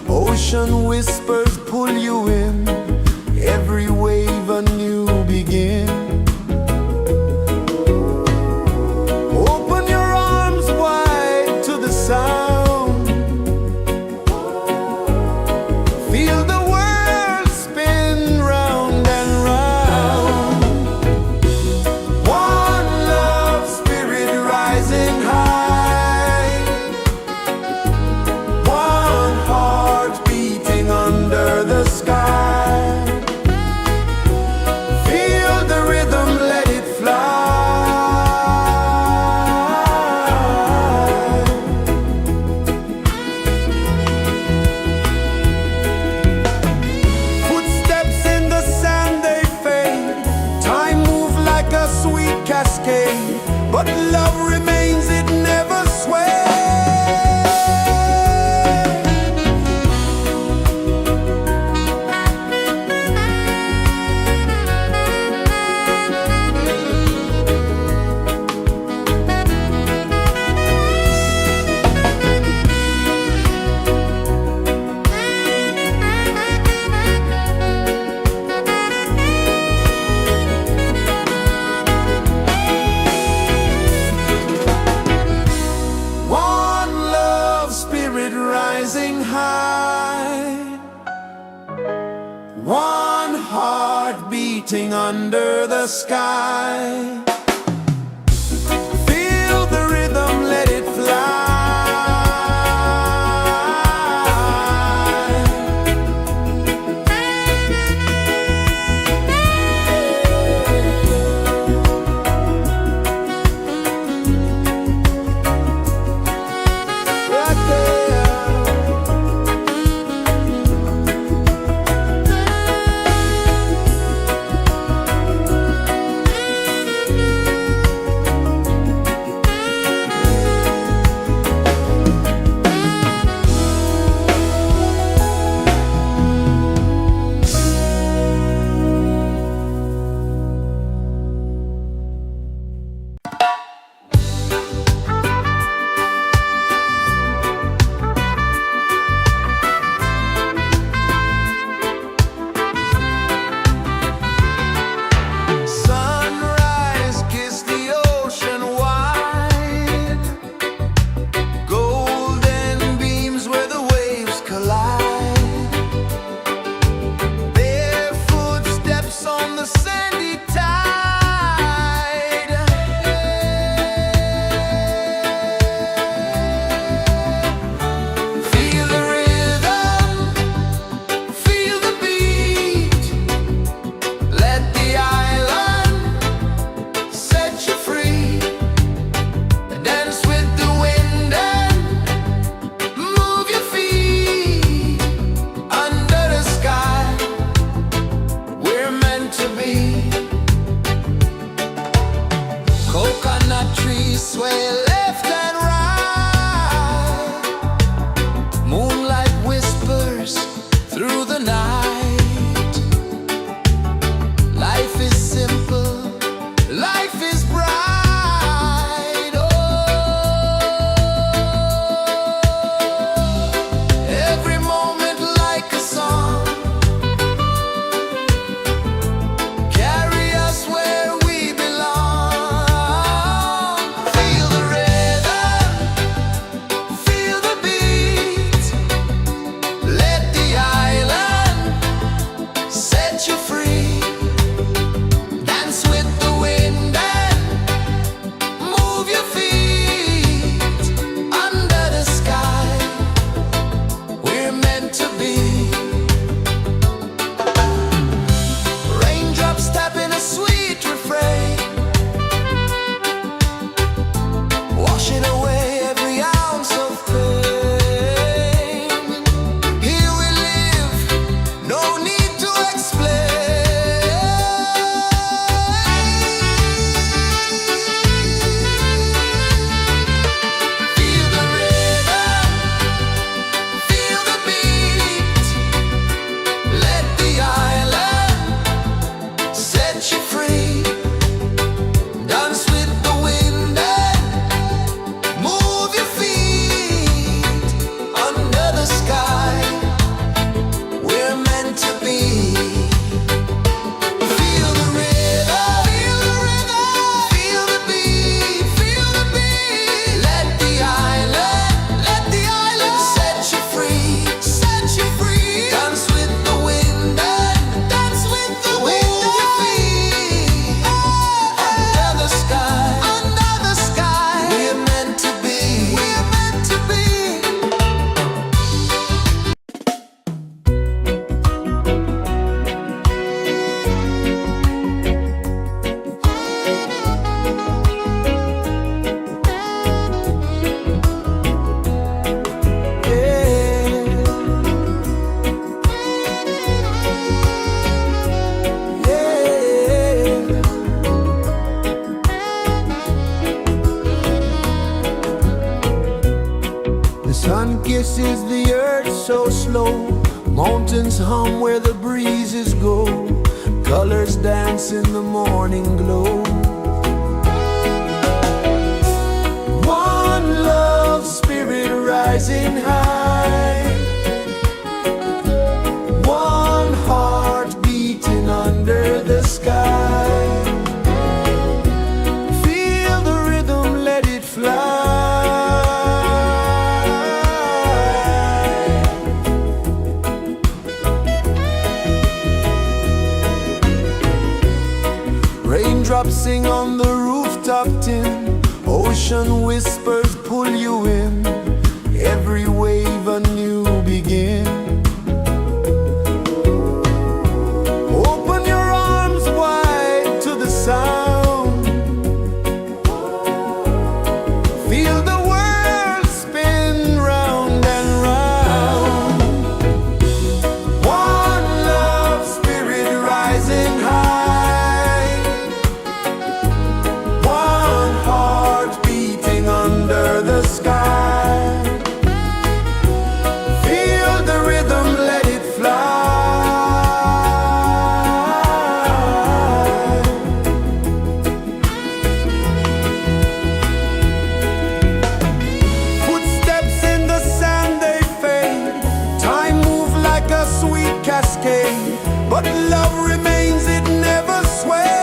Ocean whispers pull you in, every wave a new begin. Open your arms wide to the sound. Feel the world spin round and round. One love spirit rising high, one heart beating under the sky. Feel the rhythm, let it fly. Footsteps in the sand, they fade. Time moves like a sweet cascade, but love remains, it never sways. One love spirit rising high, one heart beating under the sky. Feel the rhythm, let it fly. birds so slow, mountains hum where the breezes go, colors dance in the morning glow. One love spirit rising high, one heart beating under the sky. Feel the rhythm, let it fly. Raindrops sing on the rooftop tin, ocean whispers pull you in, every wave a new begin. Open your arms wide to the sound, feel the world spin round and round. One love spirit rising high, one heart beating under the sky. Feel the rhythm, let it fly. Footsteps in the sand, they fade. Time moves like a sweet cascade, but love remains, it never sways.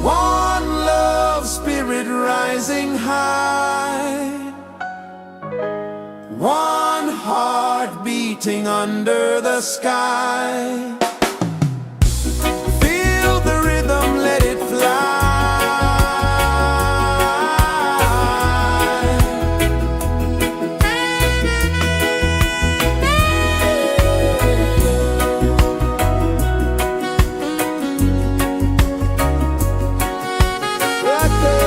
One love spirit rising high, one heart beating under the sky. Feel the rhythm, let it fly. Right there.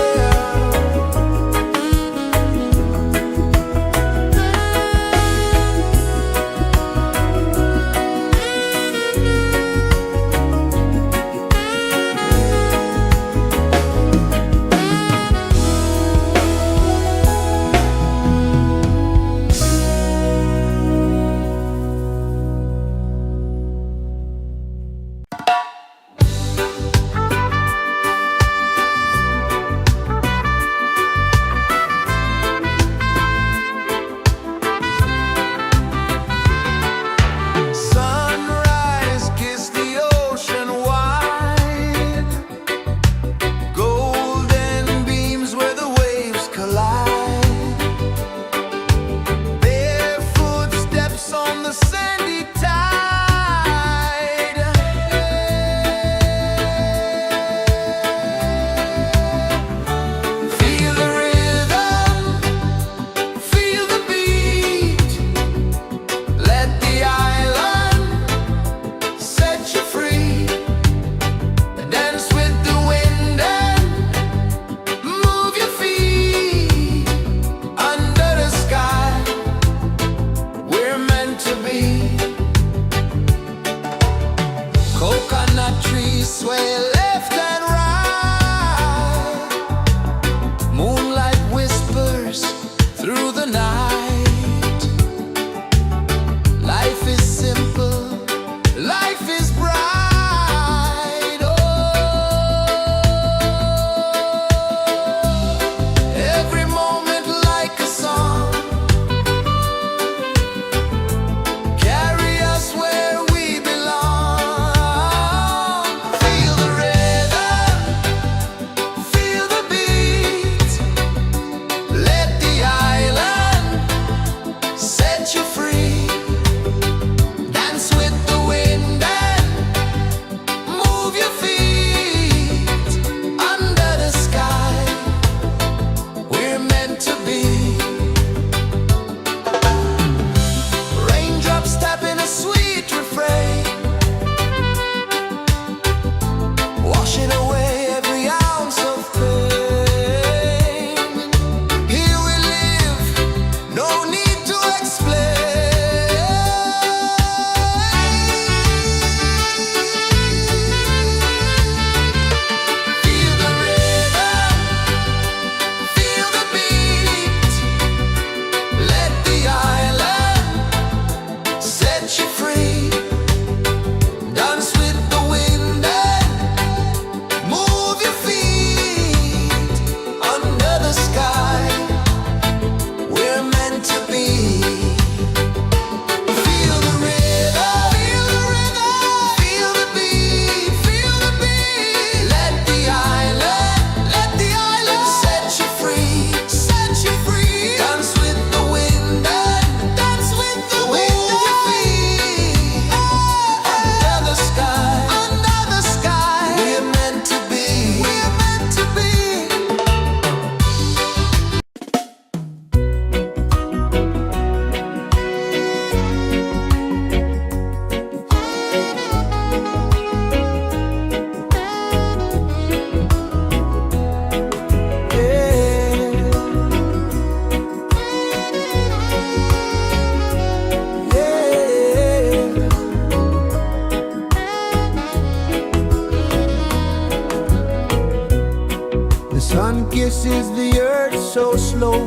kisses the earth so slow.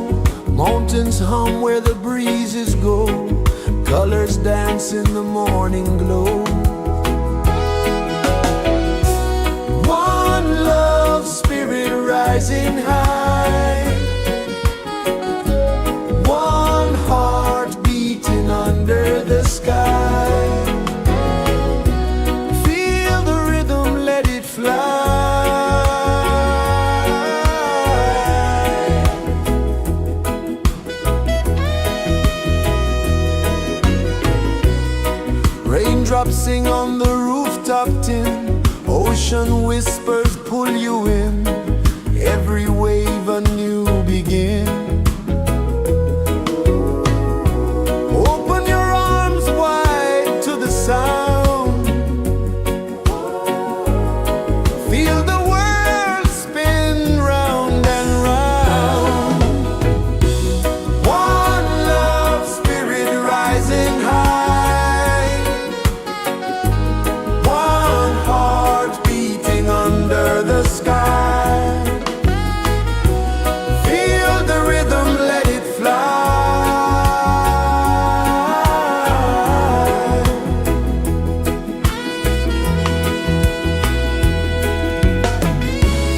Mountains hum where the breezes go. Colors dance in the morning glow. One love spirit rising high. One heart beating under the sky. Feel the rhythm, let it fly. Raindrops sing on the rooftop tin. Ocean whispers pull you in. Every wave a new begin. Open your arms wide to the sound. Feel the world spin round and round. One love spirit rising high. One heart beating under the sky. Feel the rhythm, let it fly.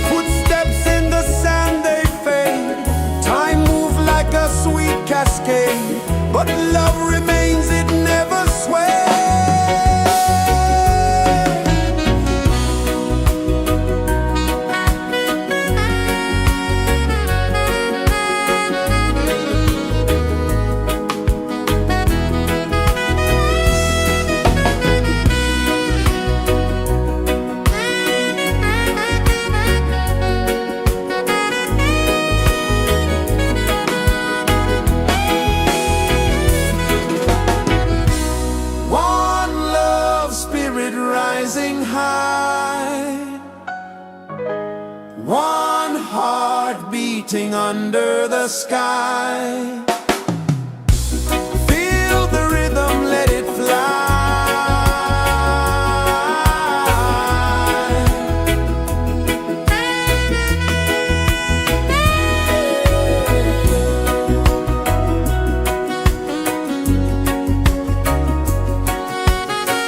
Footsteps in the sand, they fade. Time moves like a sweet cascade, but love remains, it never sways. One love spirit rising high. One heart beating under the sky. Feel the rhythm, let it fly.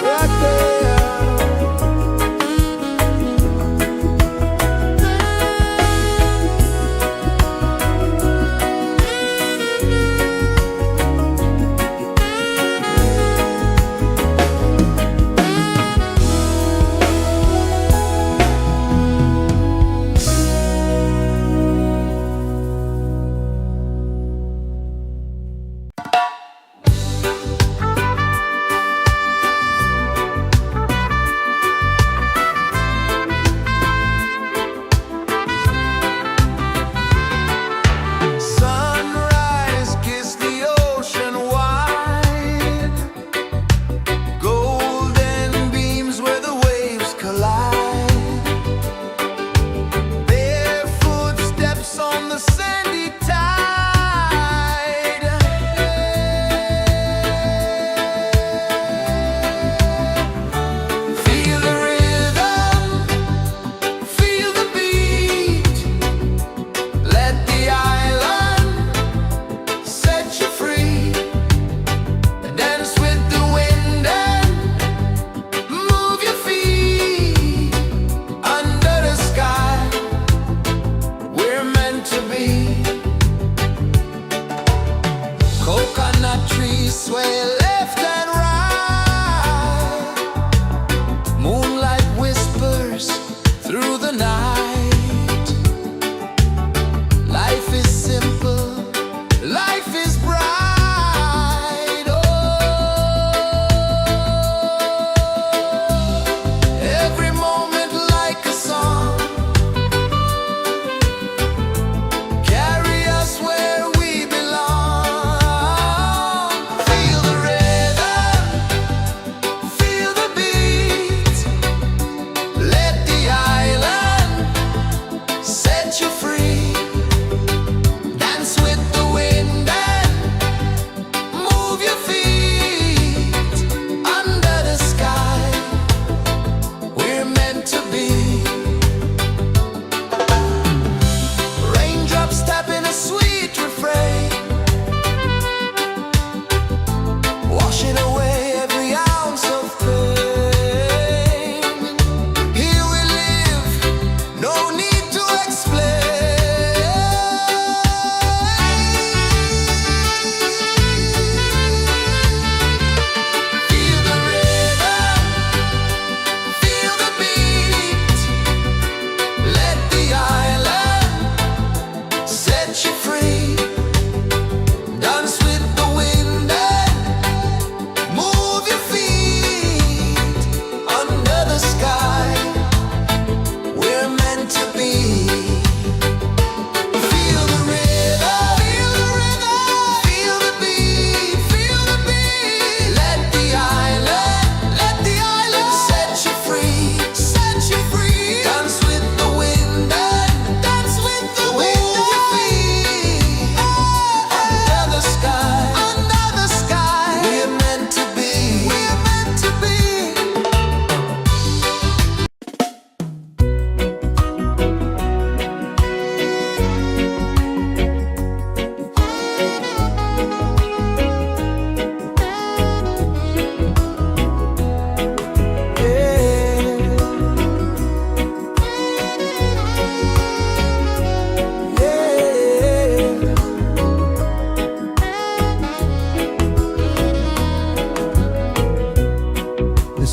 Right there.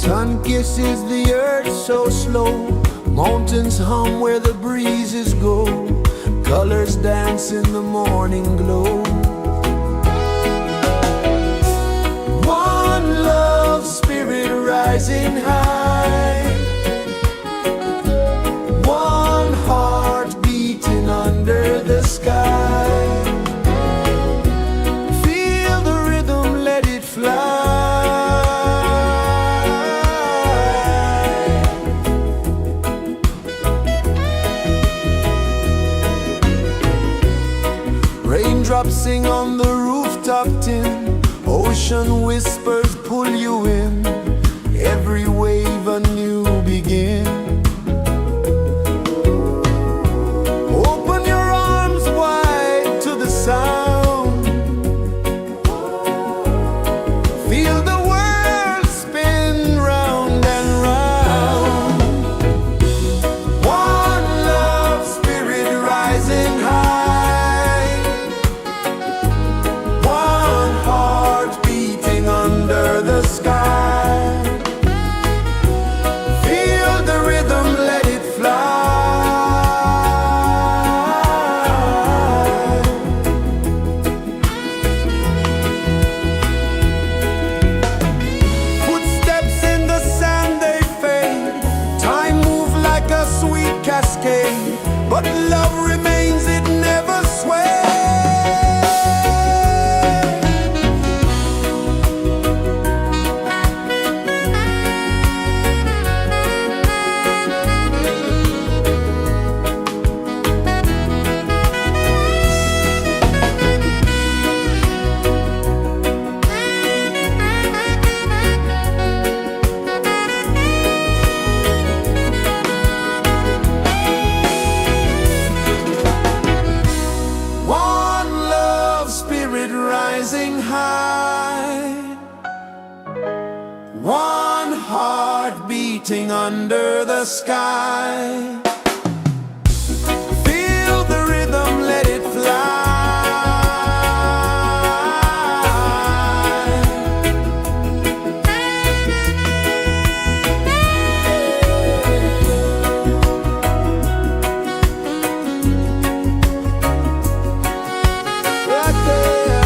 Sun kisses the earth so slow, mountains hum where the breezes go, colors dance in the morning glow. One love spirit rising high, one heart beating under the sky. Feel the rhythm, let it fly. Raindrops sing on the rooftop tin, ocean whispers pull you in, every wave a new begin. Open your arms wide to the sound, feel the world spin round and round. One love spirit rising high, one heart beating under the sky. Feel the rhythm, let it fly. Footsteps in the sand, they fade. Time moves like a sweet cascade, but love remains, it never sways. One love spirit rising high, one heart beating under the sky. Feel the rhythm, let it fly. Right there.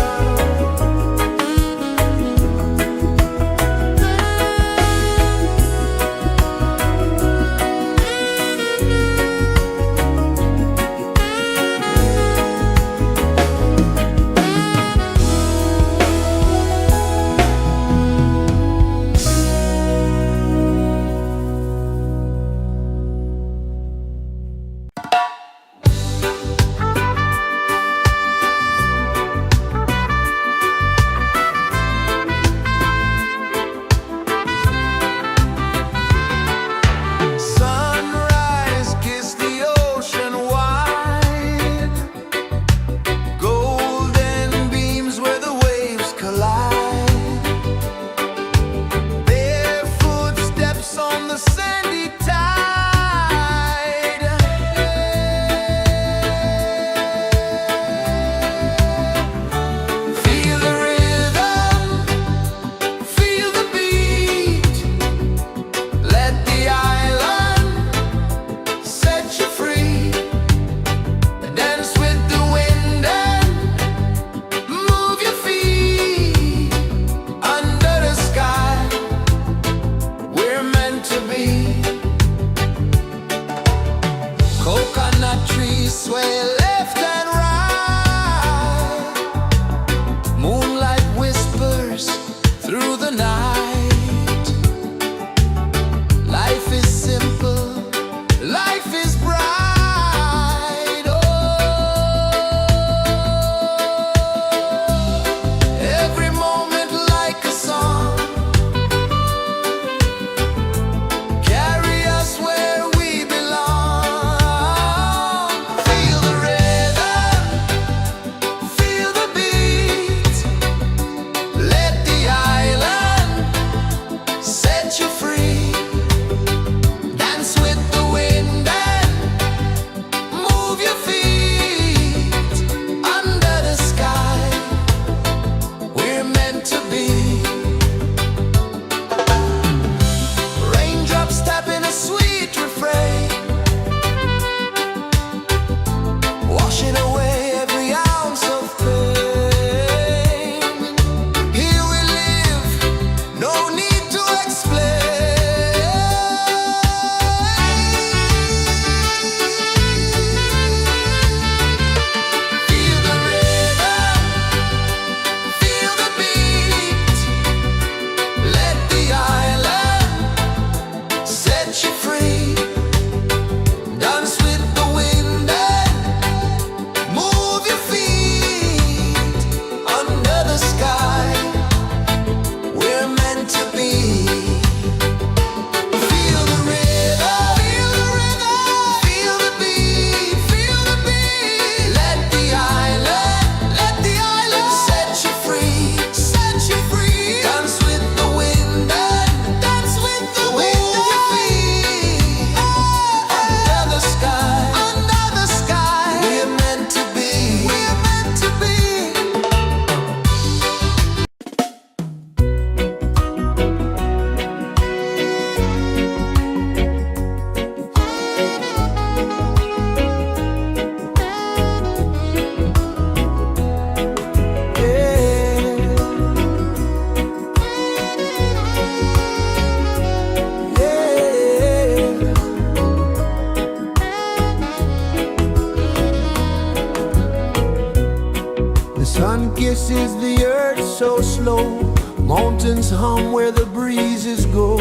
is the earth so slow? Mountains hum where the breezes go.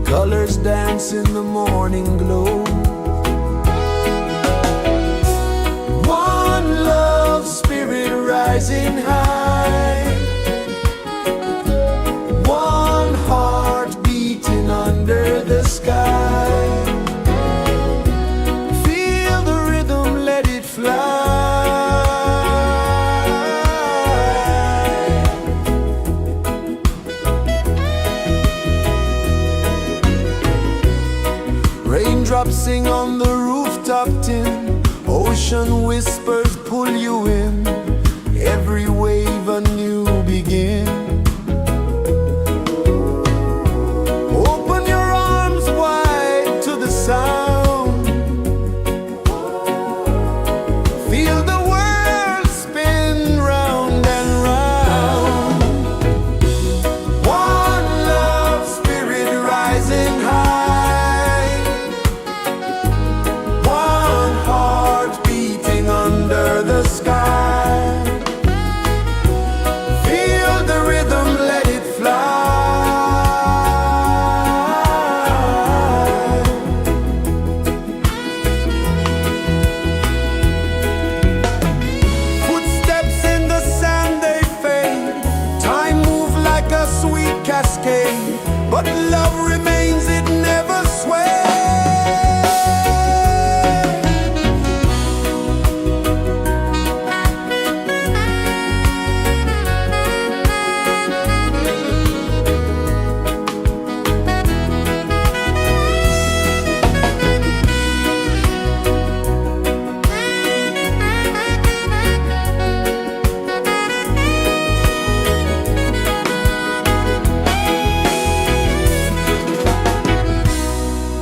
Colors dance in the morning glow. One love spirit rising high. One heart beating under the sky. Feel the rhythm, let it fly. Raindrops sing on the rooftop tin. Ocean whispers pull you in. Every wave a new begin. Open your arms wide to the sound. Feel the world spin round and round. One love spirit rising high. One heart beating under the sky. Feel the rhythm, let it fly. Footsteps in the sand, they fade. Time moves like a sweet cascade, but love remains, it never sways.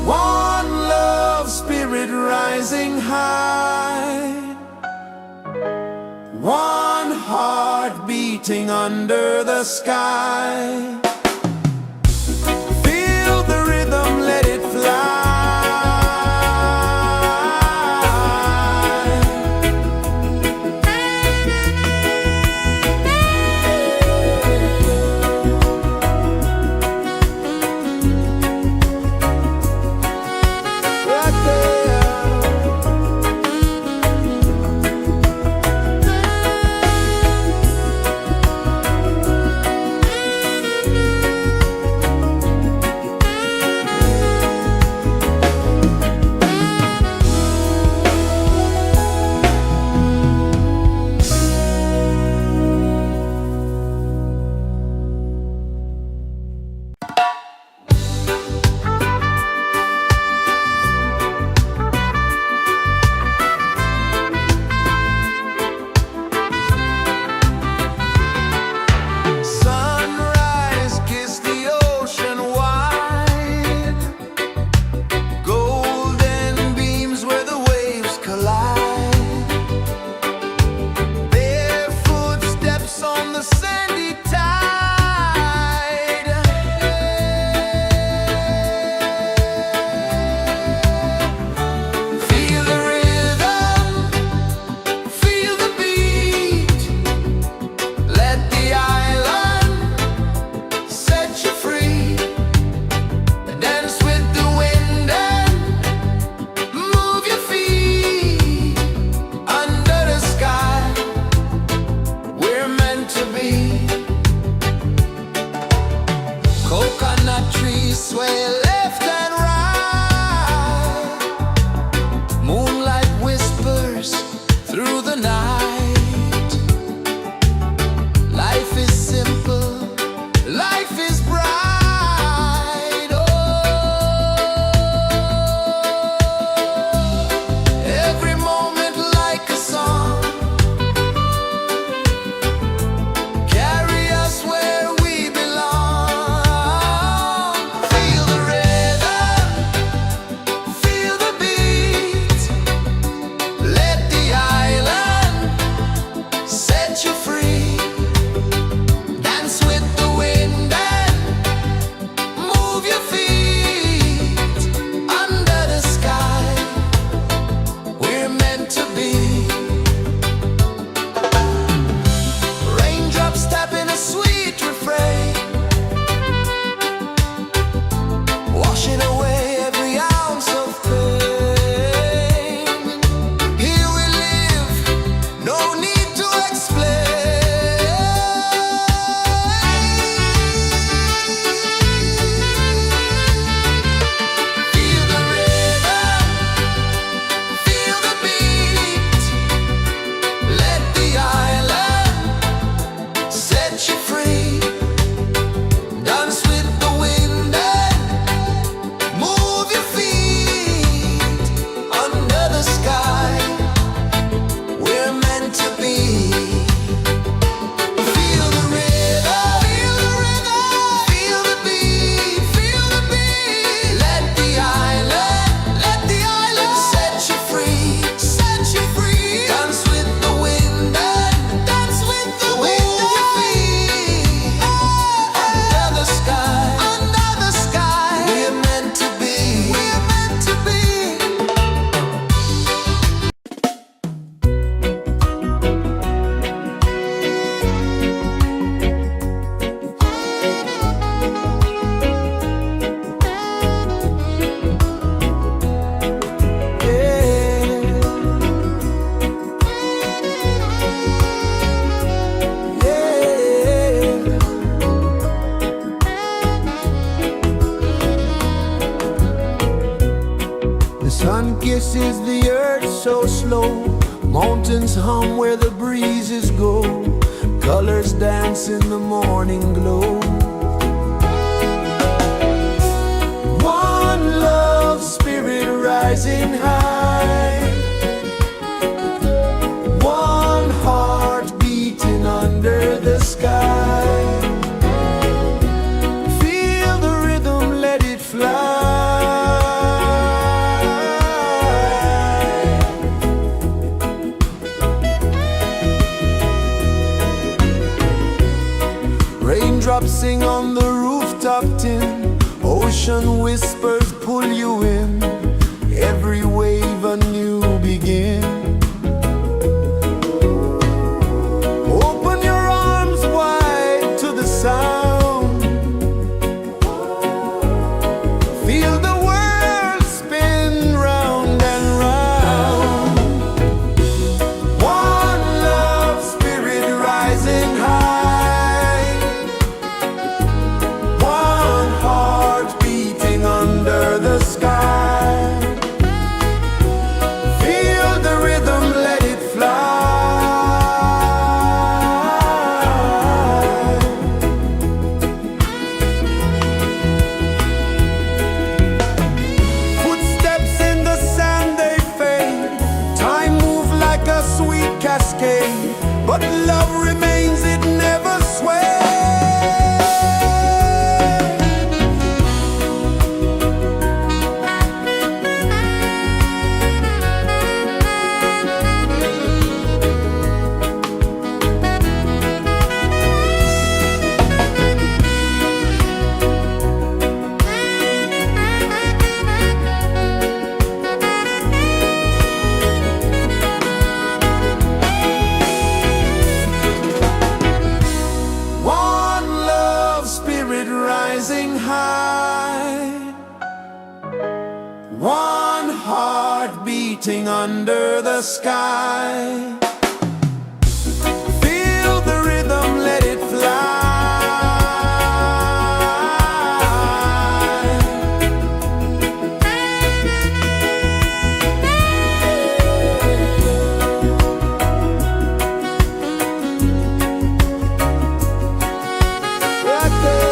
One love spirit rising high. One heart beating under the sky. Feel the rhythm, let it fly. Right there. Sunrise, kiss the ocean wide. Golden beams where the waves collide. Bare footsteps on the sandy tide. Feel the rhythm, feel the beat. Let the island set you free. Dance with the wind and move your feet. Under the sky, we're meant to be. Coconut trees sway left and right. Moonlight whispers through the night. Life is simple, life is bright. Oh, every moment like a song. Carry us where we belong. Feel the rhythm. Sun kisses the earth so slow, mountains hum where the breezes go, colors dance in the morning glow. One love spirit rising high, one heart beating under the sky. Feel the rhythm, let it fly. Raindrops sing on the rooftop tin, ocean whispers pull you in, every wave a new begin. Open your arms wide to the sound, feel the world spin round and round. One love spirit rising high, one heart beating under the sky. Feel the rhythm, let it fly. Footsteps in the sand, they fade. Time moves like a sweet cascade, but love remains, it never sways. One love spirit rising high, one heart beating under the sky. Feel the rhythm, let it fly. Right there.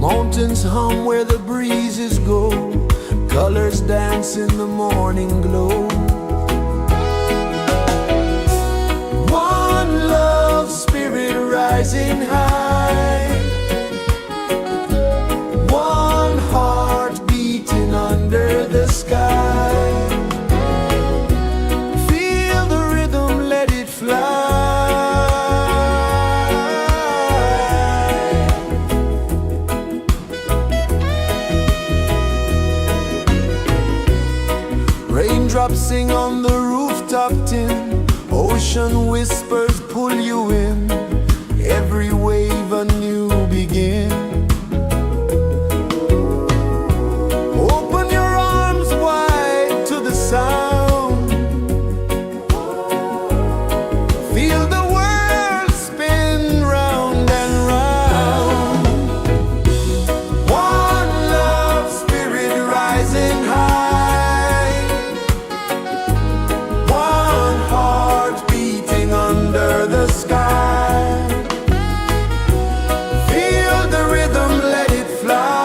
Mountains hum where the breezes go, colors dance in the morning glow. One love spirit rising high, one heart beating under the sky. Feel the rhythm, let it fly. Raindrops sing on the rooftop tin, ocean whispers pull you in, every wave a new begin. Open your arms wide to the sound, feel the world spin round and round. One love spirit rising high, one heart beating under the sky. Feel the rhythm, let it fly.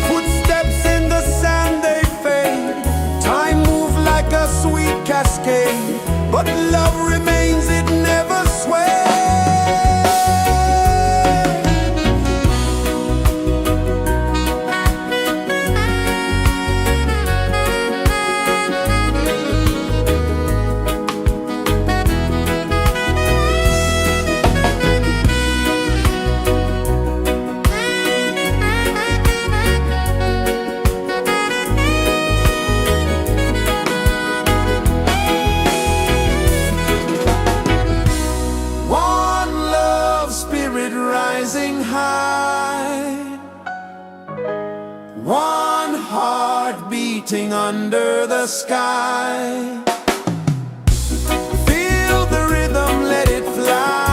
Footsteps in the sand, they fade. Time moves like a sweet cascade, but love remains, it never sways. One love spirit rising high, one heart beating under the sky. Feel the rhythm, let it fly.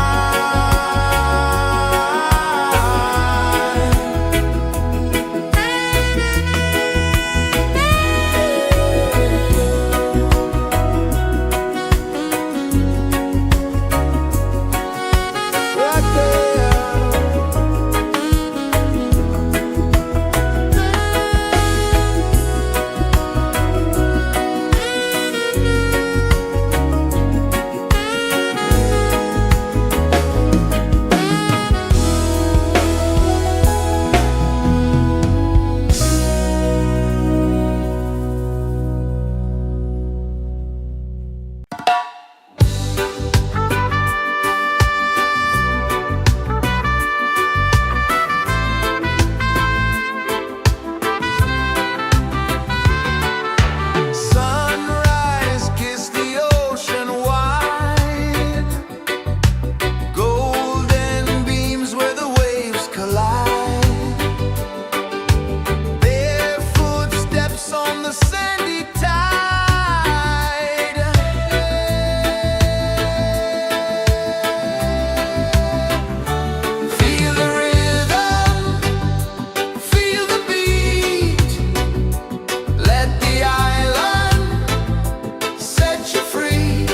Right there. Sunrise, kiss the ocean wide, golden beams where the waves collide, bare footsteps on the sandy tide. Feel the rhythm, feel the beat, let the island set you free.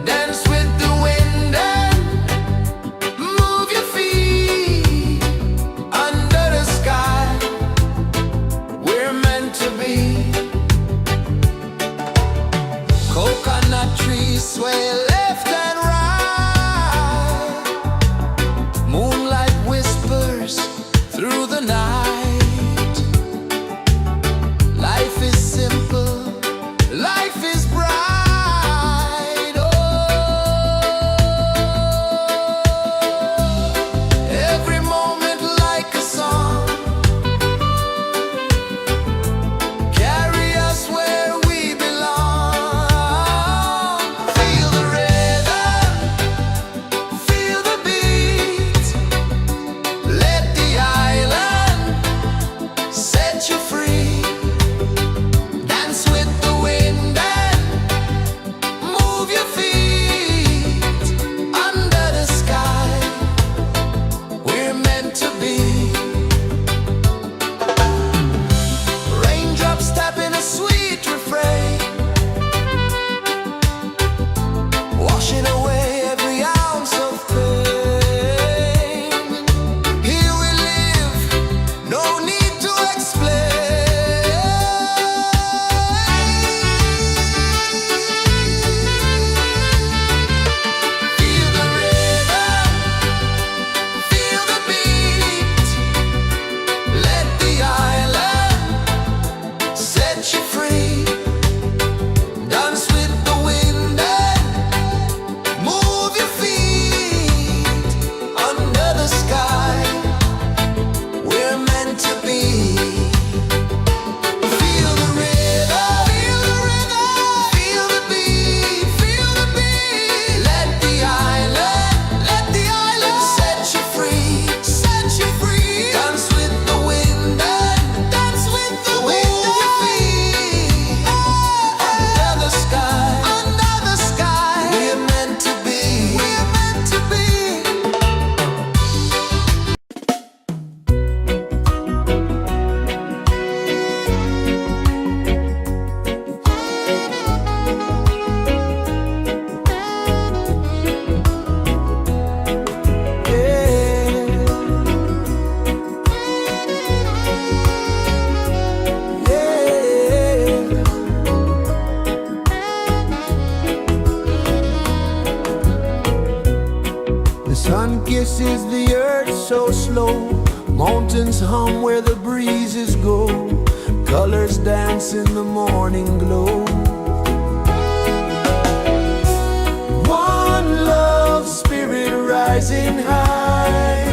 Dance with the wind and move your feet under the sky. We're meant to be. Coconut trees sway left and right, moonlight whispers through the night. Life is simple, life is bright. Oh, every moment like a song, carry us where we belong. Feel the rhythm. pulses the earth so slow. Mountains hum where the breezes go. Colors dance in the morning glow. One love, spirit rising high.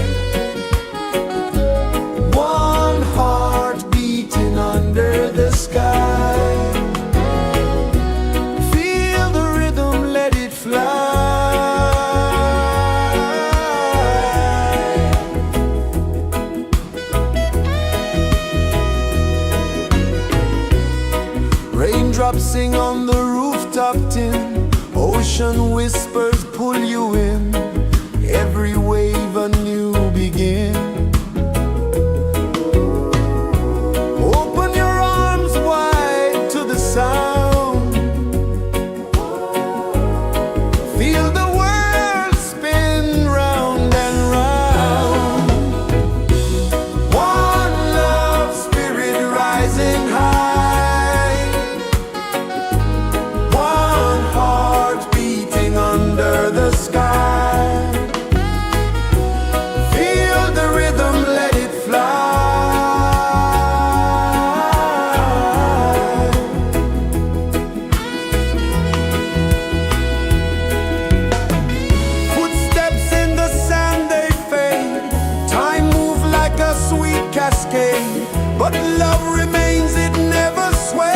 One heart beating under the sky. Feel the rhythm, let it fly. Raindrops sing on the rooftop tin. Ocean whispers pull you in. Every wave a new begin. Open your arms wide to the sound. Feel the world spin round and round. One love, spirit rising high. One heart beating under the sky. Feel the rhythm, let it fly. Footsteps in the sand, they fade. Time moves like a sweet cascade, but love remains, it never sways.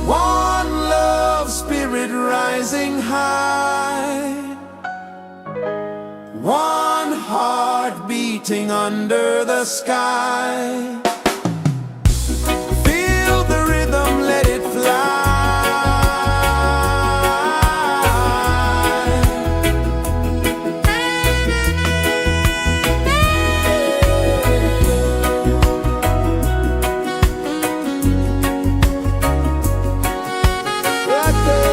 One love, spirit rising high. One heart beating under the sky. Feel the rhythm, let it fly. Right there.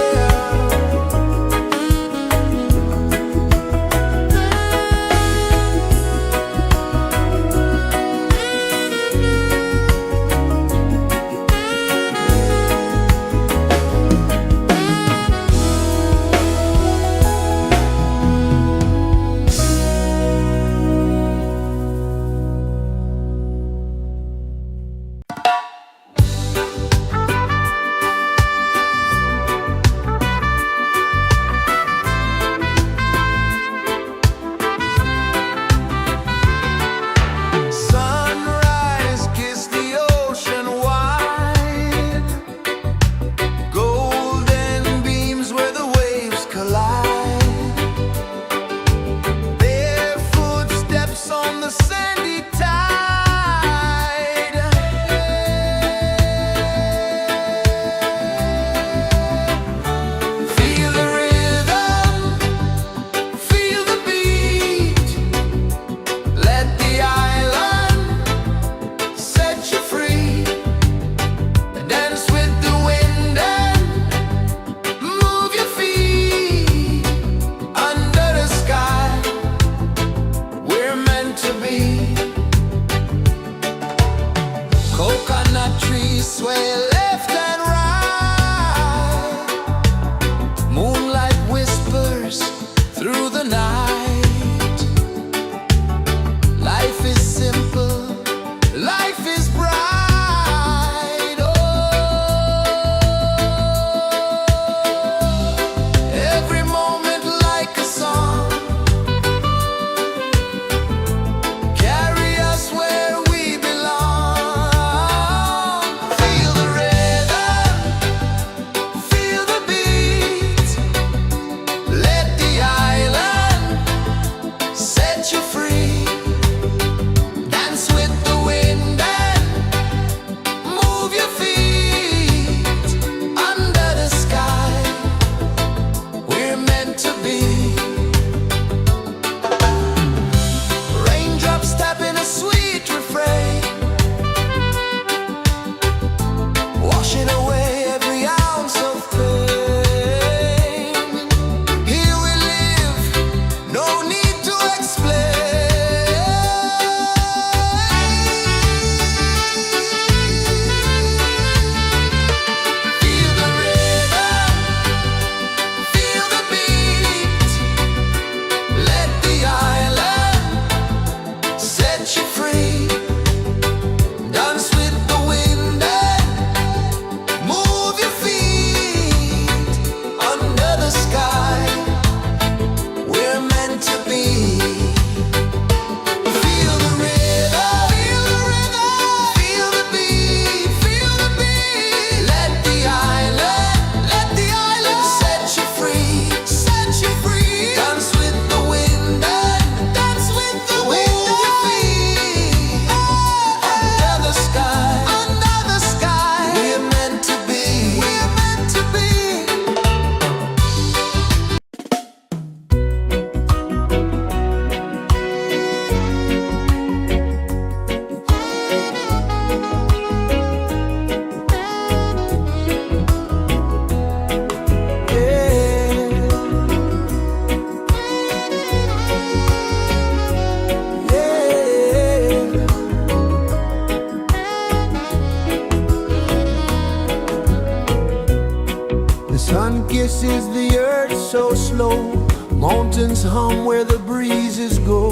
is the earth so slow. Mountains hum where the breezes go.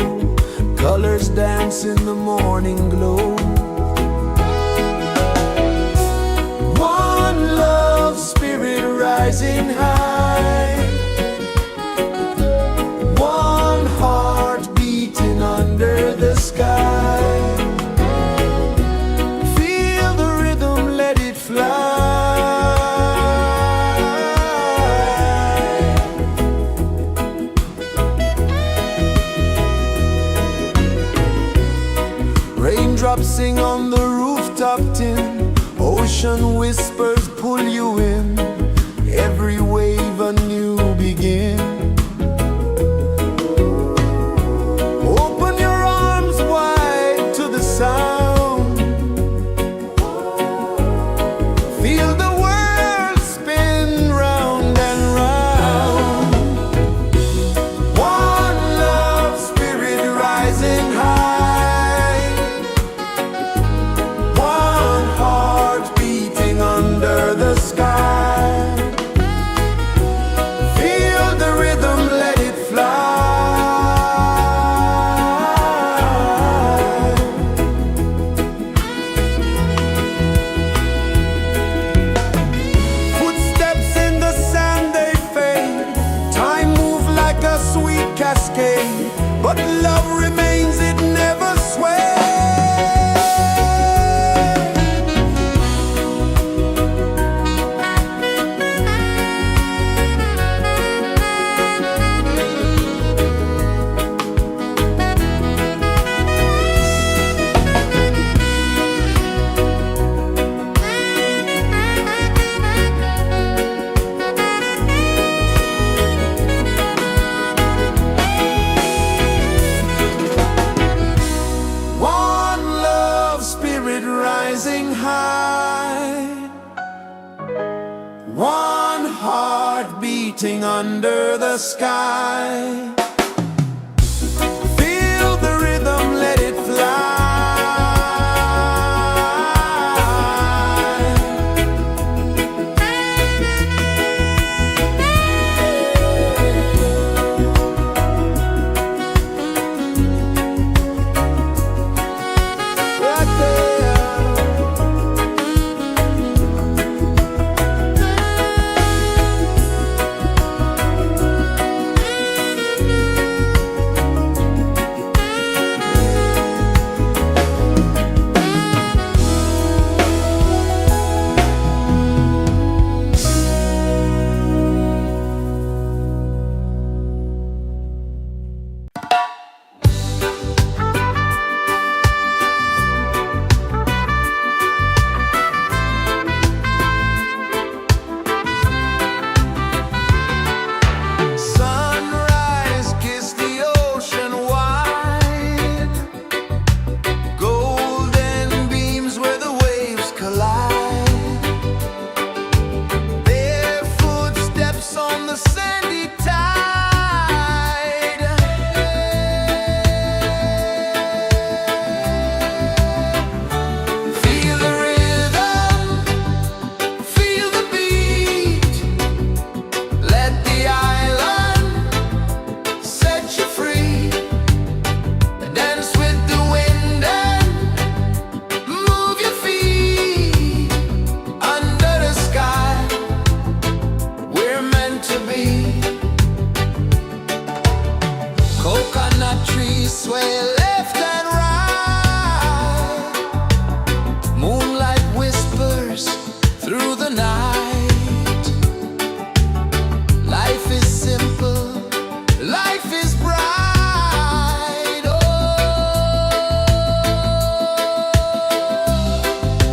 Colors dance in the morning glow. One love spirit rising high. One heart beating under the sky. Feel the rhythm, let it fly. Raindrops sing on the rooftop tin. Ocean whispers pull you in. Every wave a new begin. Open your arms wide to the sound. Feel the world spin round and round. One love spirit rising high. One heart beating under the sky. Feel the rhythm, let it fly. Footsteps in the sand, they fade. Time moves like a sweet cascade, but love remains, it never sways. One love spirit rising high. One heart beating under the sky. Feel the rhythm, let it fly. Right there. Sunrise, kiss the ocean wide. Golden beams where the waves collide. Their footsteps on the sandy tide. Feel the rhythm, feel the beat. Let the island set you free. Dance with the wind and move your feet. Under the sky, we're meant to be. Coconut trees sway left and right. Moonlight whispers through the night. Life is simple, life is bright. Oh,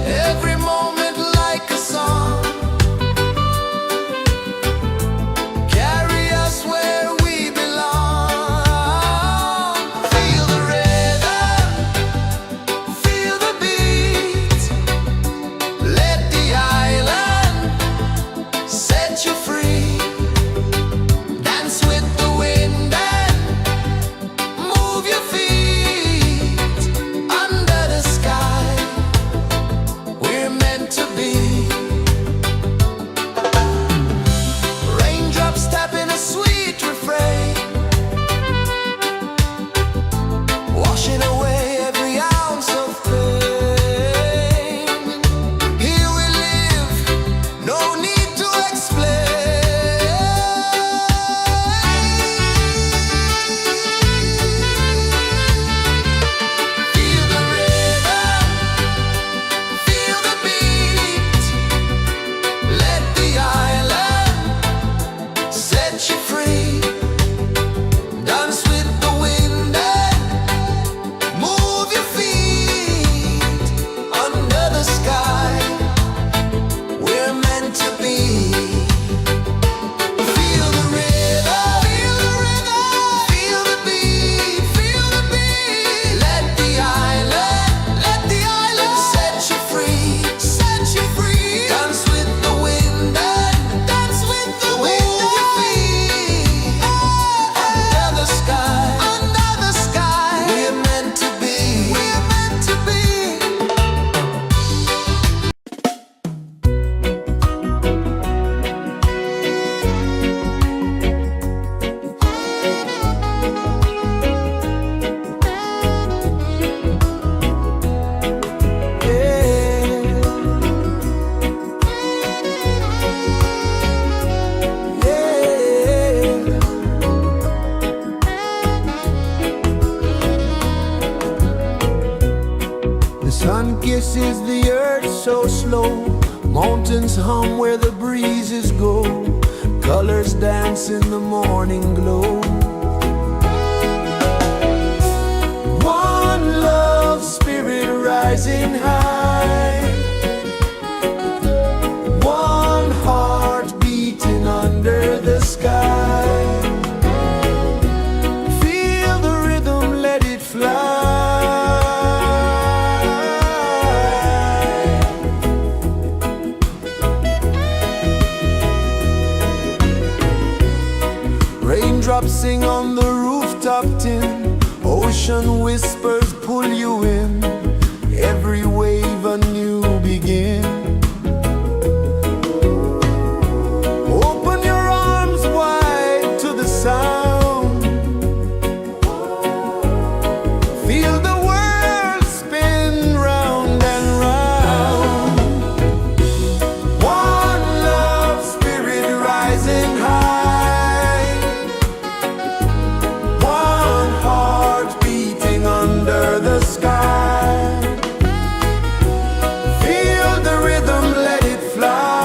every moment like a song. traces the earth so slow. Mountains hum where the breezes go. Colors dance in the morning glow. One love spirit rising high. One heart beating under the sky. Feel the rhythm, let it fly. Raindrops sing on the rooftop tin. Ocean whispers pull you in. Every wave a new begin. Open your arms wide to the sound. Feel the world spin round and round. One love spirit rising high. One heart beating under the sky. Feel the rhythm, let it fly.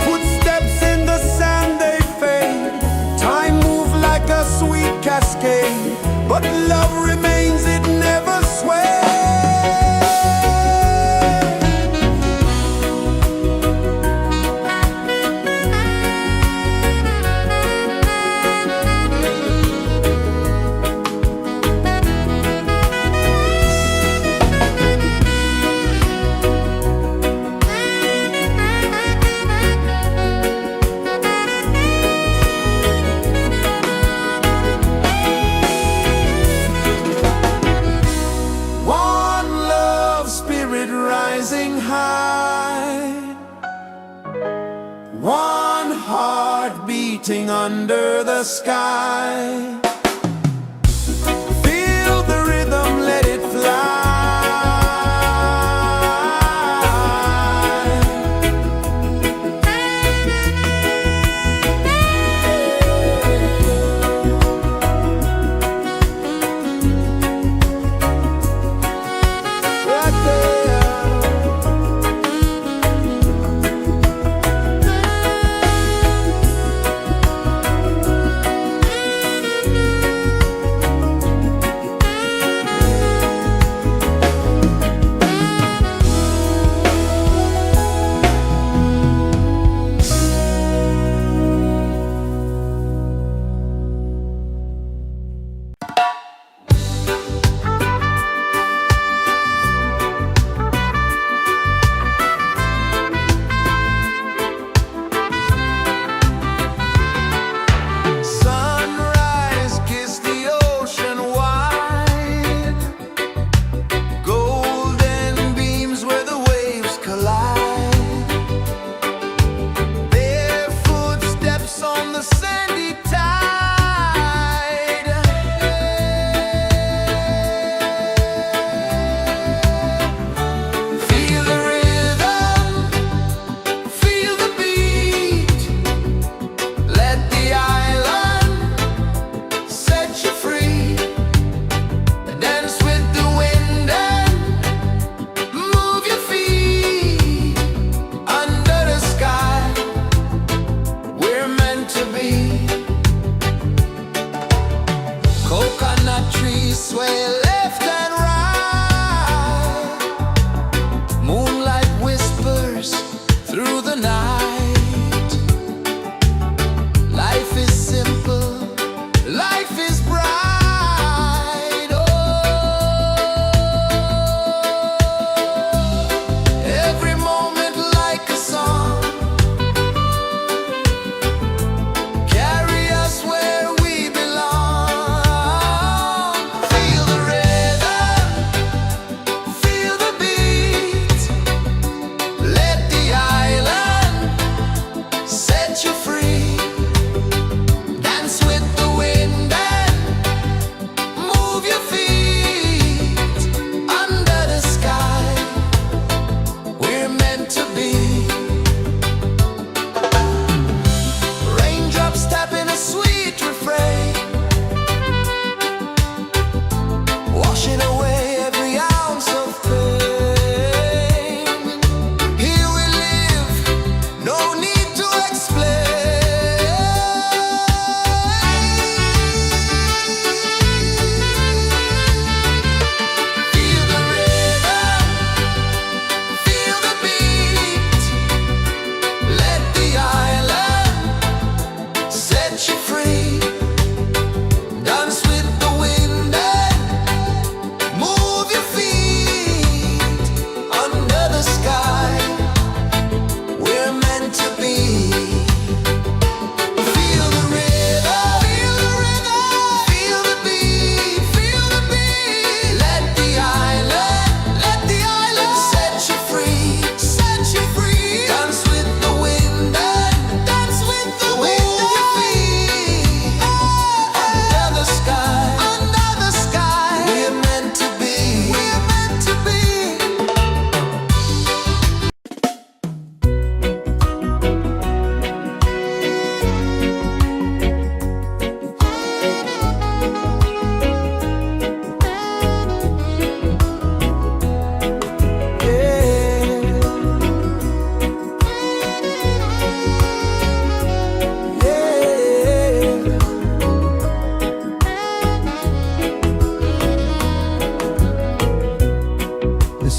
Footsteps in the sand, they fade. Time moves like a sweet cascade, but love remains, it never sways. Rising high, one heart beating under the sky. Feel the rhythm, let it fly. Right there.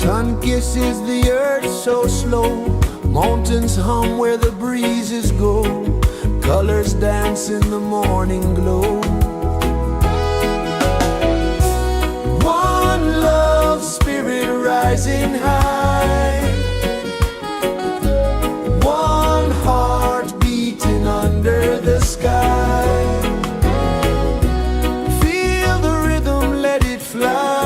Sun kisses the earth so slow, mountains hum where the breezes go, colors dance in the morning glow. One love spirit rising high, one heart beating under the sky. Feel the rhythm, let it fly.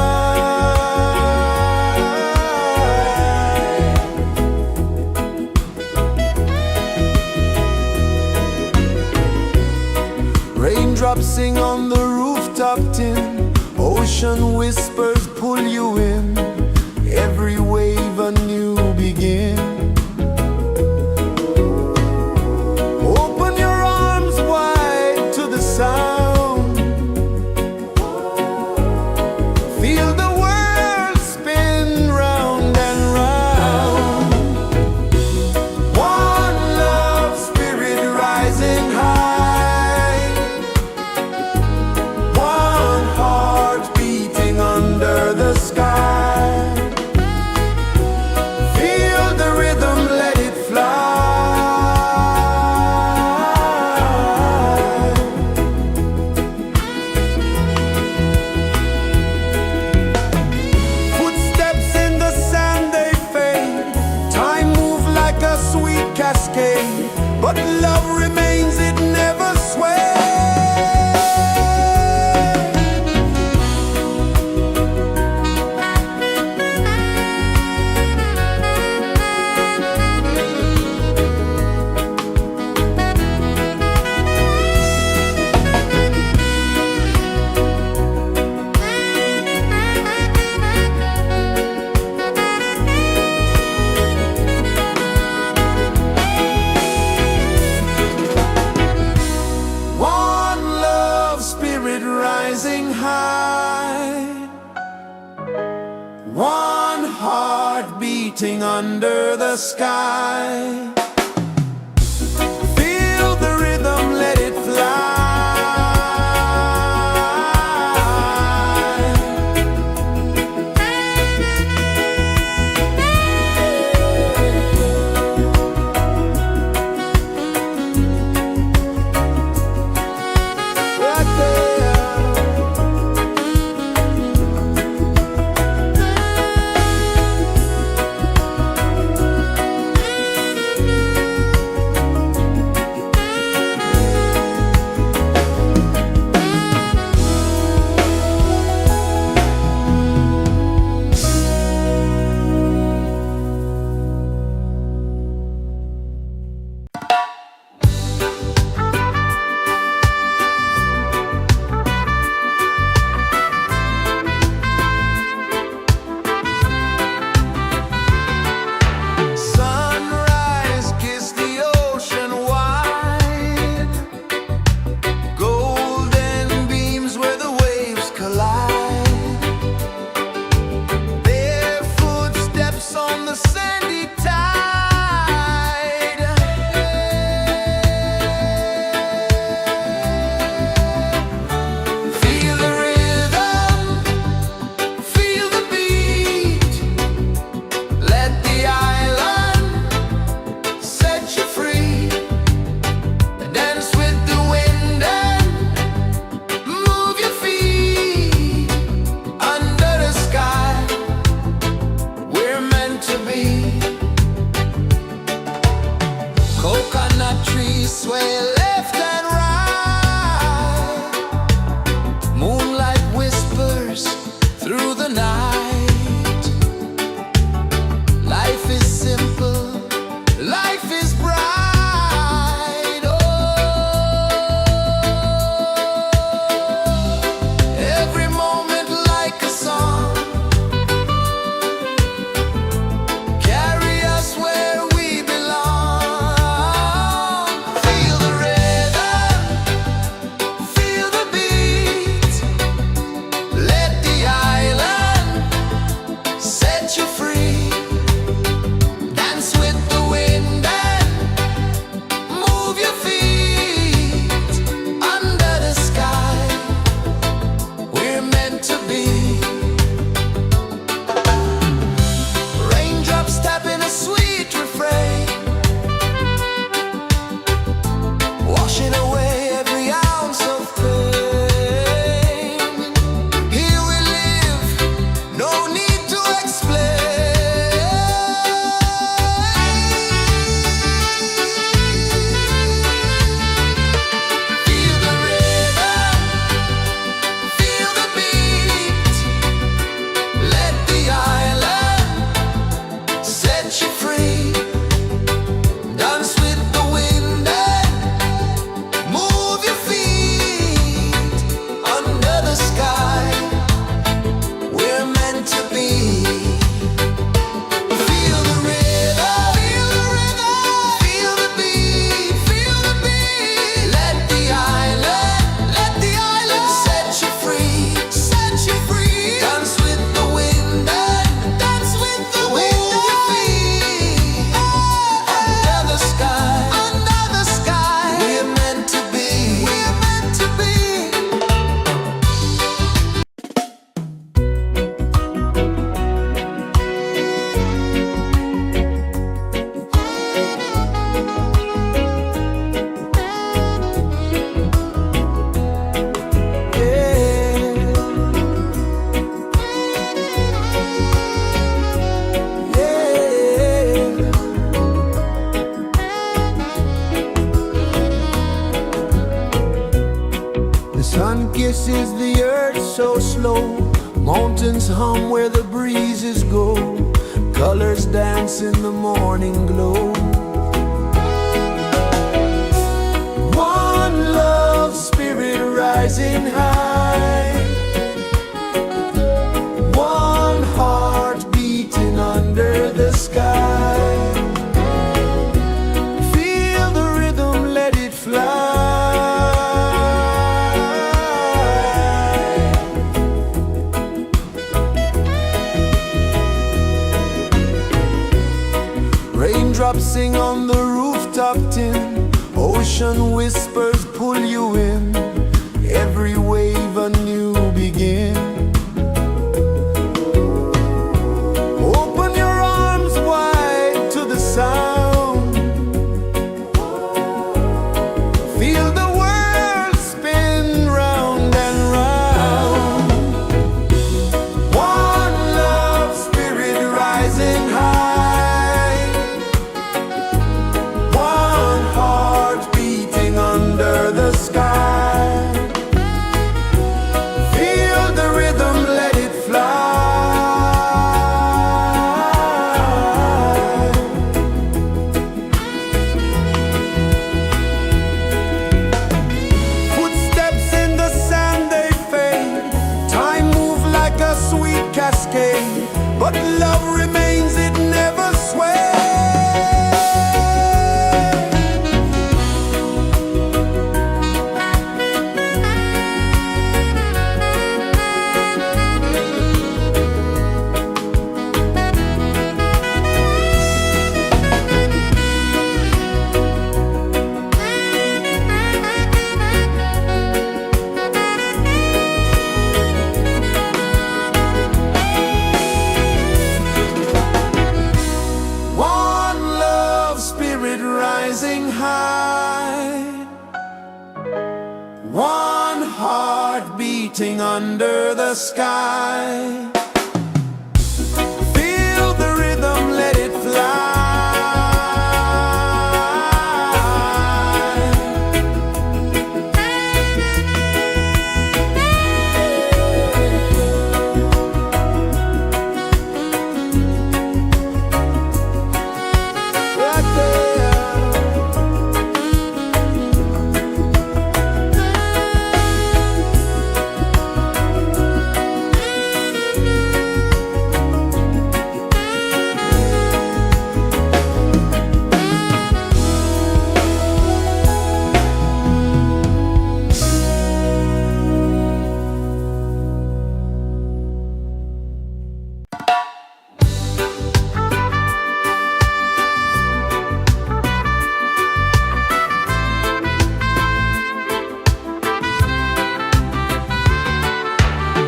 Raindrops sing on the rooftop tin, ocean whispers pull you in, every wave a new begin. Open your arms wide to the sound, feel the world spin round and round. One love spirit rising high, one heart beating under the sky. Feel the rhythm, let it fly. Footsteps in the sand, they fade. Time moves like a sweet cascade, but love remains, it never sways. One love spirit rising high, one heart beating under the sky. Feel the rhythm, let it fly. Right there. Sunrise, kiss the ocean wide, golden beams where the waves collide, bare footsteps on the sandy tide. Feel the rhythm, feel the beat, let the island set you free. Dance with the wind and move your feet under the sky. We're meant to be. Coconut trees sway left and right, moonlight whispers through the night. Life is simple, life is bright. Oh, every moment like a song, carry us where we belong. Feel the rhythm, feel the beat, let the island pulses the earth so slow. Mountains hum where the breezes go. Colors dance in the morning glow. One love spirit rising high. One heart beating under the sky. Feel the rhythm, let it fly. Raindrops sing on the rooftop tin. Ocean whispers pull you in. Every wave a new begin. Open your arms wide to the sound. Feel the world spin round and round. One love spirit rising high. One heart beating under the sky. Feel the rhythm, let it fly. Footsteps in the sand, they fade. Time moves like a sweet cascade, but love remains, it never sways. One love spirit rising high. One heart beating under the sky. Feel the rhythm, let it fly. Right there.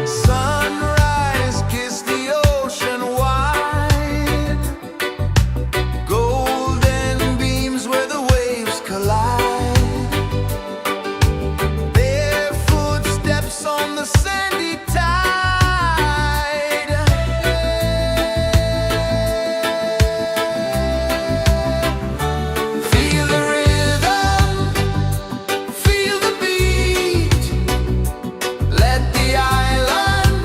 Sunrise, kiss the ocean wide. Golden beams where the waves collide. Their footsteps on the sandy tide. Feel the rhythm, feel the beat. Let the island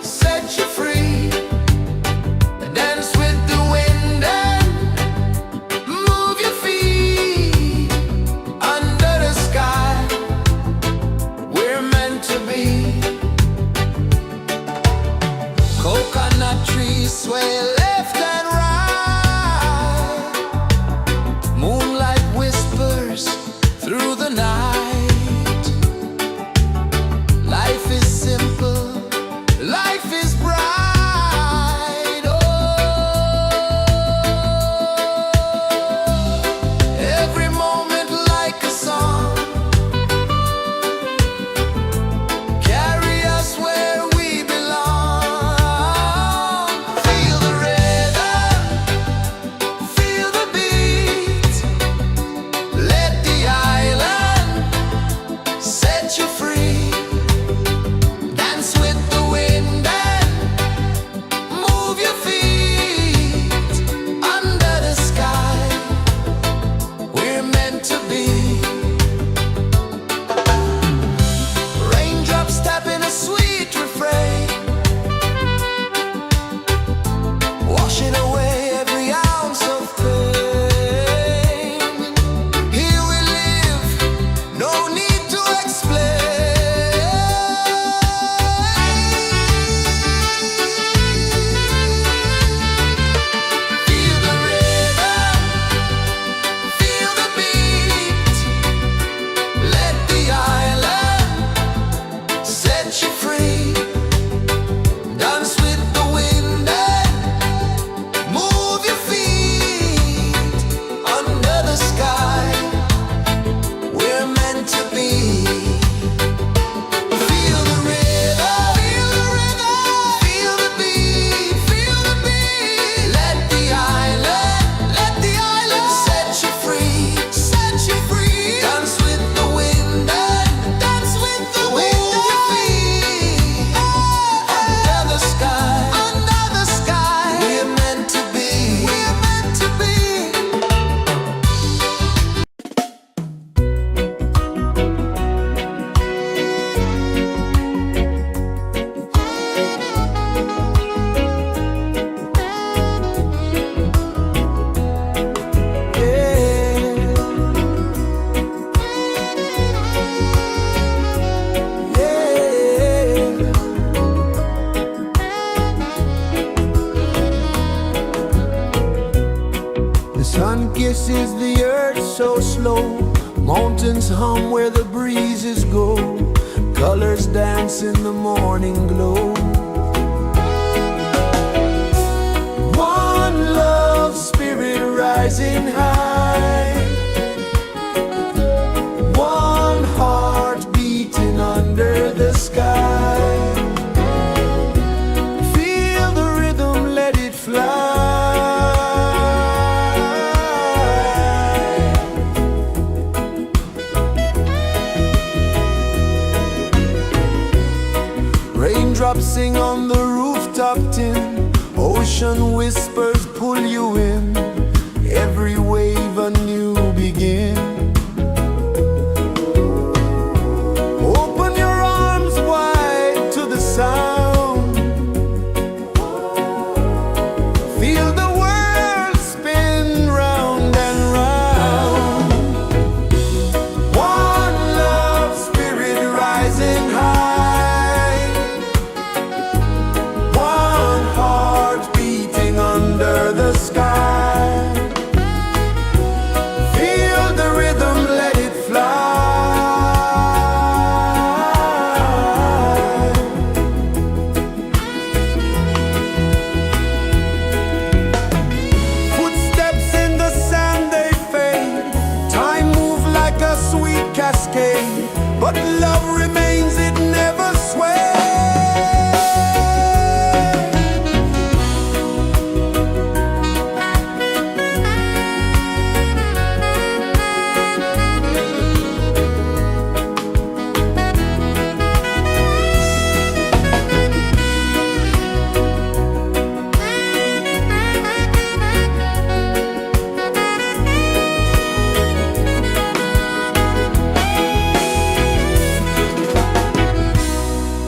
set you free. Dance with the wind and move your feet. Under the sky, we're meant to be. Coconut trees sway left and right. Moonlight whispers through the night. Life is simple, life is bright. Oh, every moment like a song. Carry us where we belong. Feel the rhythm, sun kisses the earth so slow. Mountains hum where the breezes go. Colors dance in the morning glow. One love, spirit rising high. One heart beating under the sky. Feel the rhythm, let it fly. Raindrops sing on the rooftop tin. Ocean whispers pull you in. Every wave a new begin. Open your arms wide to the sound. Feel the world spin round and round. One love, spirit rising high. One heart beating under the sky. Feel the rhythm, let it fly. Footsteps in the sand, they fade. Time moves like a sweet cascade, but love remains, it never sways.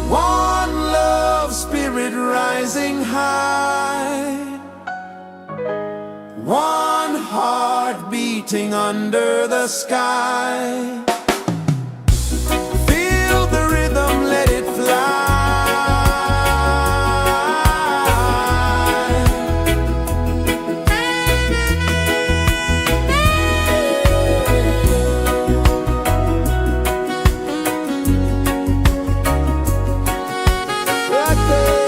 One love, spirit rising high. One heart beating under the sky. Feel the rhythm, let it fly. Right there.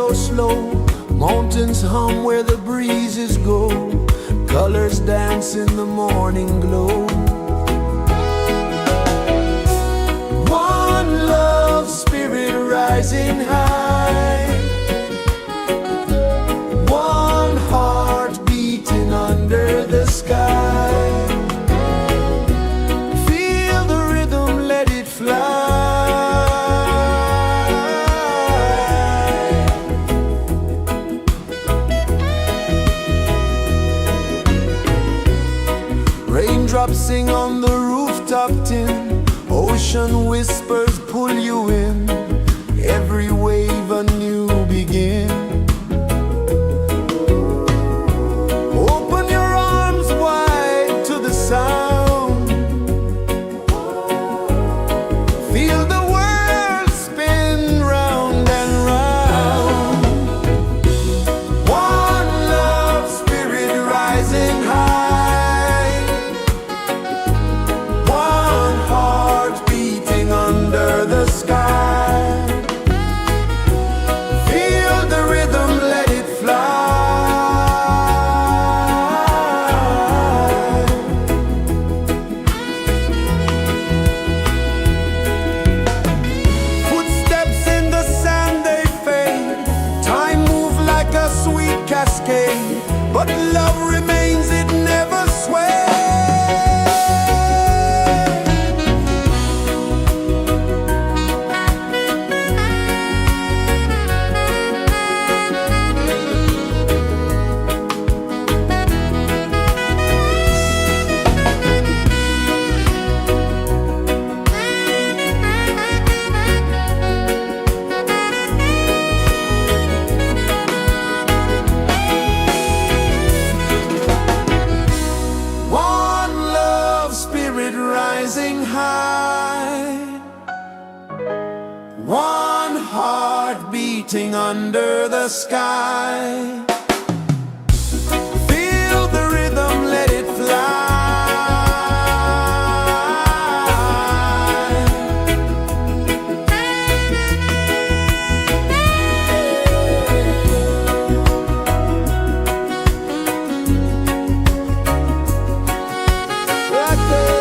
flow slow, mountains hum where the breezes go, colors dance in the morning glow. One love, spirit rising high, one heart beating under the sky. Feel the rhythm, let it fly. Raindrops sing on the rooftop tin, ocean whispers pull you in, every wave a new begin. Open your arms wide to the sound, feel the world spin round and round. One love, spirit rising high, one heart beating under the sky. Feel the rhythm, let it fly. Footsteps in the sand, they fade. Time moves like a sweet cascade, but love remains, it never sways. One love, spirit rising high, one heart beating under the sky. Feel the rhythm, let it fly. Right there.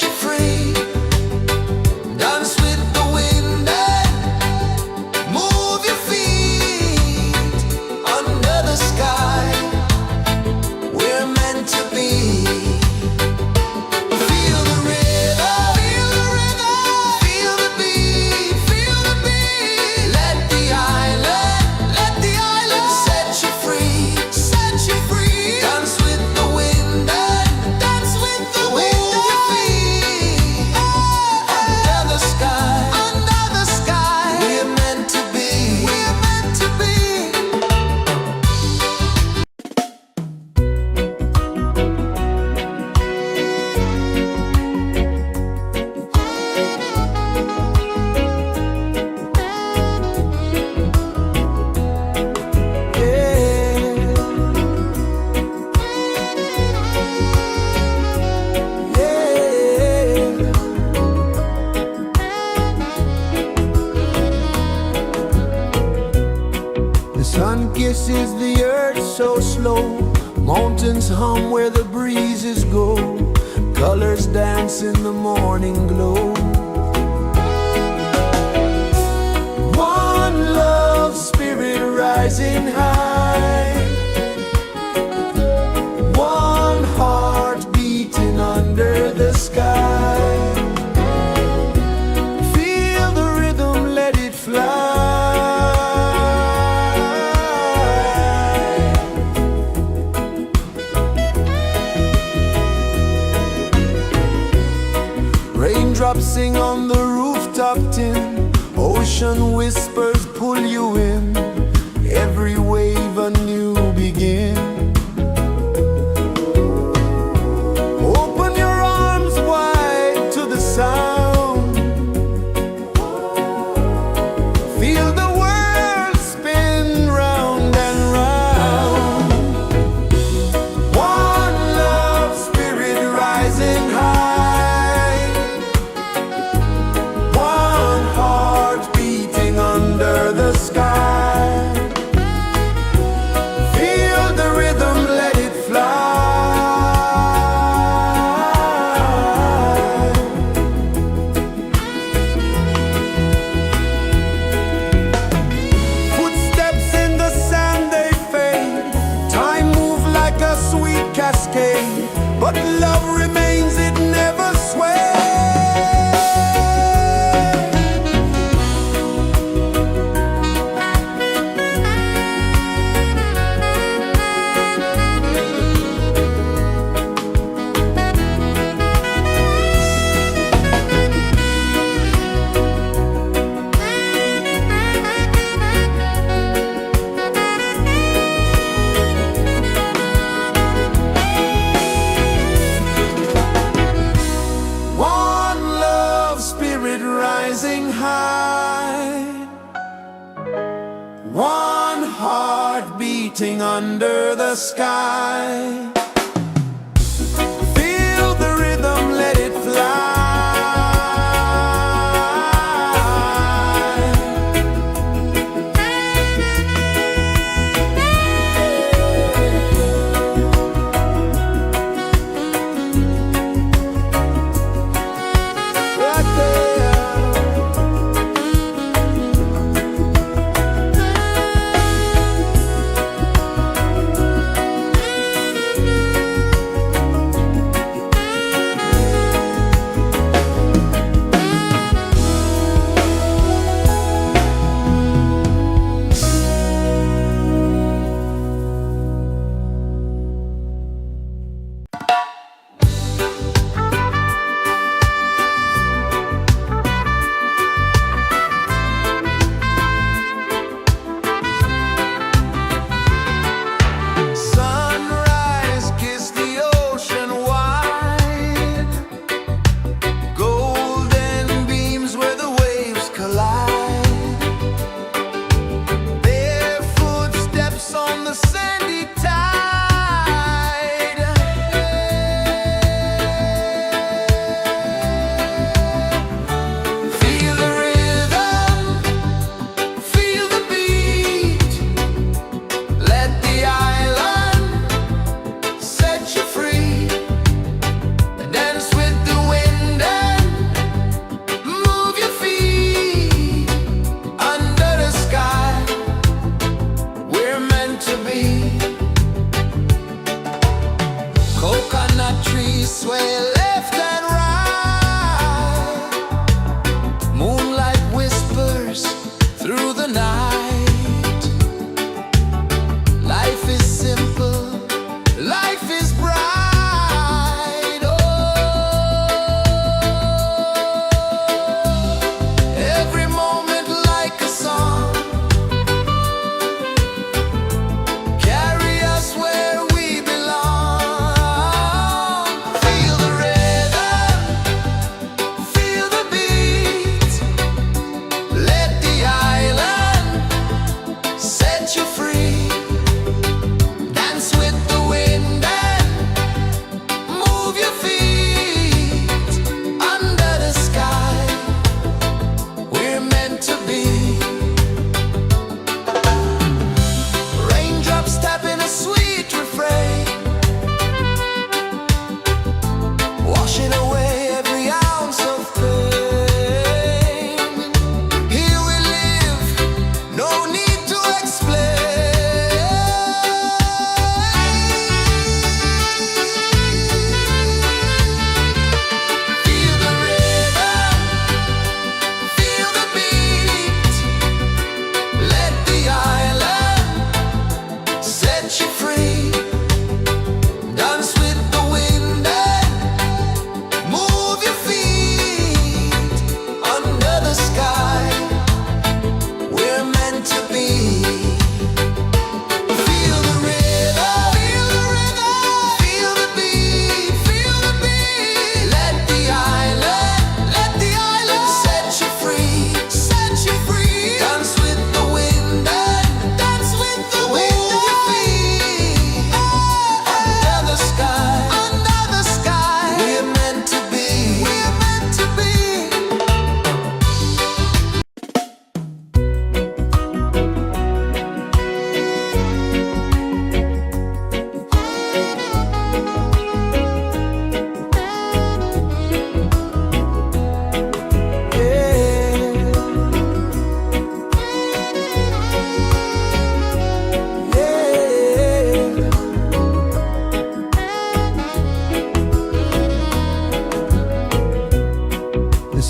you free. Dance with the wind and move your feet under the sky. We're meant to be. Feel the rhythm, feel the beat, feel the beat. Let the island set you free, set you free. Dance with the wind and dance with the wind. Move your feet under the sky, under the sky. We're meant to be, we're meant to be. The sun kisses the earth so slow. Mountains hum where the breezes go. Colors dance in the morning glow. One love spirit rising high. One heart beating under the sky. Feel the rhythm, let it fly. Raindrops sing on the rooftop tin. Ocean whispers pull you in. Every wave a new begin. Open your arms wide to the sound. Feel the world spin round and round. One love spirit rising high. One heart beating under the sky. Feel the rhythm, let it fly. Footsteps in the sand, they fade. Time moves like a sweet cascade, but love remains, it never sways. One love spirit rising high. One heart beating under the sky. Feel the rhythm, let it fly. Right there.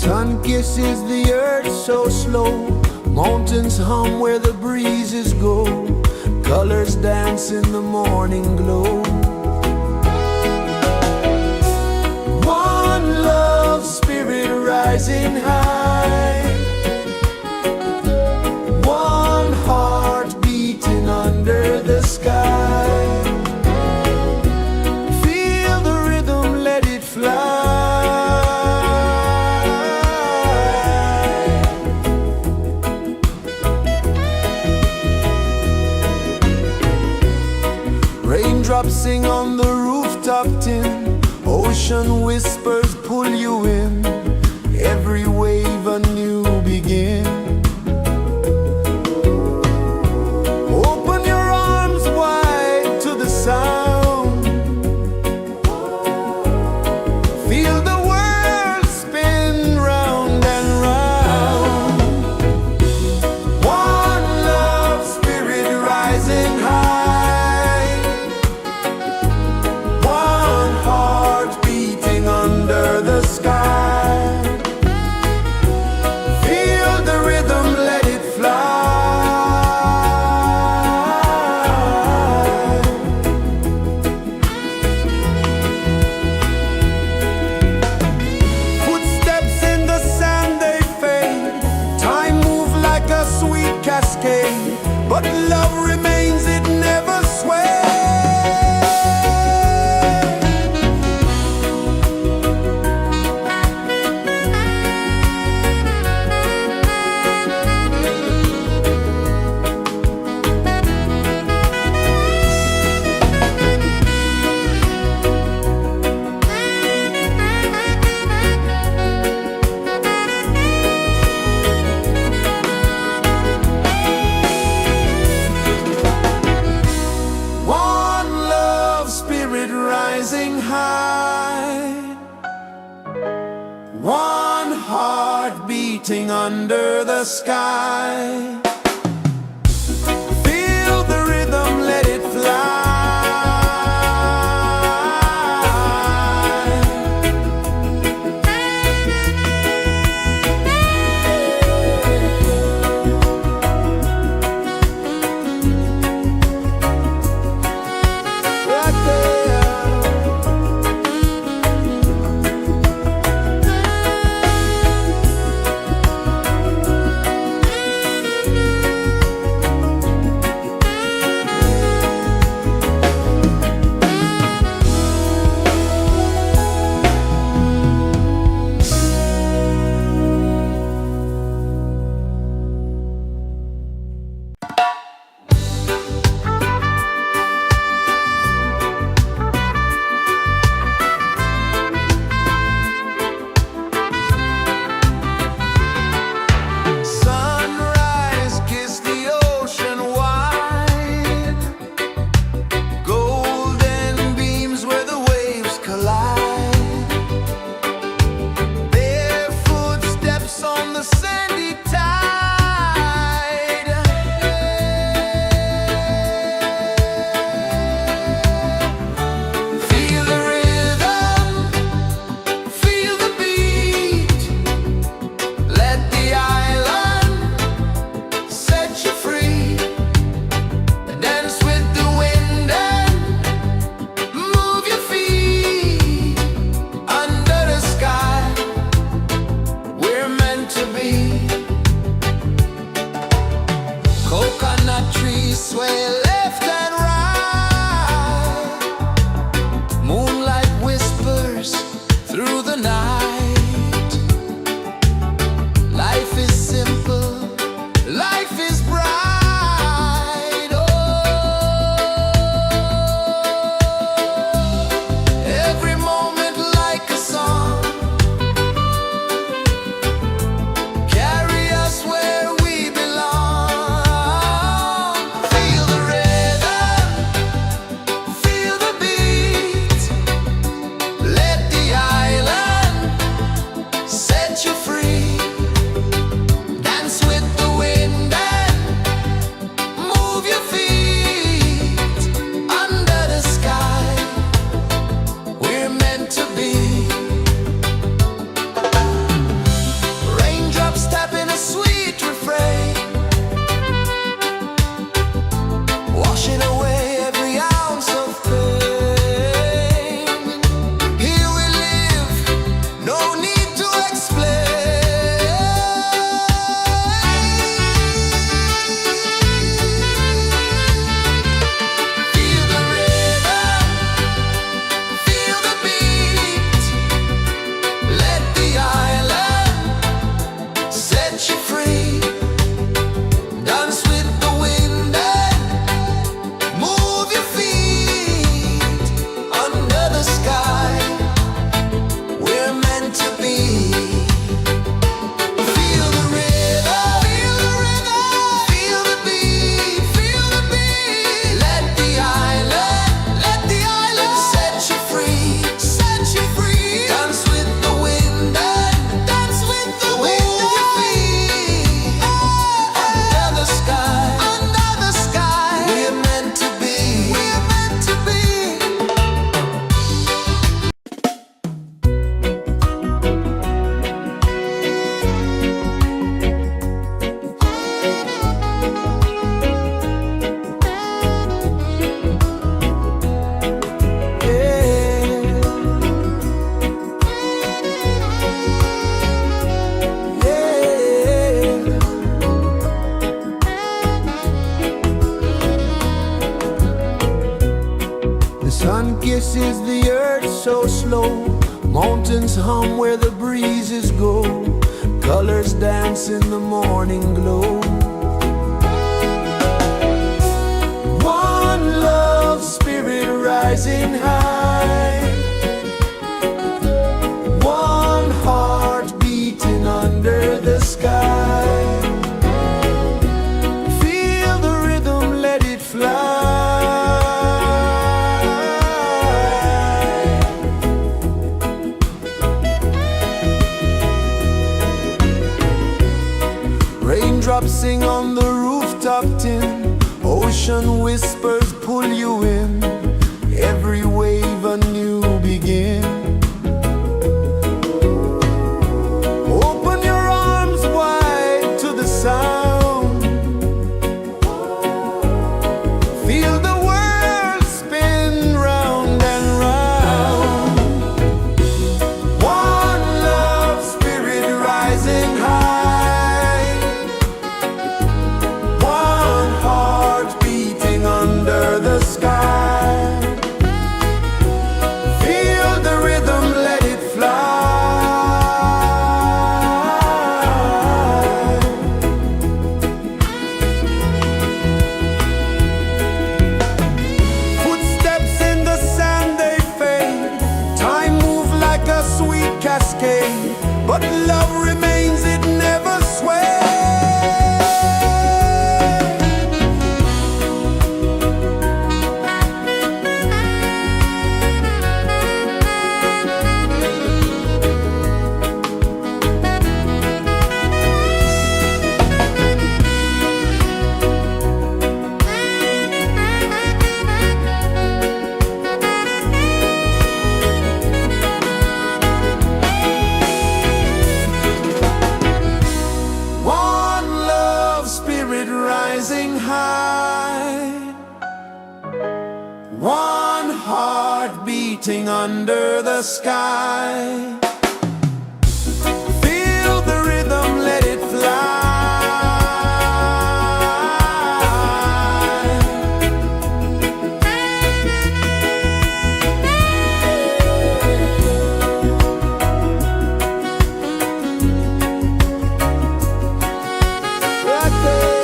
Sun kisses the earth so slow, mountains hum where the breezes go, colors dance in the morning glow. One love spirit rising high, one heart beating under the sky. Feel the rhythm, let it fly. Raindrops sing on the rooftop tin, ocean whispers pull you in, every wave a new begin. Open your arms wide to the sound, feel the world spin round and round. One love spirit rising high, one heart beating under the sky. Feel the rhythm, let it fly. Footsteps in the sand, they fade, time move like a sweet cascade, but love remains, it never sways. One love spirit rising high, one heart beating under the sky. Feel the rhythm, let it fly. Right there. kisses the earth so slow. Mountains hum where the breezes go. Colors dance in the morning glow. One love spirit rising high. One heart beating under the sky. Feel the rhythm, let it fly. Raindrops sing on the rooftop tin. Ocean whispers pull you in. Every wave a new begin. Open your arms wide to the sound. Feel the world spin round and round. One love spirit rising high. One heart beating under the sky. Feel the rhythm, let it fly. Footsteps in the sand, they fade. Time moves like a sweet cascade, but love remains, it never sways. One love spirit rising high. One heart beating under the sky. Feel the rhythm, let it fly. Right there.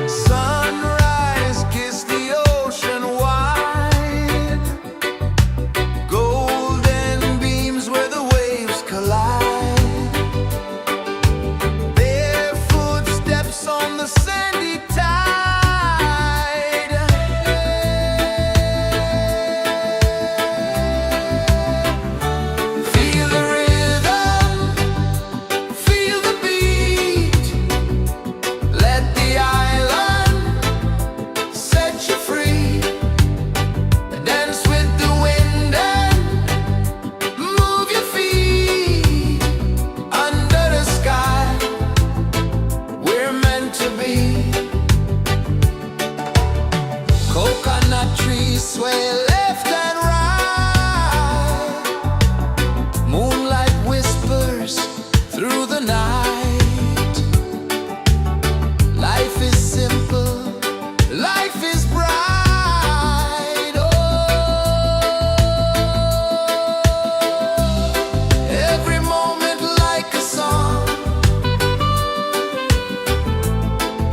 Sunrise, kiss the ocean wide. Golden beams where the waves collide. Their footsteps on the sandy tide. Feel the rhythm, feel the beat. Let the island set you free. Dance with the wind and move your feet. Under the sky, we're meant to be. Coconut trees sway left and right. Moonlight whispers through the night. Life is simple, life is bright. Oh, every moment like a song.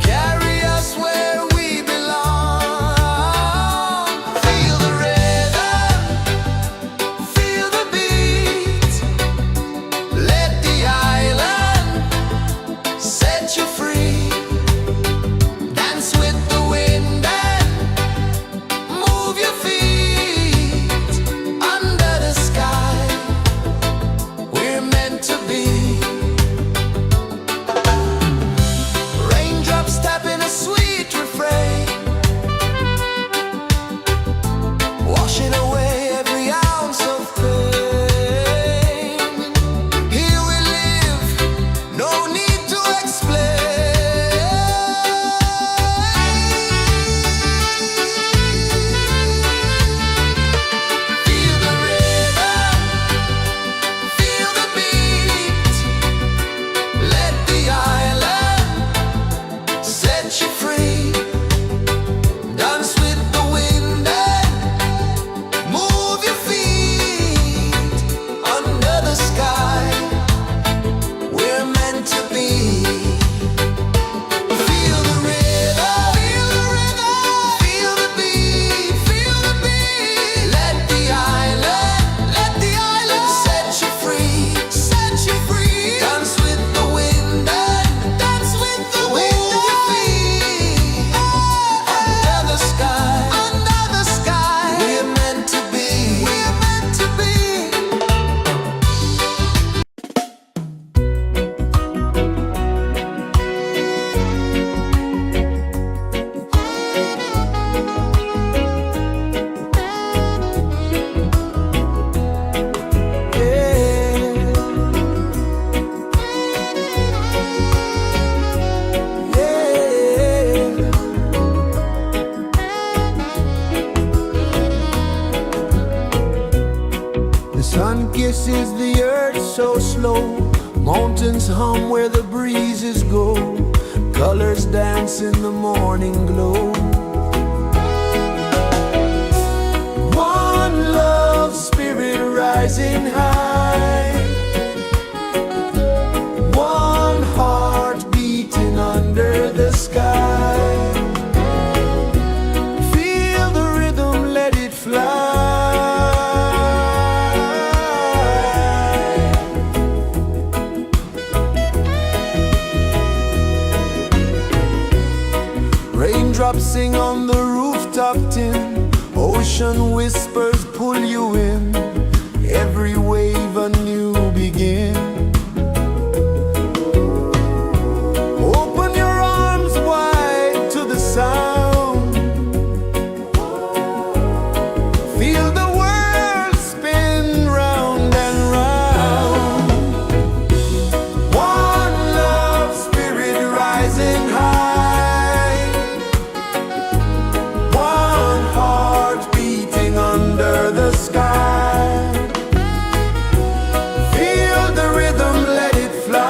Carry us where we belong. Feel the rhythm, feel the beat. Let the island set you free. Dance with the wind and move your feet. Under the sky, we're meant to be. kisses the earth so slow. Mountains hum where the breezes go. Colors dance in the morning glow. One love, spirit rising high. One heart beating under the sky. Feel the rhythm, let it fly. Raindrops sing on the rooftop tin. Ocean whispers pull you in. Every wave a new begin. Open your arms wide to the sound. Feel the world spin round and round. One love, spirit rising high. One heart beating under the sky. Feel the rhythm, let it fly.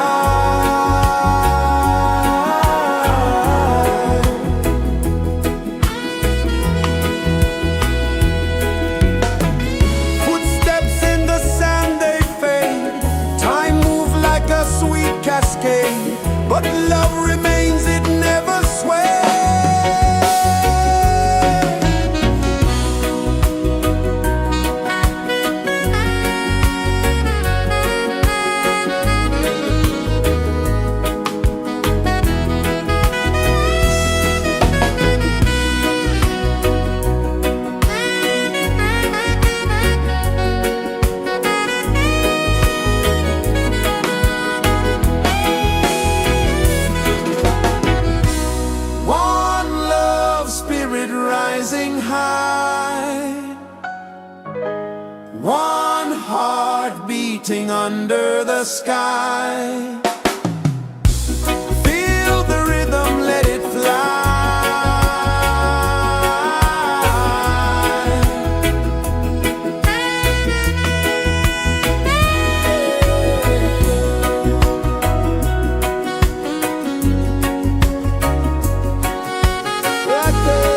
Footsteps in the sand, they fade. Time moves like a sweet cascade, but love remains, it never sways. One love, spirit rising high. One heart beating under the sky. Feel the rhythm, let it fly. Right there.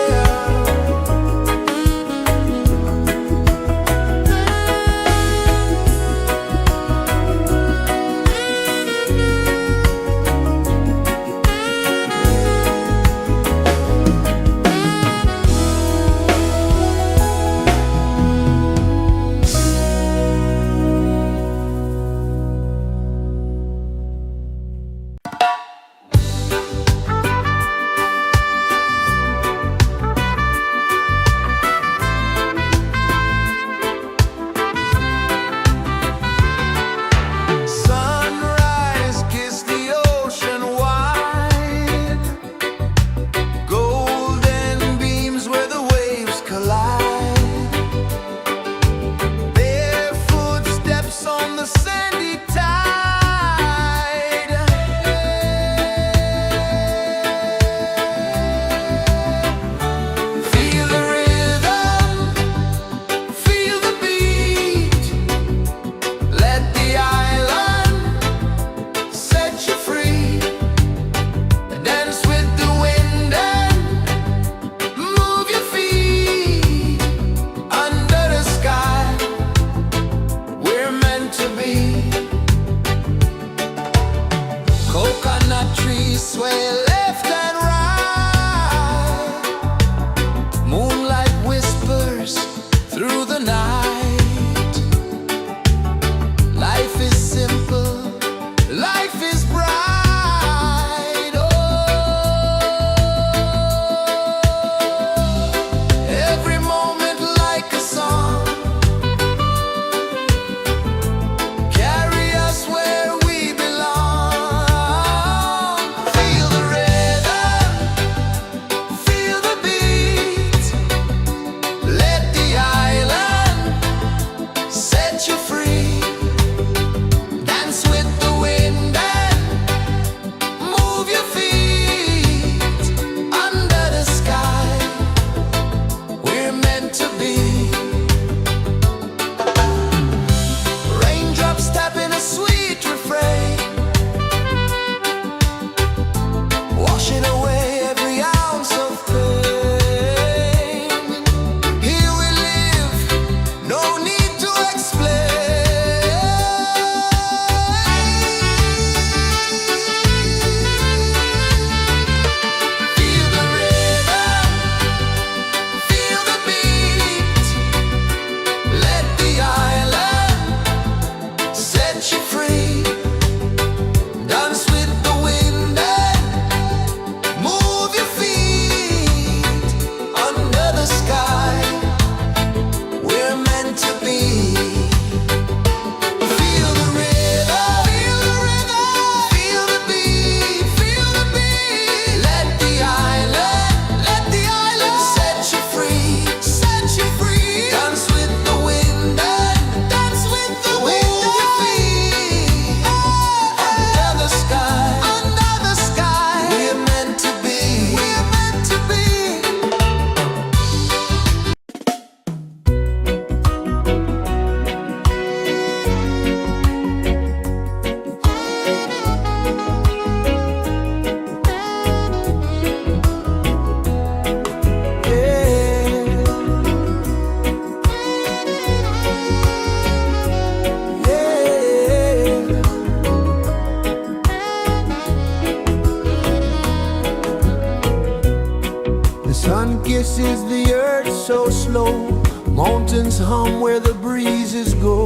flow, mountains hum where the breezes go,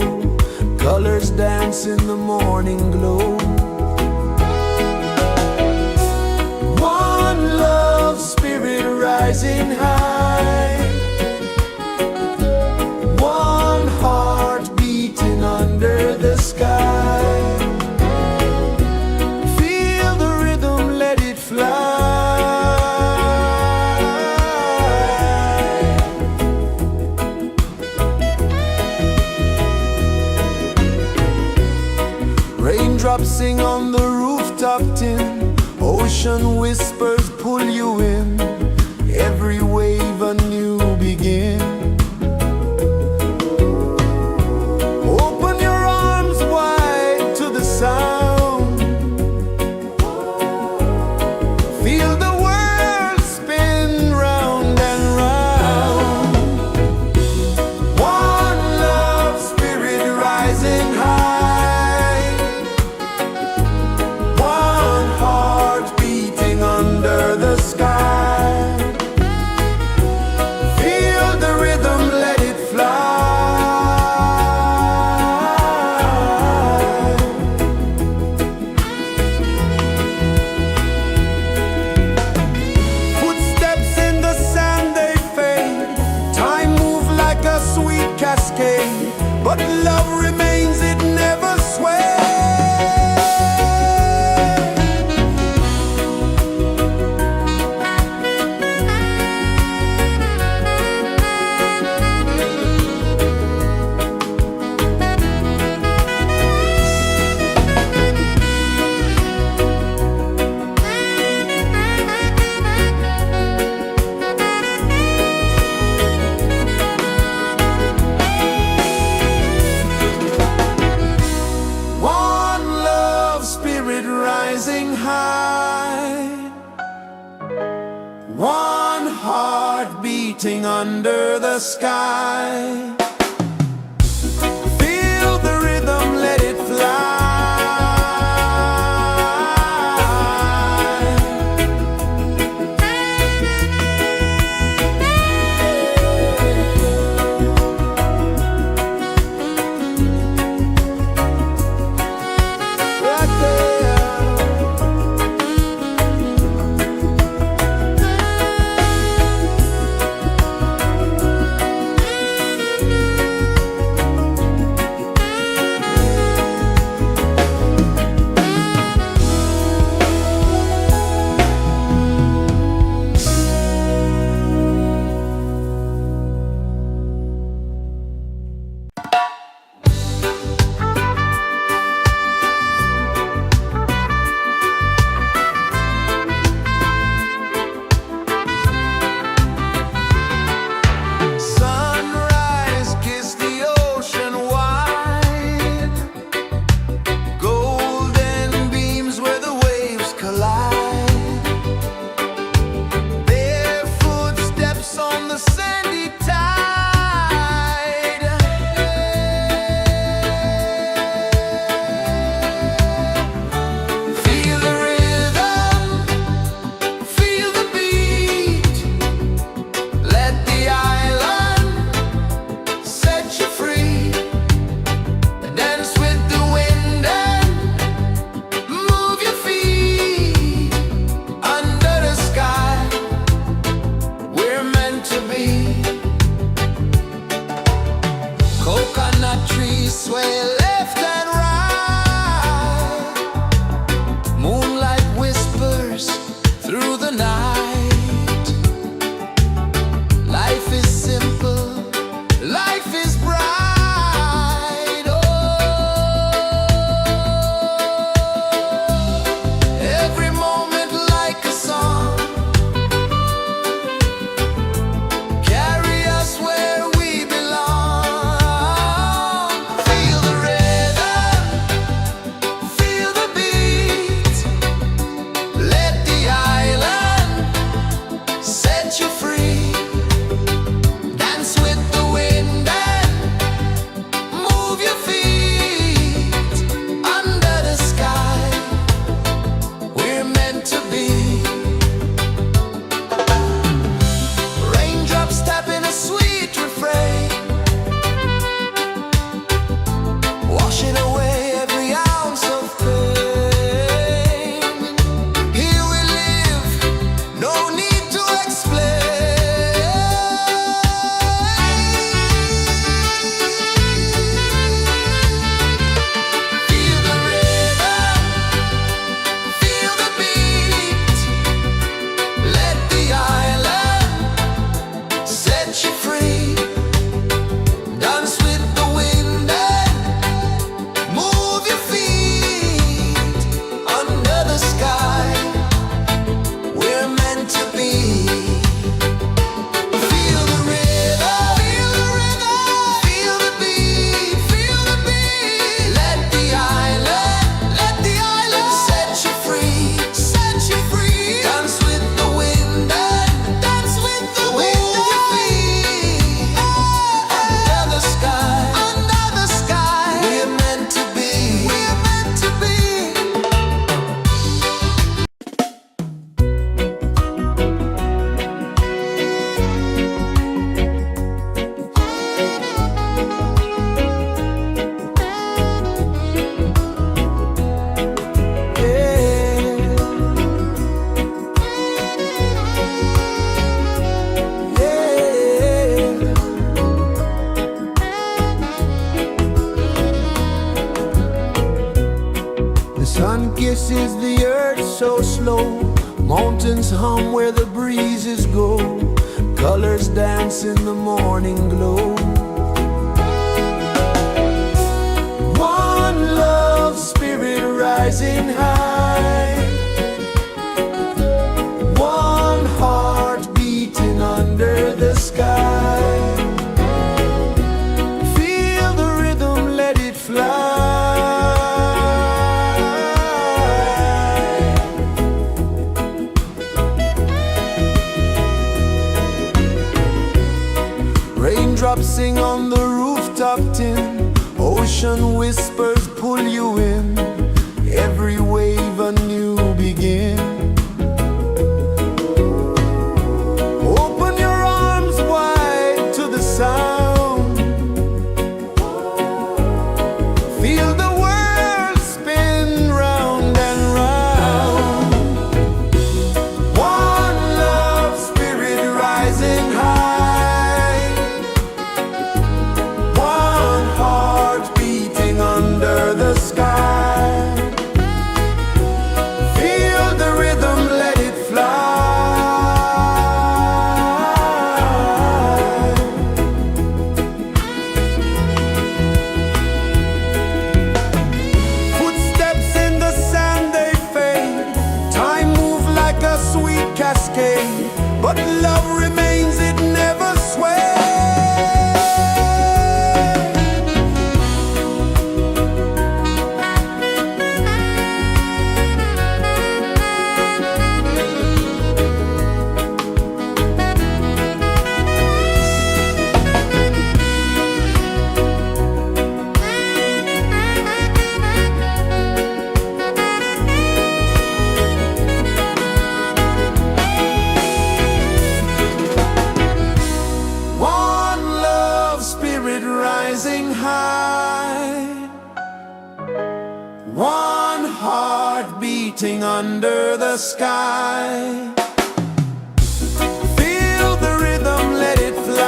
colors dance in the morning glow. One love, spirit rising high, one heart beating under the sky. Feel the rhythm, let it fly. Raindrops sing on the rooftop tin, ocean whispers pull you in, every wave a new begin. Open your arms wide to the sound, feel the world spin round and round. One love, spirit rising high, one heart beating under the sky. Feel the rhythm, let it fly. Footsteps in the sand, they fade, time moves like a sweet cascade, but love remains, it never sways. One love, spirit rising high, one heart beating under the sky. Feel the rhythm, let it fly. Right there. Sunrise, kiss the ocean wide, golden beams where the waves collide, bare footsteps on the sandy tide. Feel the rhythm, feel the beat, let the island set you free. Dance with the wind and move your feet. Under the sky, we're meant to be. Coconut trees sway left and right, moonlight whispers through the night. Life is simple, life is bright. Oh, every moment like a song, carry us where we belong. Feel the rhythm. kisses the earth so slow. Mountains hum where the breezes go. Colors dance in the morning glow. One love spirit rising high. One heart beating under the sky. Feel the rhythm, let it fly. Raindrops sing on the rooftop tin. Ocean whispers pull you in. Every wave a new begin. Open your arms wide to the sound. Feel the world spin round and round. One love spirit rising high. One heart beating under the sky. Feel the rhythm, let it fly. Footsteps in the sand, they fade. Time moves like a sweet cascade, but love remains, it never sways. One love spirit rising high. One heart beating under the sky. Feel the rhythm, let it fly.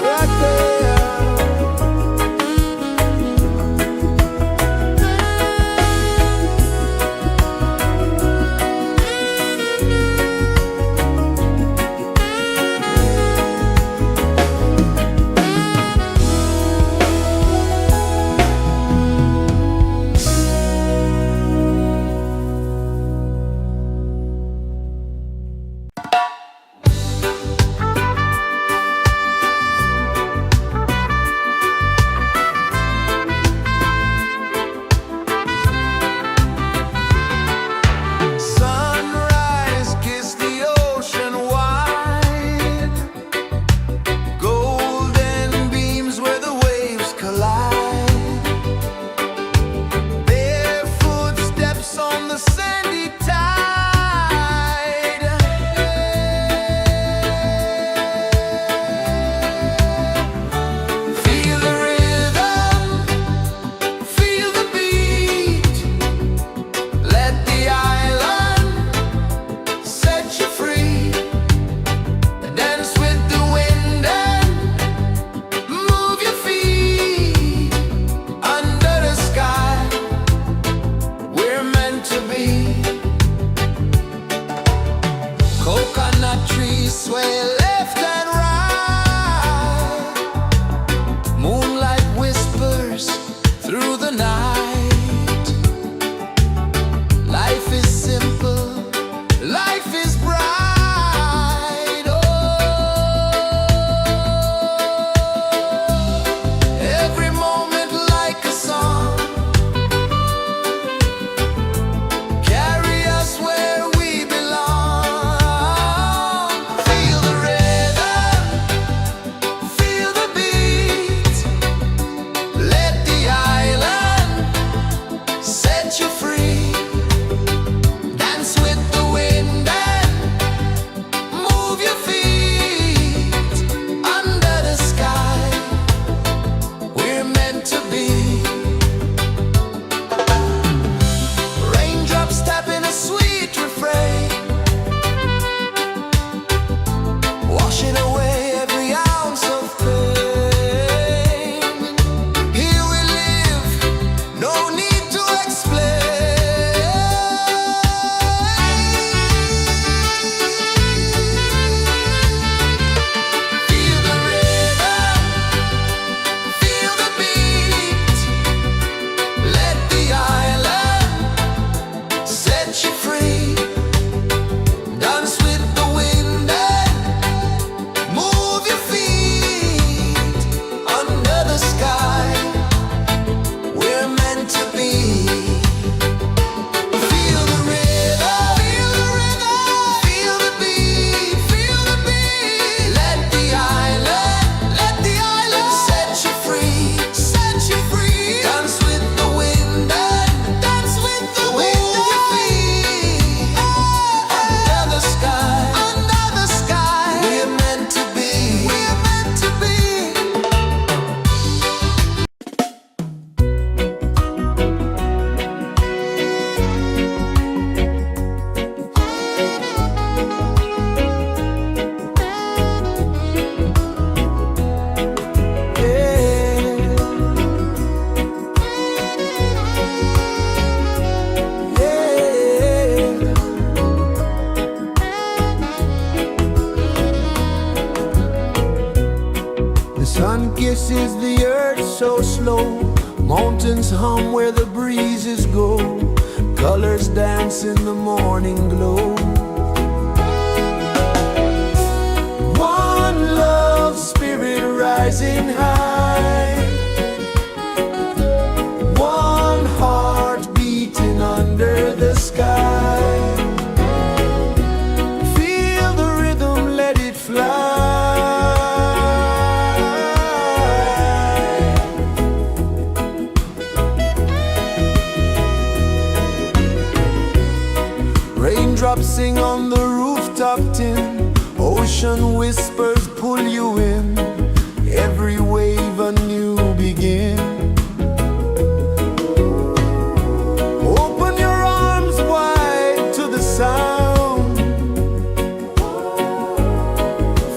Right there. Sun kisses the earth so slow, mountains hum where the breezes go, colors dance in the morning glow. One love spirit rising high, one heart beating under the sky. Feel the rhythm, let it fly. Raindrops sing on the rooftop tin, ocean whispers pull you in, every wave a new begin. Open your arms wide to the sound,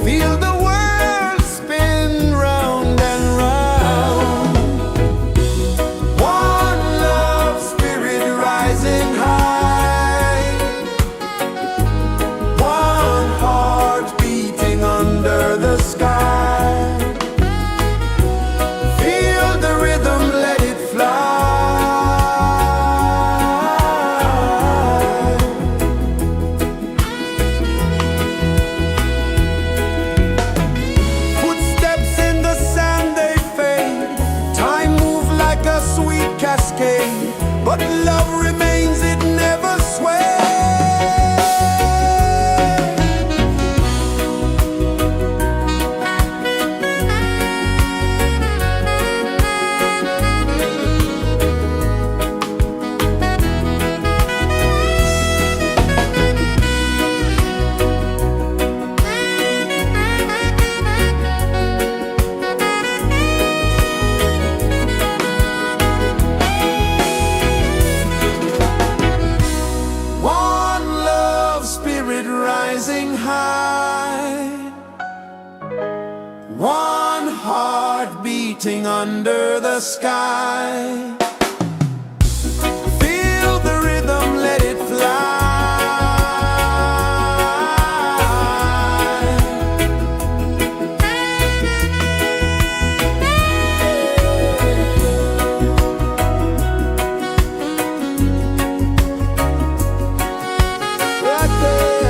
feel the world spin round and round. One love spirit rising high, one heart beating under the sky. Feel the rhythm, let it fly. Footsteps in the sand, they fade, time move like a sweet cascade, but love remains, it never sways. One love spirit rising high, one heart beating under the sky. Feel the rhythm, let it fly. Right there.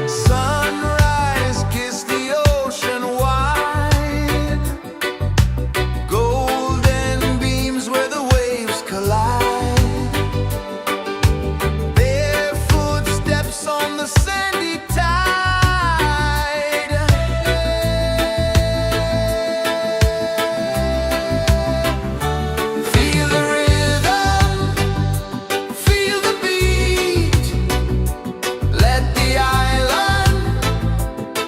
Sunrise, kiss the ocean wide, golden beams where the waves collide, barefoot steps on the sandy tide. Feel the rhythm, feel the beat, let the island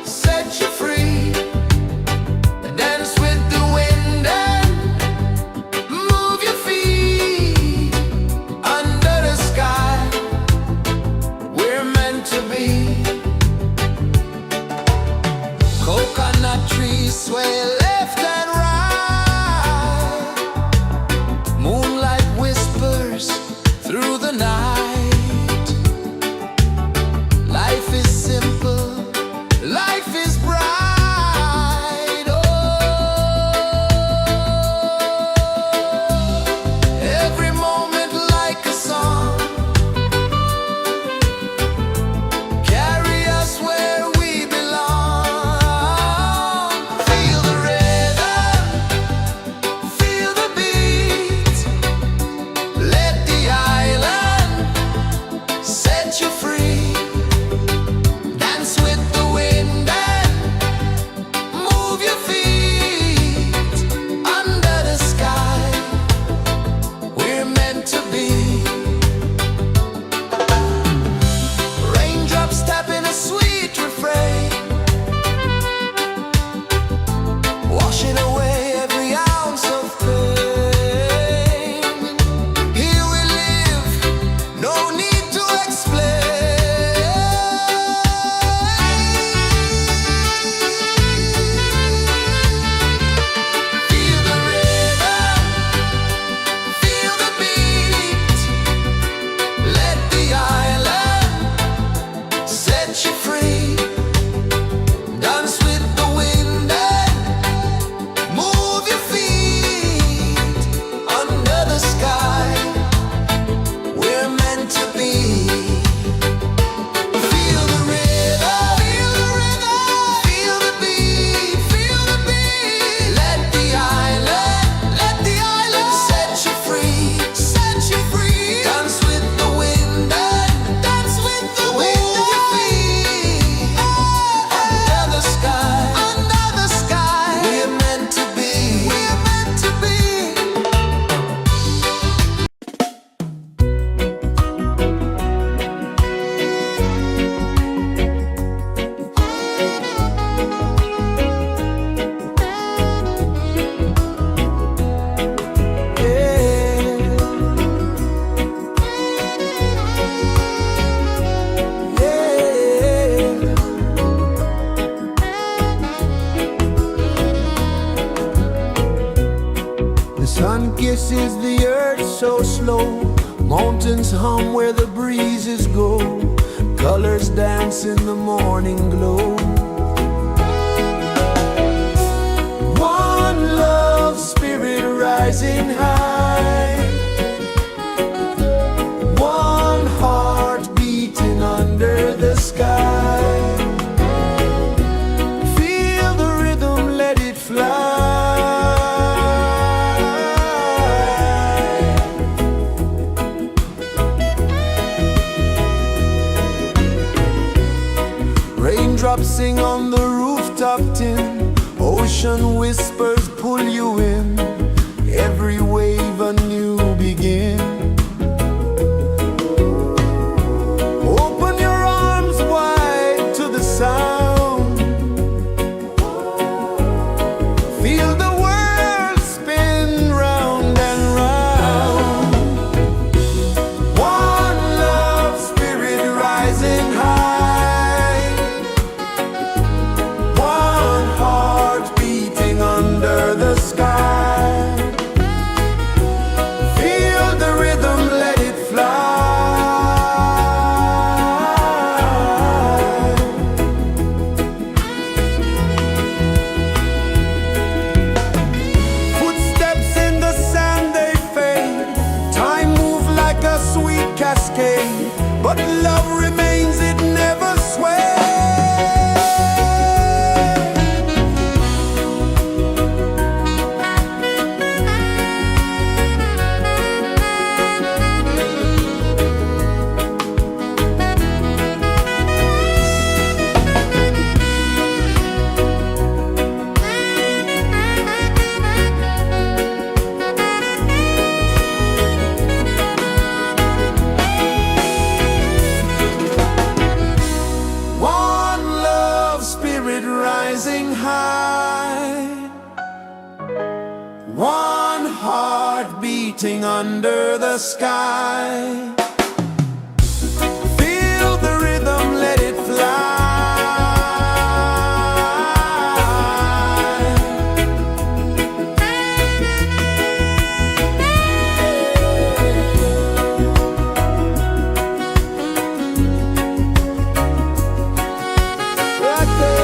set you free. Dance with the wind and move your feet under the sky. We're meant to be. Coconut trees sway left and right, moonlight whispers through the night. Life is simple, life is bright. Oh, every moment like a song, carry us where we belong. Feel the rhythm. hum where the breezes go, colors dance in the morning glow. One love spirit rising high, one heart beating under the sky. Feel the rhythm, let it fly. Raindrops sing on the rooftop tin, ocean whispers pull you in, every wave a new begin. Open your arms wide to the sound, feel the world spin round and round. One love spirit rising high, one heart beating under the sky. Feel the rhythm, let it fly. Footsteps in the sand, they fade. Time moves like a sweet cascade, but love remains, it never sways. One love spirit rising high, one heart beating under the sky. Feel the rhythm, let it fly. Right there.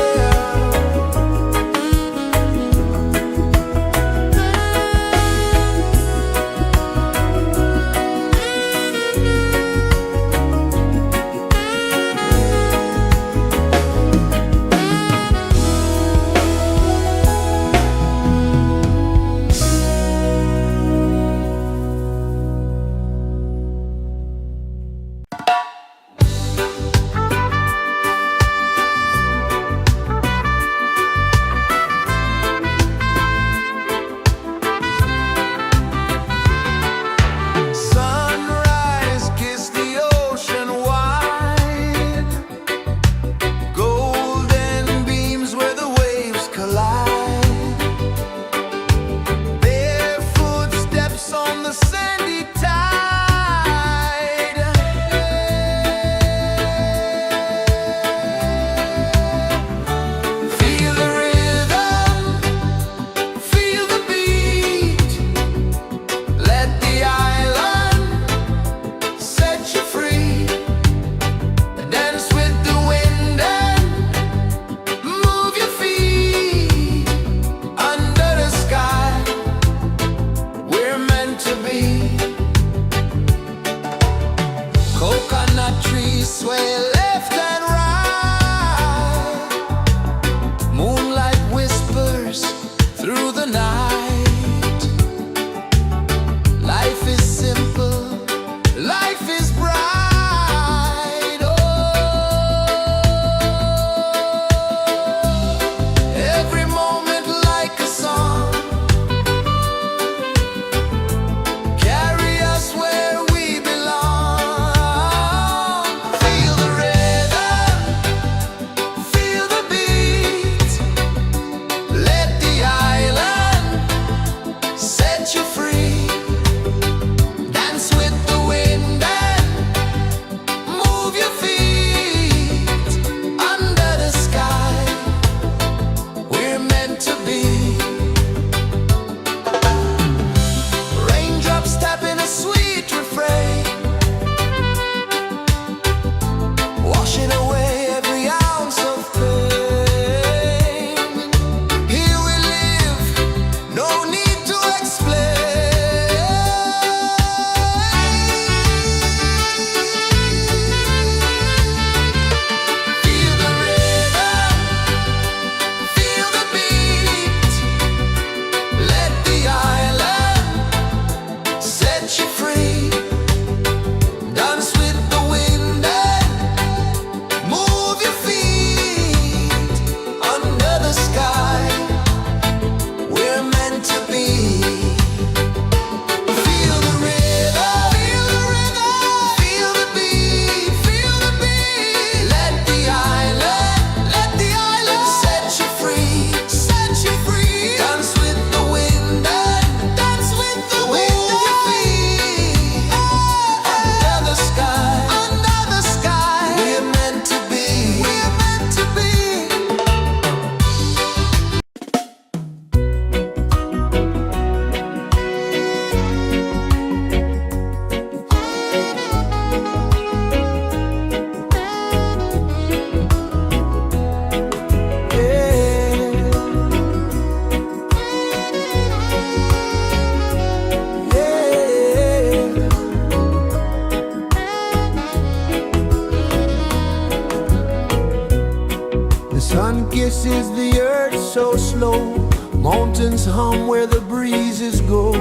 Sun kisses the earth so slow, mountains hum where the breezes go,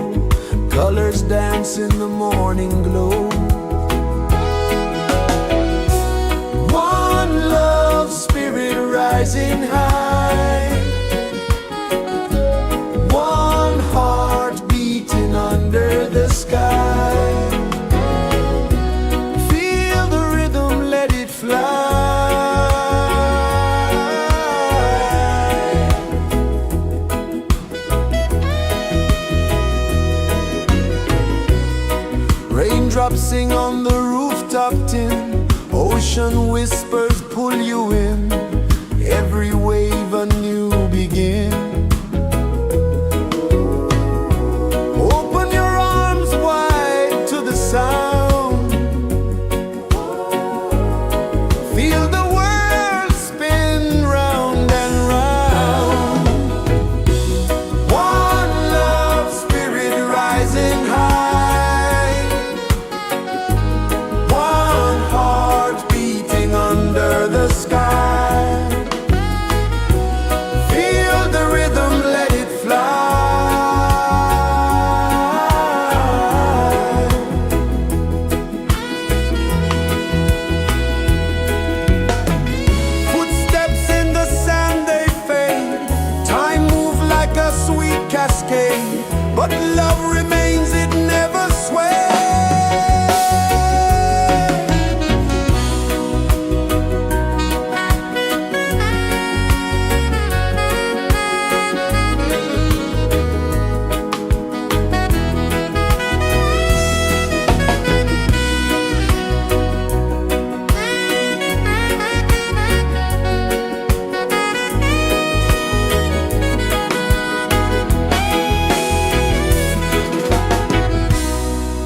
colors dance in the morning glow. One love spirit rising high, one heart beating under the sky. Feel the rhythm, let it fly. Raindrops sing on the rooftop tin, ocean whispers pull you in, every wave a new begin. Open your arms wide to the sound, feel the world spin round and round. One love spirit rising high, one heart beating under the sky. Feel the rhythm, let it fly. Footsteps in the sand, they fade, time moves like a sweet cascade, but love remains, it never sways.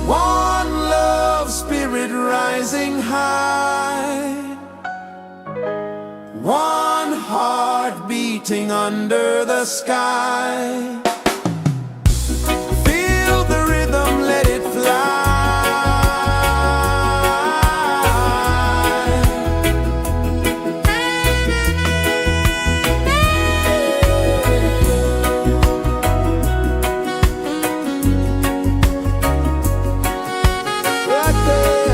One love spirit rising high, one heart beating under the sky. Feel the rhythm, let it fly. Right there.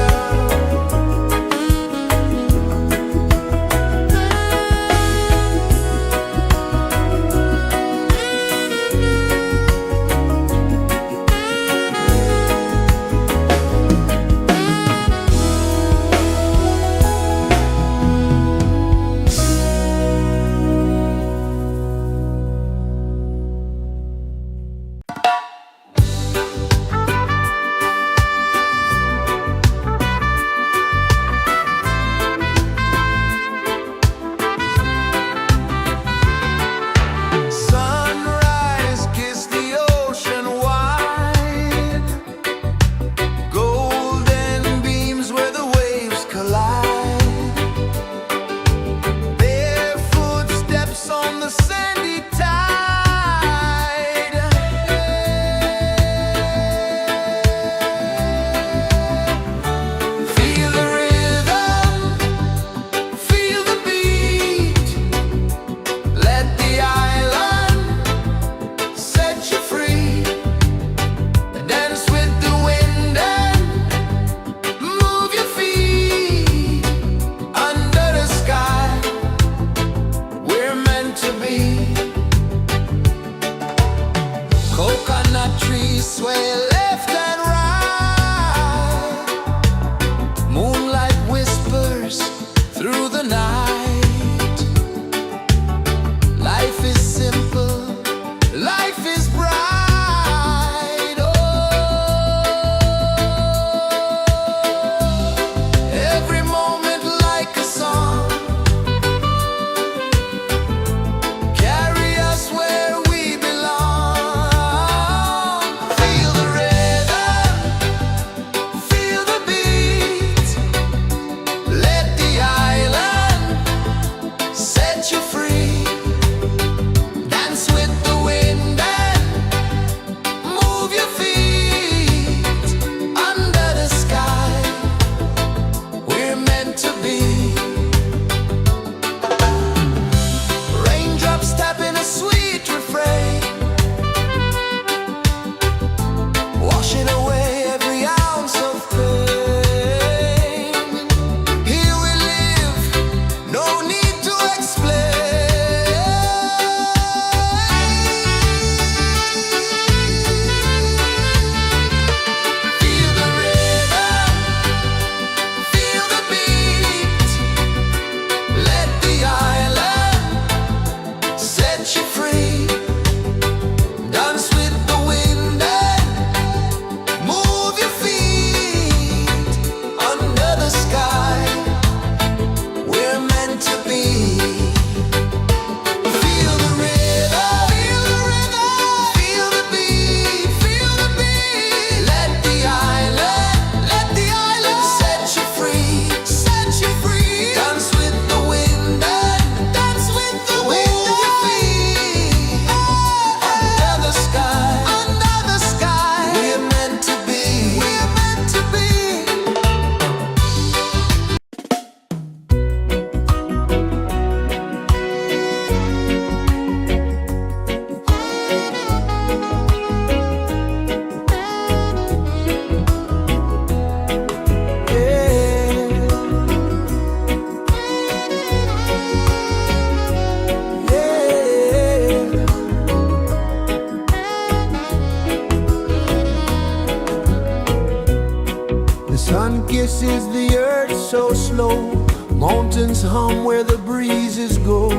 is the earth so slow? Mountains hum where the breezes go.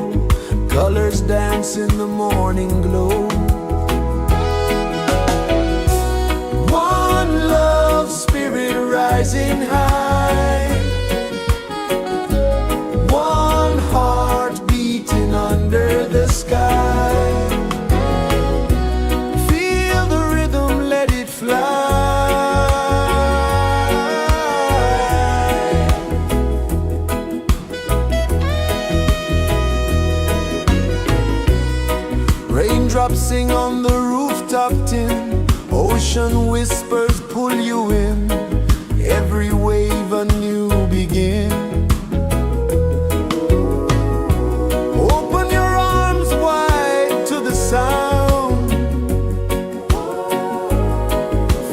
Colors dance in the morning glow. One love spirit rising high. One heart beating under the sky. Feel the rhythm, let it fly. Raindrops sing on the rooftop tin. Ocean whispers pull you in. Every wave a new begin. Open your arms wide to the sound.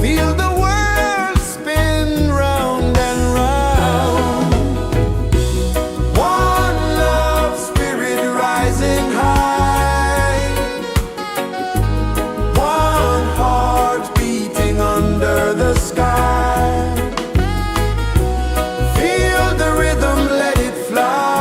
Feel the world spin round and round. One love spirit rising high. One heart beating under the sky. Feel the rhythm, let it fly.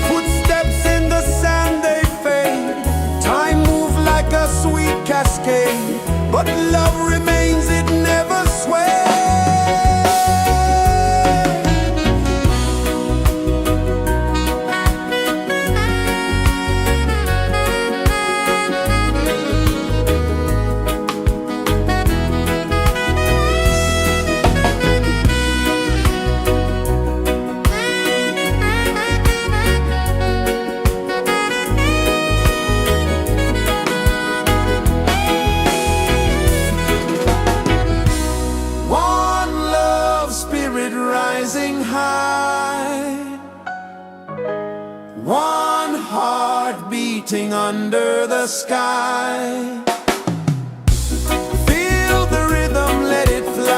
Footsteps in the sand, they fade. Time moves like a sweet cascade, but love remains, it never sways. One love spirit rising high. One heart beating under the sky. Feel the rhythm, let it fly.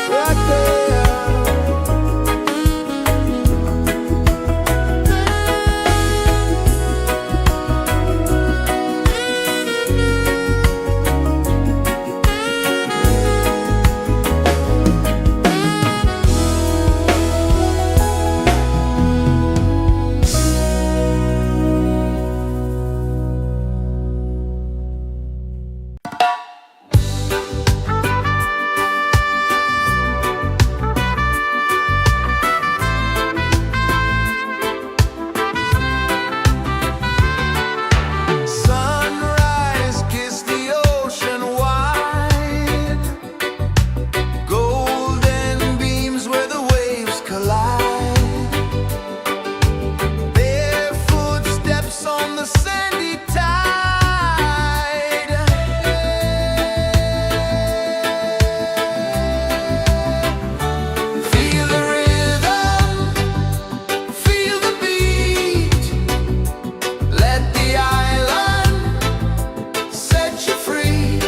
Right there. Sunrise, kiss the ocean wide. Golden beams where the waves collide. Bare footsteps on the sandy tide. Feel the rhythm, feel the beat. Let the island set you free.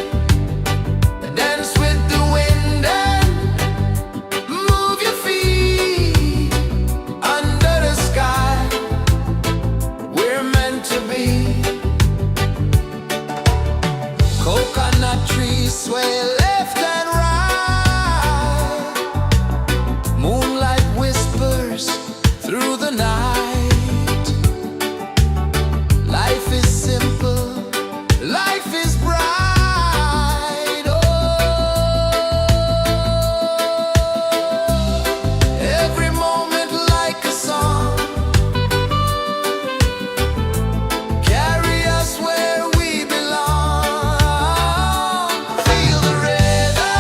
Dance with the wind and move your feet. Under the sky, we're meant to be. Coconut trees sway left and right. Moonlight whispers through the night. Life is simple, life is bright. Oh, every moment like a song. Carry us where we belong. Feel the rhythm,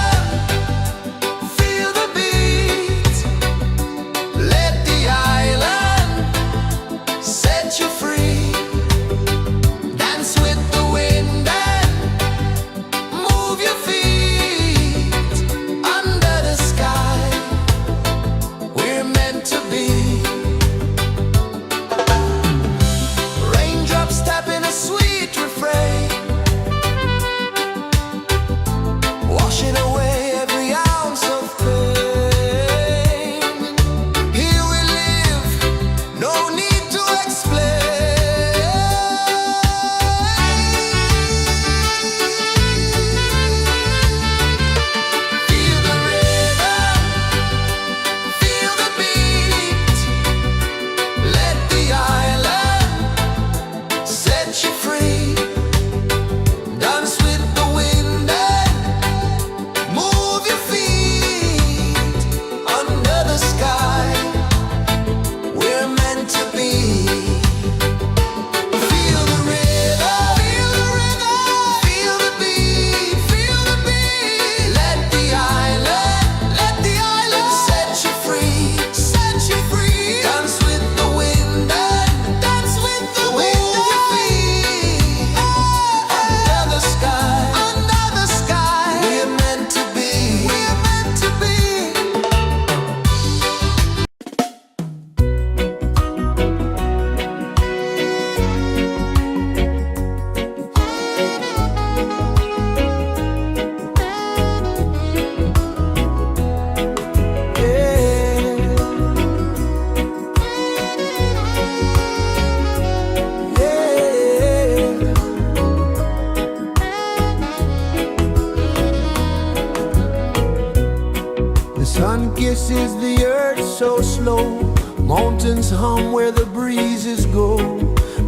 kisses the earth so slow. Mountains hum where the breezes go.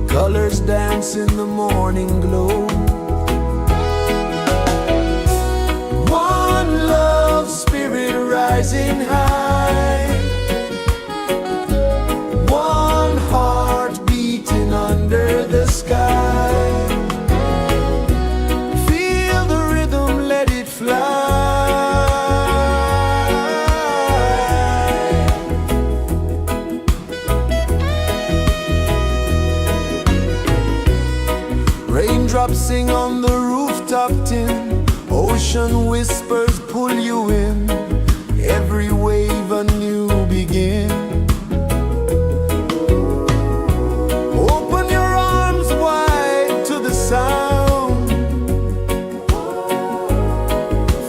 Colors dance in the morning glow. One love spirit rising high. One heart beating under the sky. Feel the rhythm, let it fly. Raindrops sing on the rooftop tin. Ocean whispers pull you in. Every wave a new begin. Open your arms wide to the sound.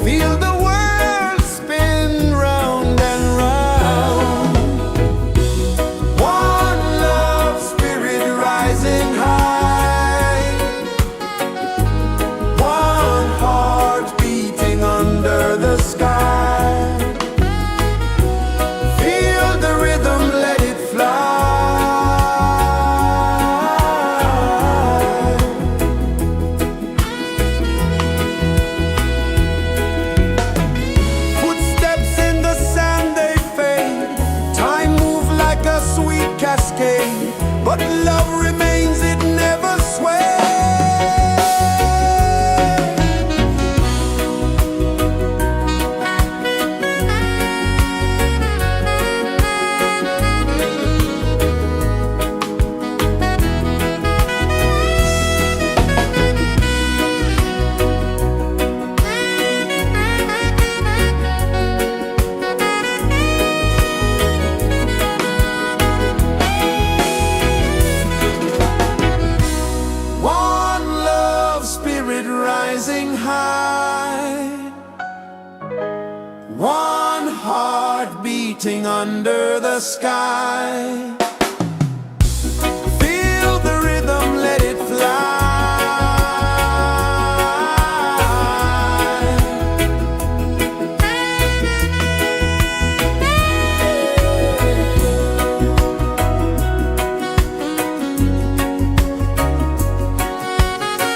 Feel the world spin round and round. One love spirit rising high. One heart beating under the sky. Feel the rhythm, let it fly. Footsteps in the sand, they fade. Time moves like a sweet cascade, but love remains, it never sways. One love spirit rising high. One heart beating under the sky. Feel the rhythm, let it fly.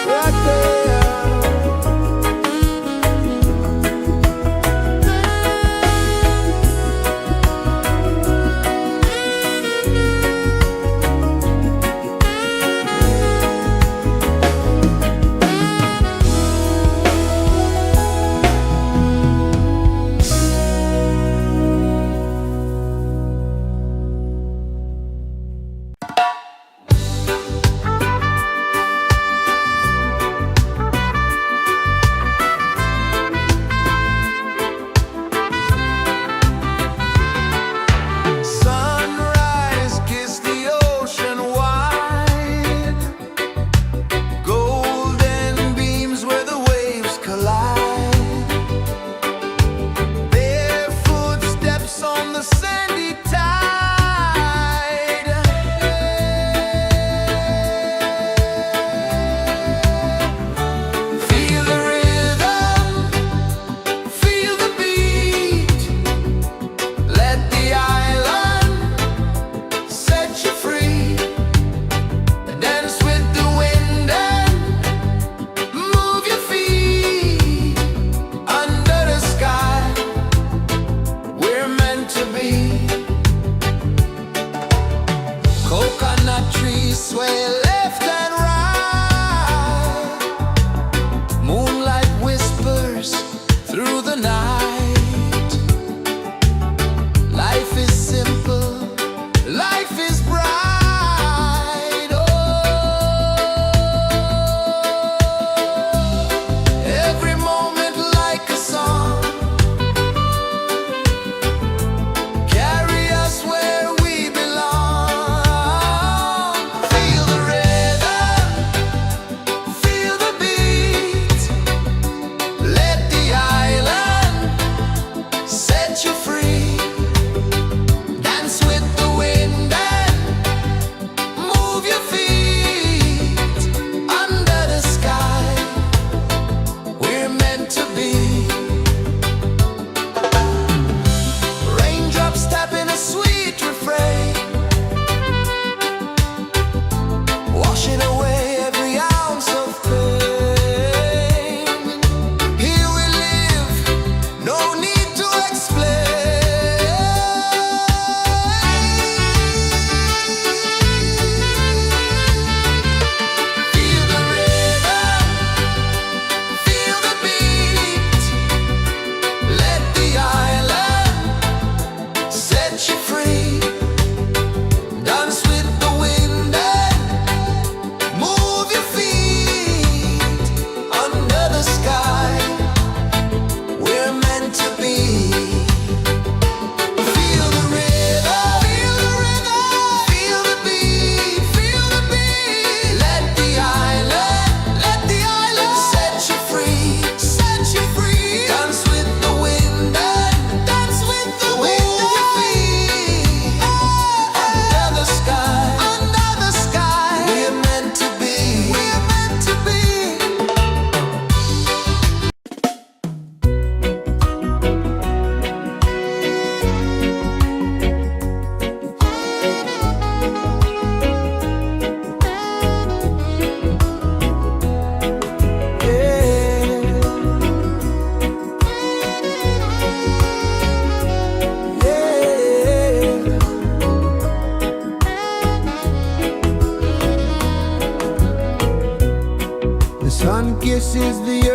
Right there.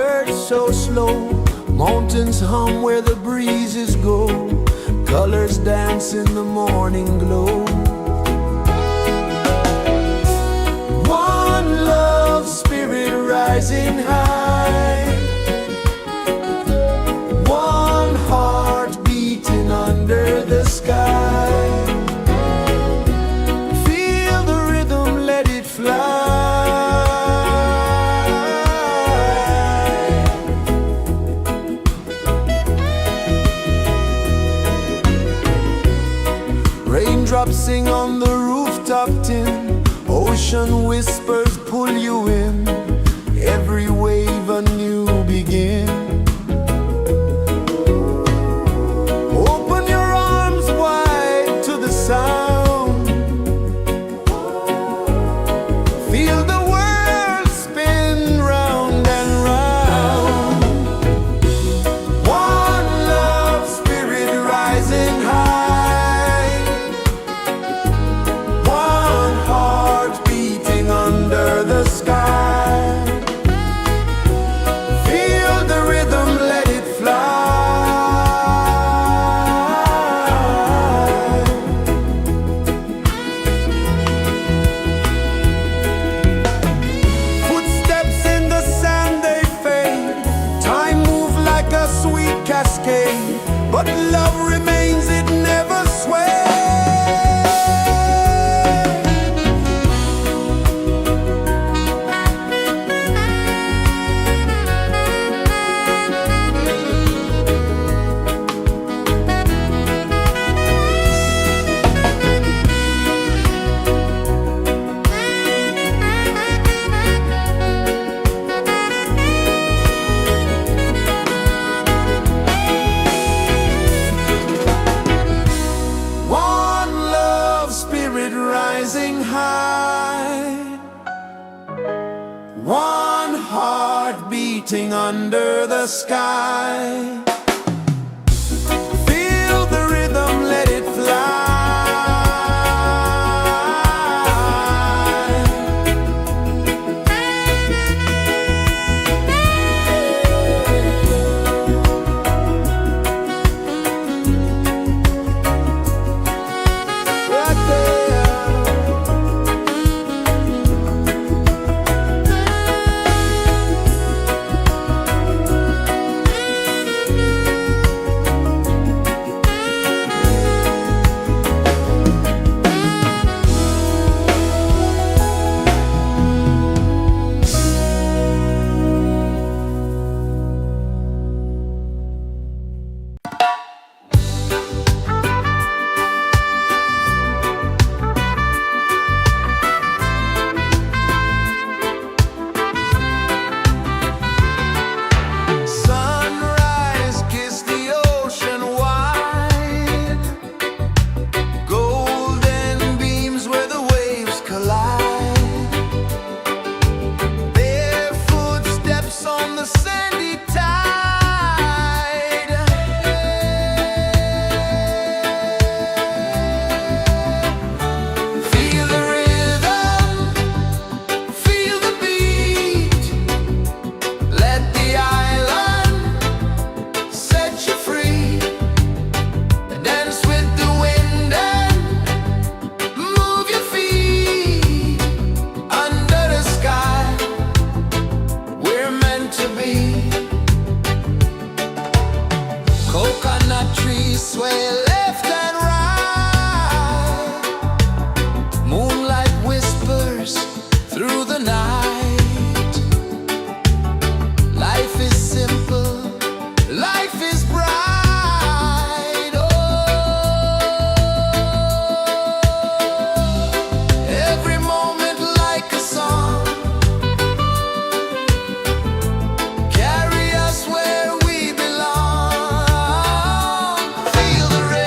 birds so slow, mountains hum where the breezes go, colors dance in the morning glow. One love spirit rising high, one heart beating under the sky. Feel the rhythm, let it fly. Raindrops sing on the rooftop tin, ocean whispers pull you in, every wave a new begin. Open your arms wide to the sound, feel the world spin round and round. One love spirit rising high, one heart beating under the sky. Feel the rhythm, let it fly. Footsteps in the sand, they fade, time move like a sweet cascade, but love remains, it never sways. One love spirit rising high, one heart beating under the sky. Feel the rhythm, let it fly. Right there. Sunrise, kiss the ocean wide, golden beams where the waves collide, barefoot steps on the sandy tide. Feel the rhythm, feel the beat, let the island set you free. Dance with the wind and move your feet under the sky. We're meant to be. Coconut trees sway left and right, moonlight whispers through the night. Life is simple, life is bright. Oh, every moment like a song, carry us where we belong. Feel the rhythm.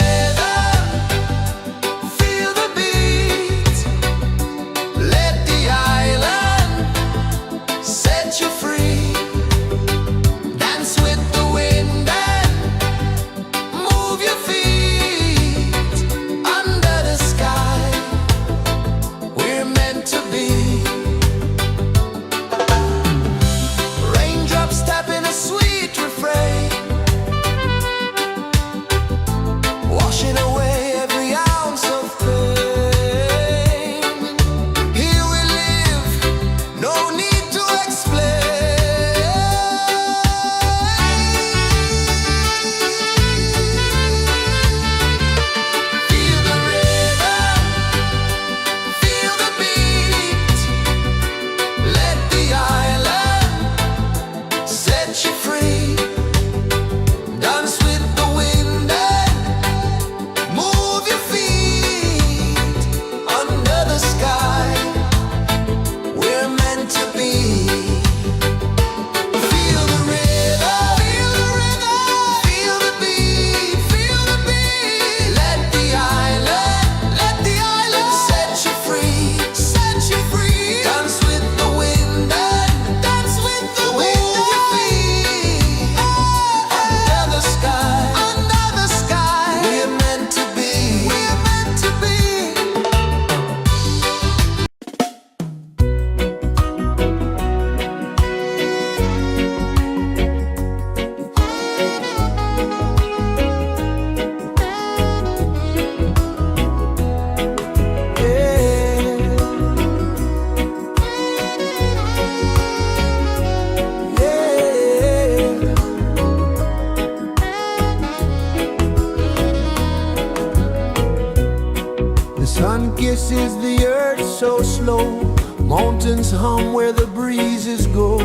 rejoices the earth so slow. Mountains hum where the breezes go.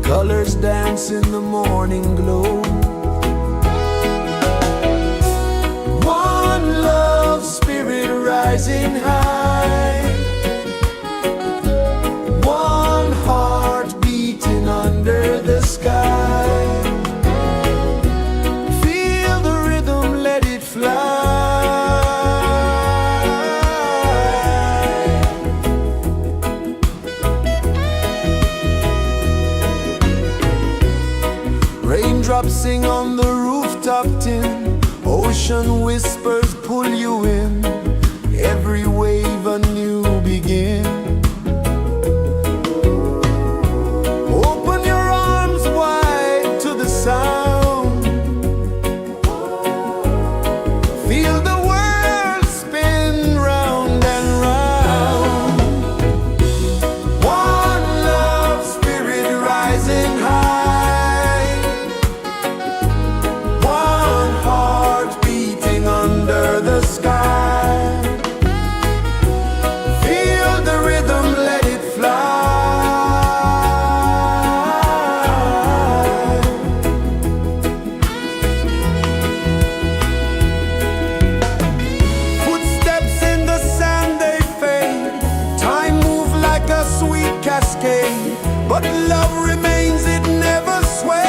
Colors dance in the morning glow. One love spirit rising high. One heart beating under the sky. Feel the rhythm, let it fly. Raindrops sing on the rooftop tin. Ocean whispers pull you in. Every wave a new begin. Open your arms wide to the sound. Feel the world spin round and round. One love spirit rising high. One heart beating under the sky. Feel the rhythm, let it fly. Footsteps in the sand, they fade. Time moves like a sweet cascade, but love remains, it never sways.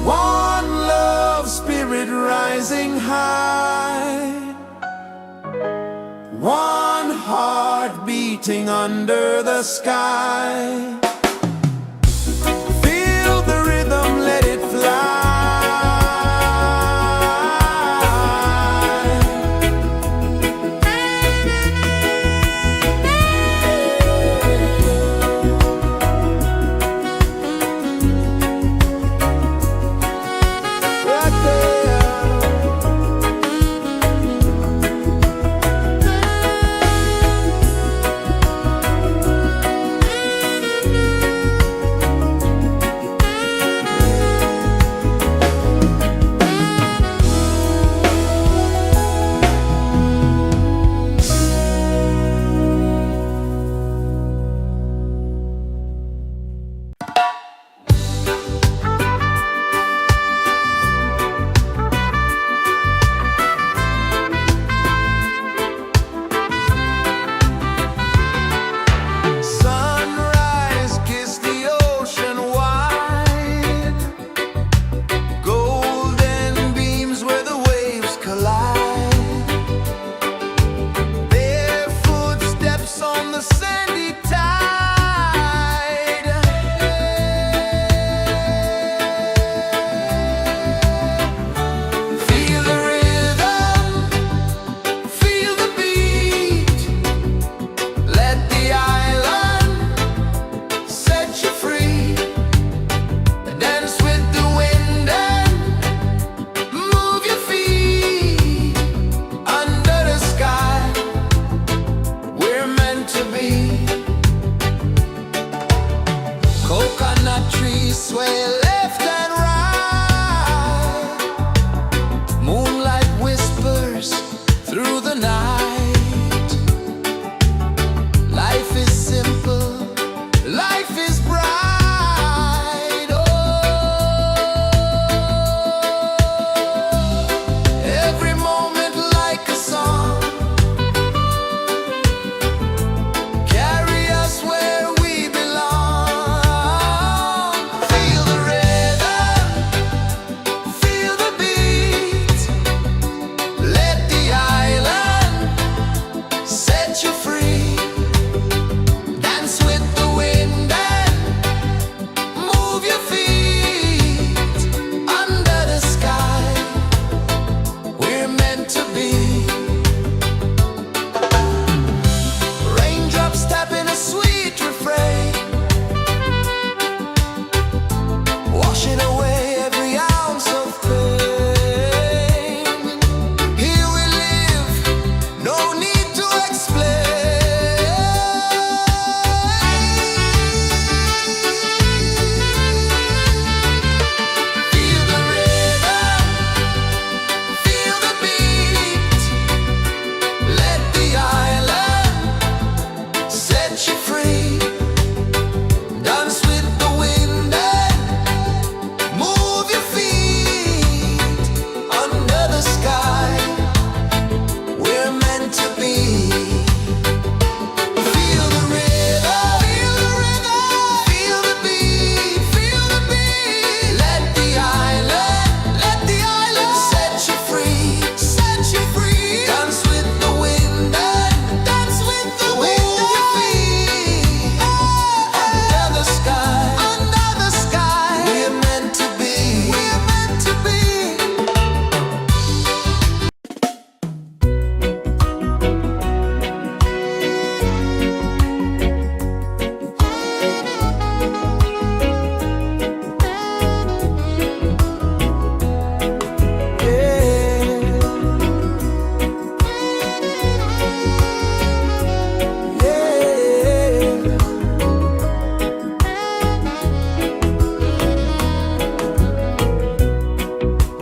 One love spirit rising high. One heart beating under the sky. Feel the rhythm, let it fly. Right there.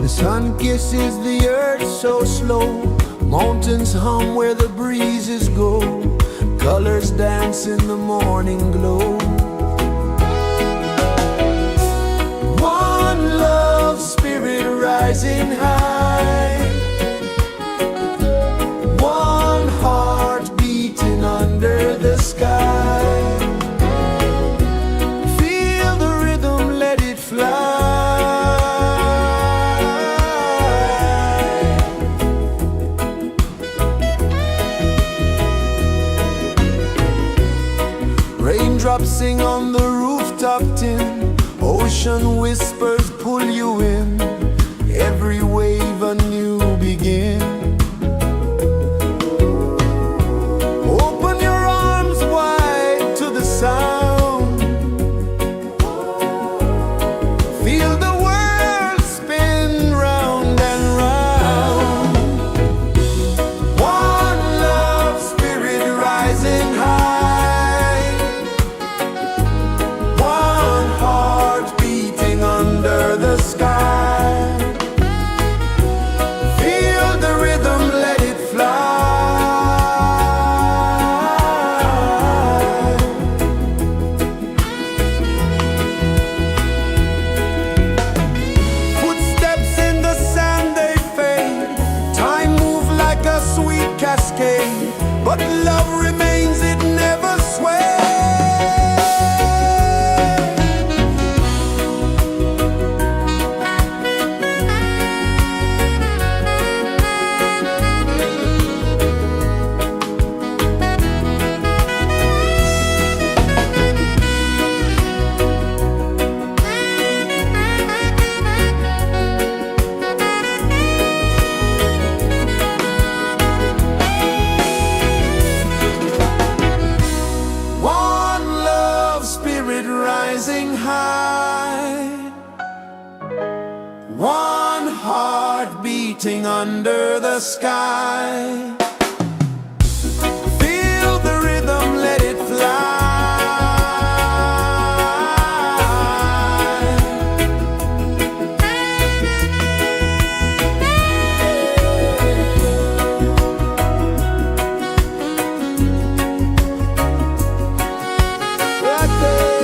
The sun kisses the earth so slow, mountains hum where the breezes go, colors dance in the morning glow. One love spirit rising high, one heart beating under the sky. Feel the rhythm, let it fly. Raindrops sing on the rooftop tin, ocean whispers pull you in, every wave a new begin. Open your arms wide to the sound, feel the world spin round and round. One love spirit rising high, one heart beating under the sky. Feel the rhythm, let it fly. Footsteps in the sand, they fade, time moves like a sweet cascade, but love remains, it never sways. One love spirit rising high, one heart beating under the sky. Feel the rhythm, let it fly. Right there.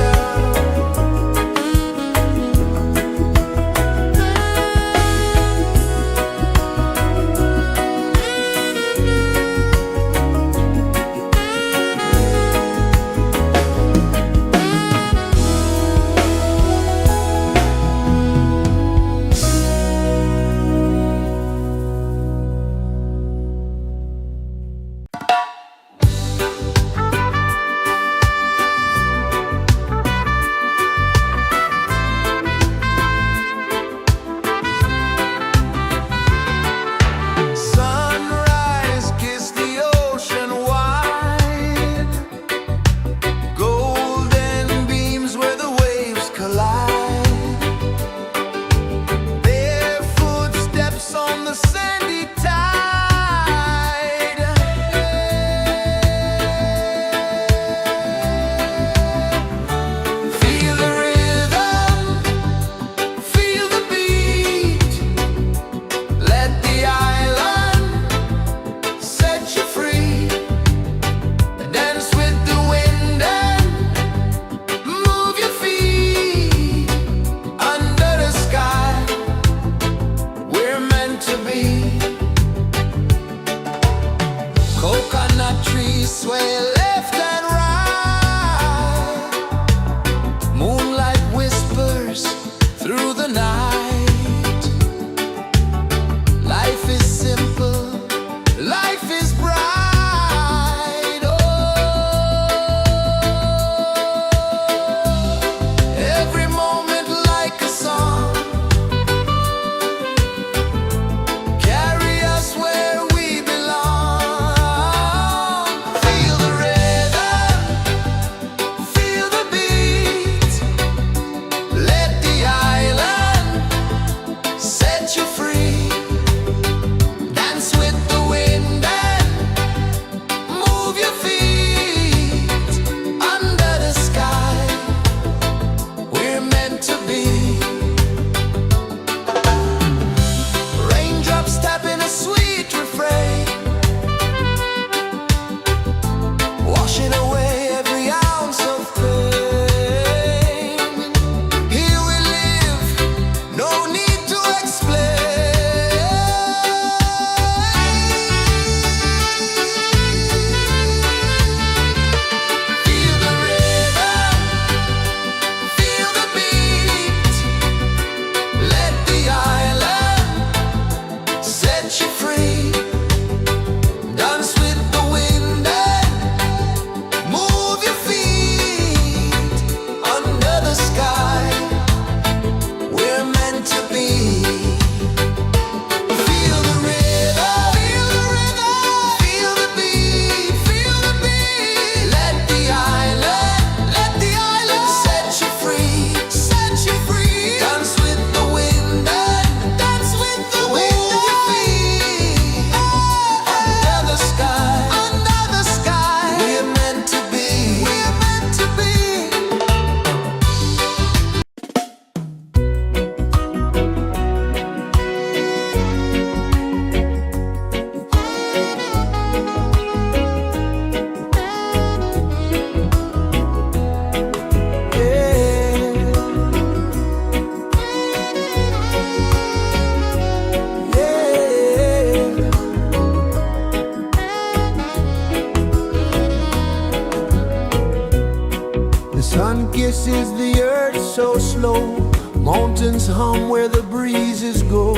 hum where the breezes go,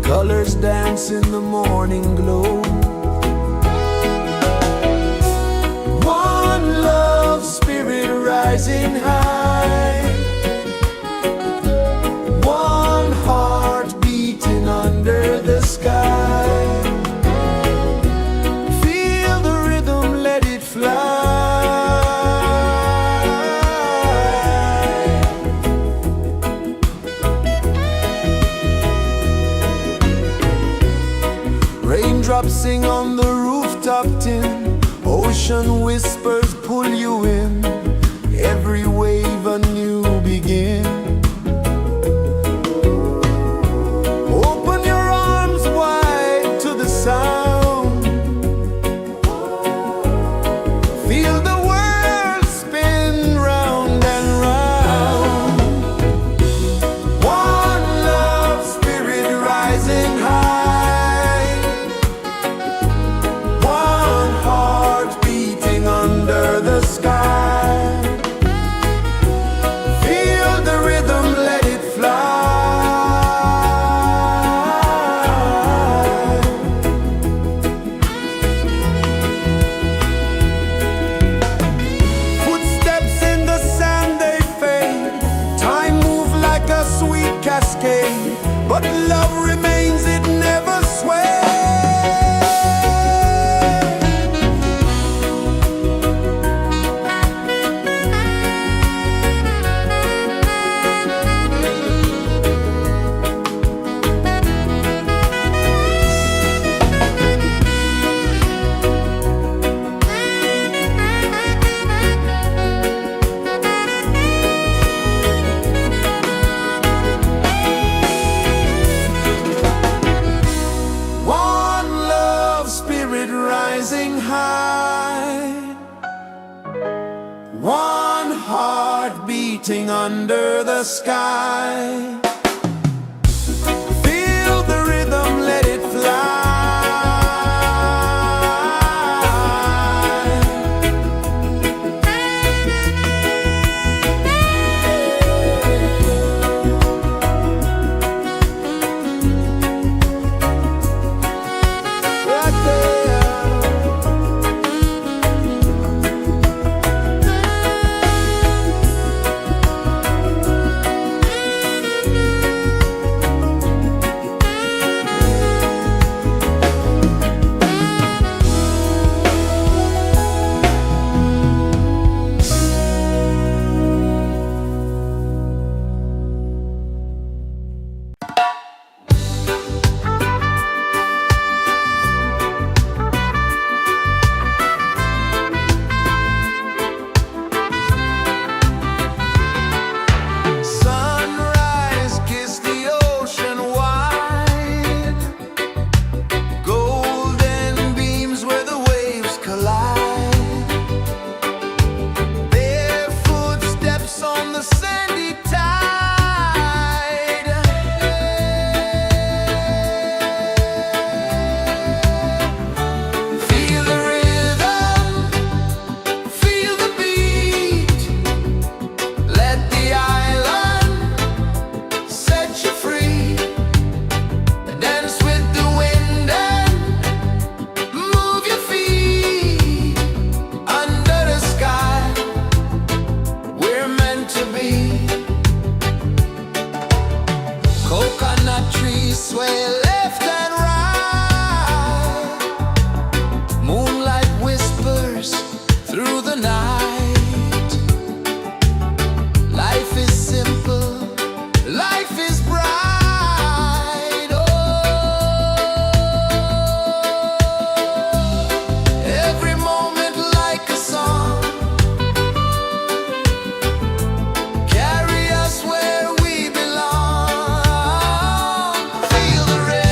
colors dance in the morning glow. One love spirit rising high, one heart beating under the sky. Feel the rhythm, let it fly. Raindrops sing on the rooftop tin, ocean whispers pull you in, every wave a new begin. Open your arms wide to the sound, feel the world spin round and round. One love spirit rising high, one heart beating under the sky. Feel the rhythm, let it fly. Footsteps in the sand, they fade. Time moves like a sweet cascade, but love remains, it never sways. One love spirit rising high, one heart beating under the sky. Feel the rhythm, let it fly. Right there. Sunrise, kiss the ocean wide, golden beams where the waves collide. Their footsteps on the sandy tide. Feel the rhythm, feel the beat. Let the island set you free. Dance with the wind and move your feet. Under the sky, we're meant to be. Coconut trees sway left and right. Moonlight whispers through the night. Life is simple, life is bright. Oh, every moment like a song, carry us where we belong. Feel the rhythm.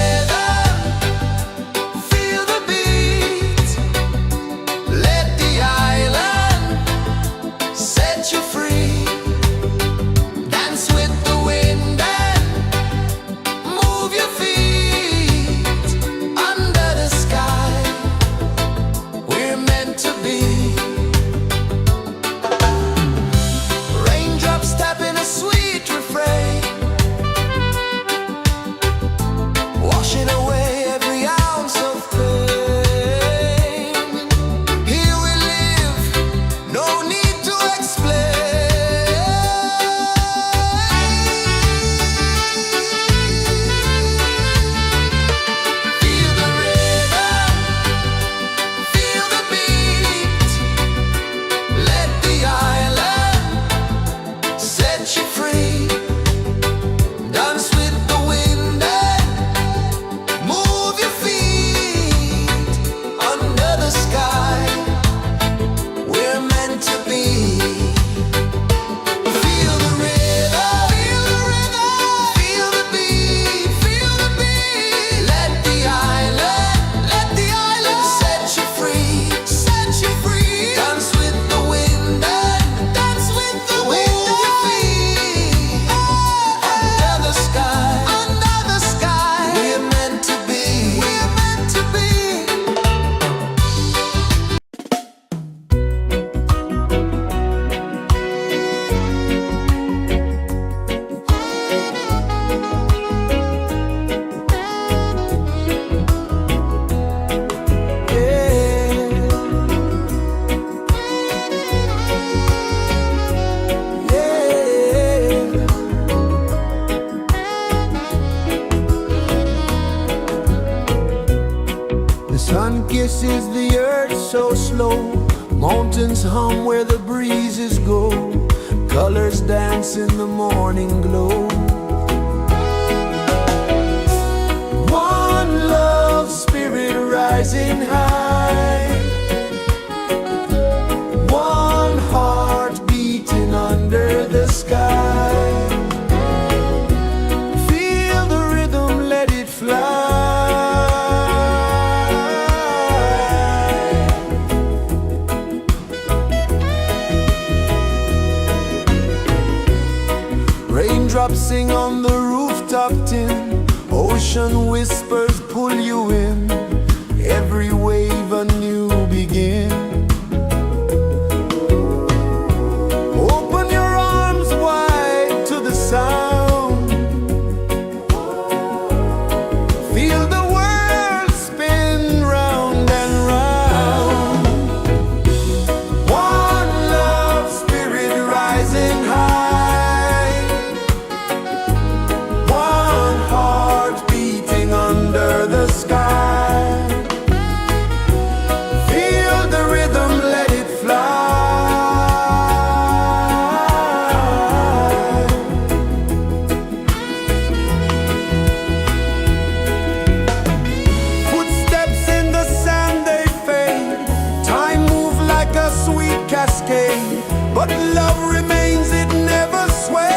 Sun kisses the earth so slow, mountains hum where the breezes go, colors dance in the morning glow. One love spirit rising high, one heart beating under the sky. Feel the rhythm, let it fly. Raindrops sing on the rooftop tin, ocean whispers pull you in, every wave a new begin. Open your arms wide to the sound, feel the world spin round and round. One love spirit rising high, one heart beating under the sky. Feel the rhythm, let it fly. Footsteps in the sand, they fade, time moves like a sweet cascade, but love remains, it never sways.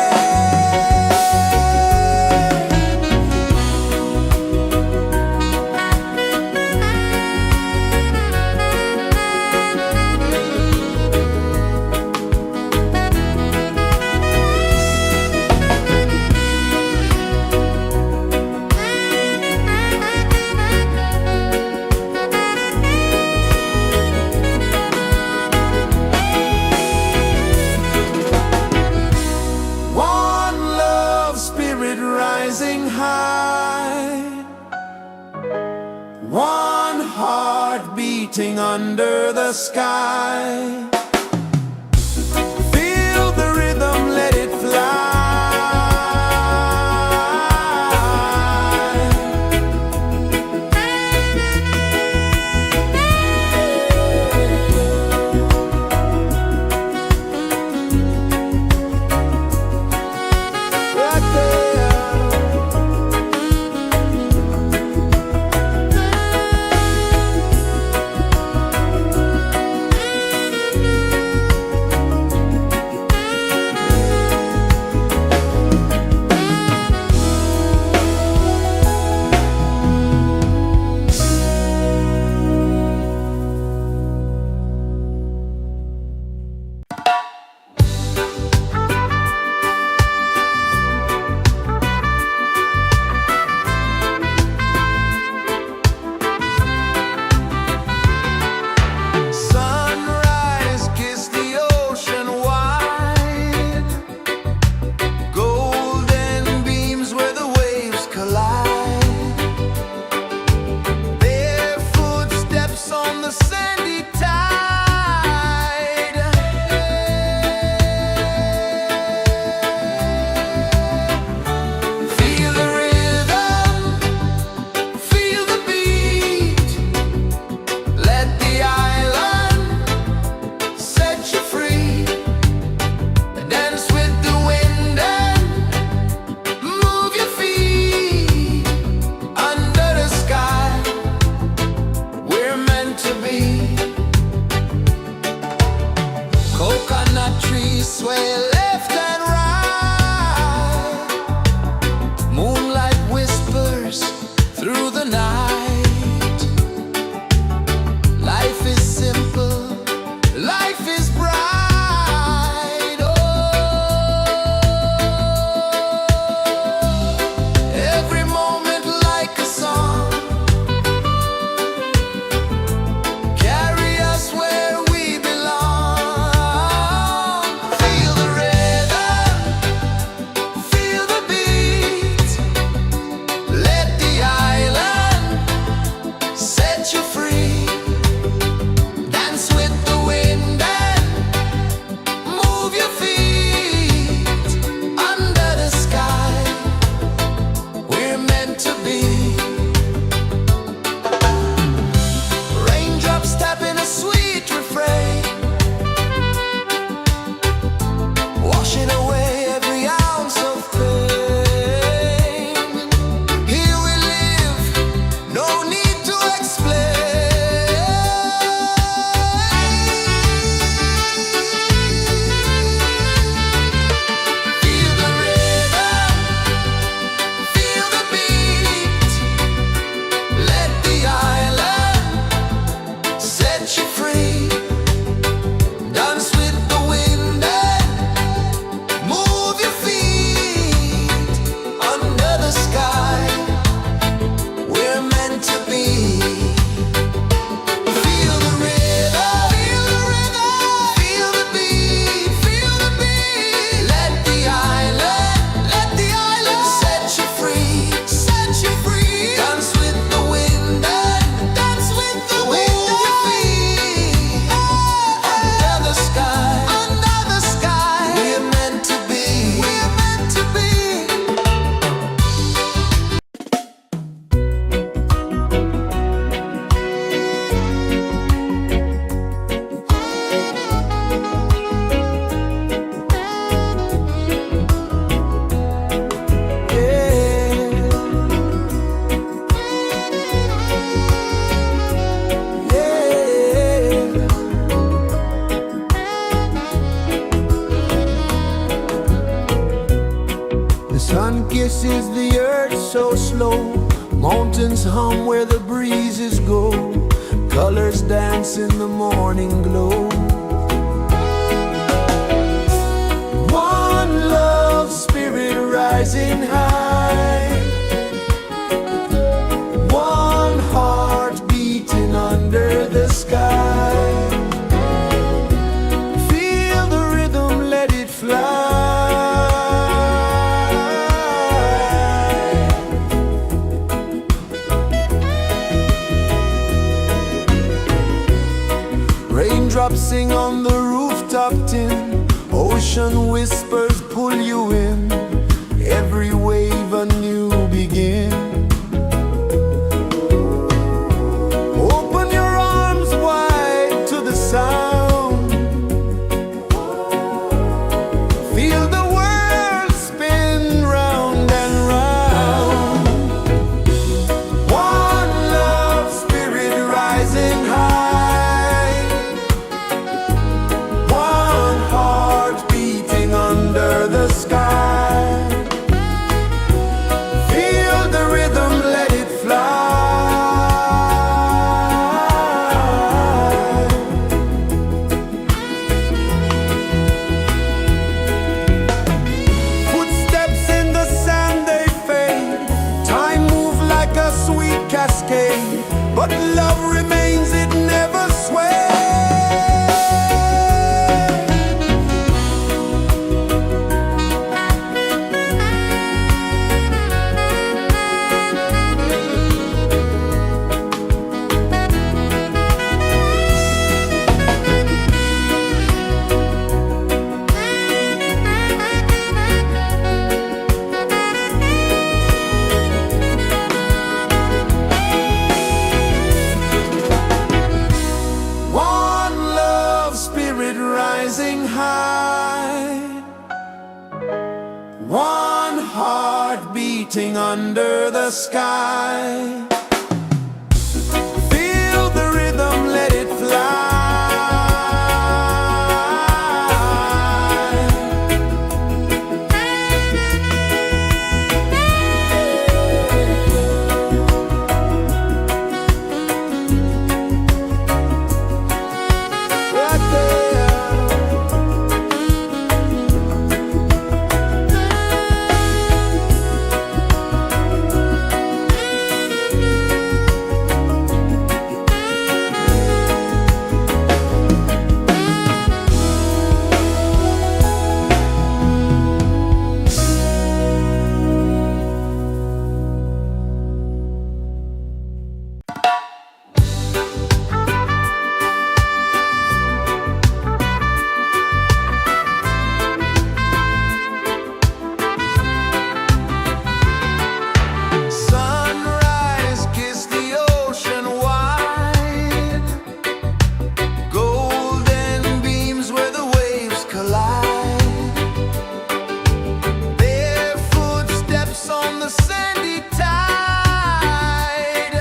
Rising high, one heart beating under the sky. Feel the rhythm, let it fly. pulses the earth so slow. Mountains hum where the breezes go. Colors dance in the morning glow. One love spirit rising high. One heart beating under the sky. Feel the rhythm, let it fly. Raindrops sing on the rooftop tin. Ocean whispers pull you in. Every wave a new begin. Open your arms wide to the sound. Feel the world spin round and round. One love spirit rising high. One heart beating under the sky. Feel the rhythm, let it fly. Footsteps in the sand, they fade. Time moves like a sweet cascade, but love remains, it never sways. One love spirit rising high. One heart beating under the sky. Feel the rhythm, let it fly. Right there. Sunrise, kiss the ocean wide. Golden beams where the waves collide. Bare footsteps on the sandy tide.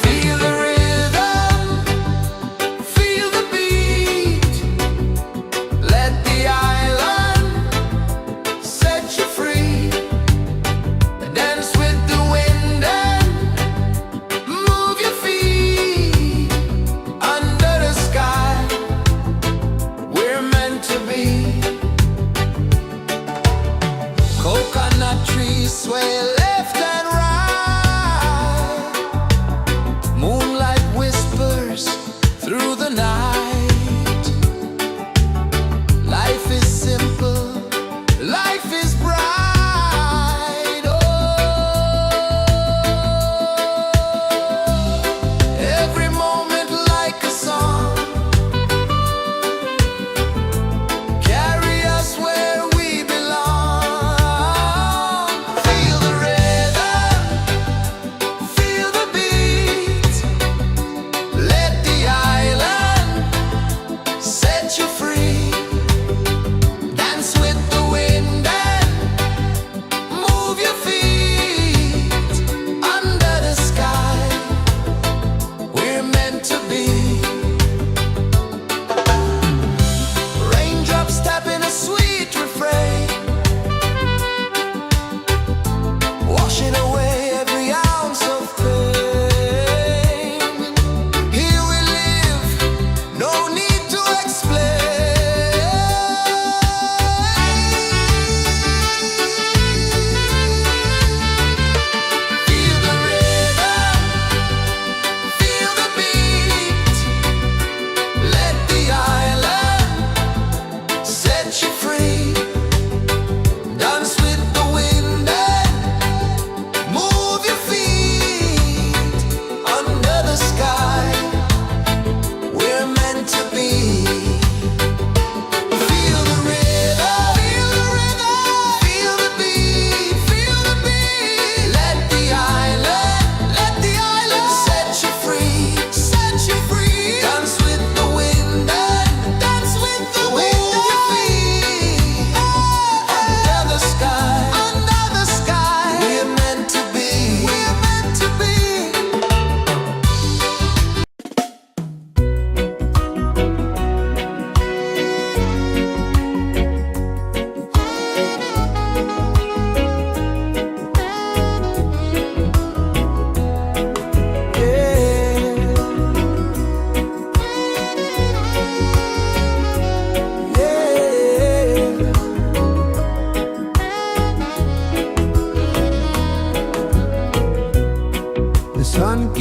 Feel the rhythm, feel the beat. Let the island set you free. Dance with the wind and move your feet. Under the sky, we're meant to be. Coconut trees sway left and right. Moonlight whispers through the night. Life is simple, life is bright. Oh, every moment like a song. Carry us where we belong. Feel the rhythm.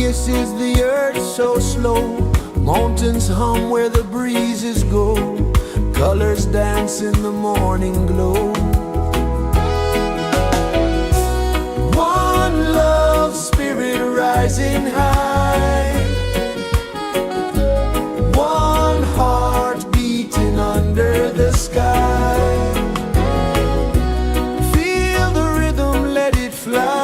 kisses the earth so slow. Mountains hum where the breezes go. Colors dance in the morning glow. One love spirit rising high. One heart beating under the sky. Feel the rhythm, let it fly.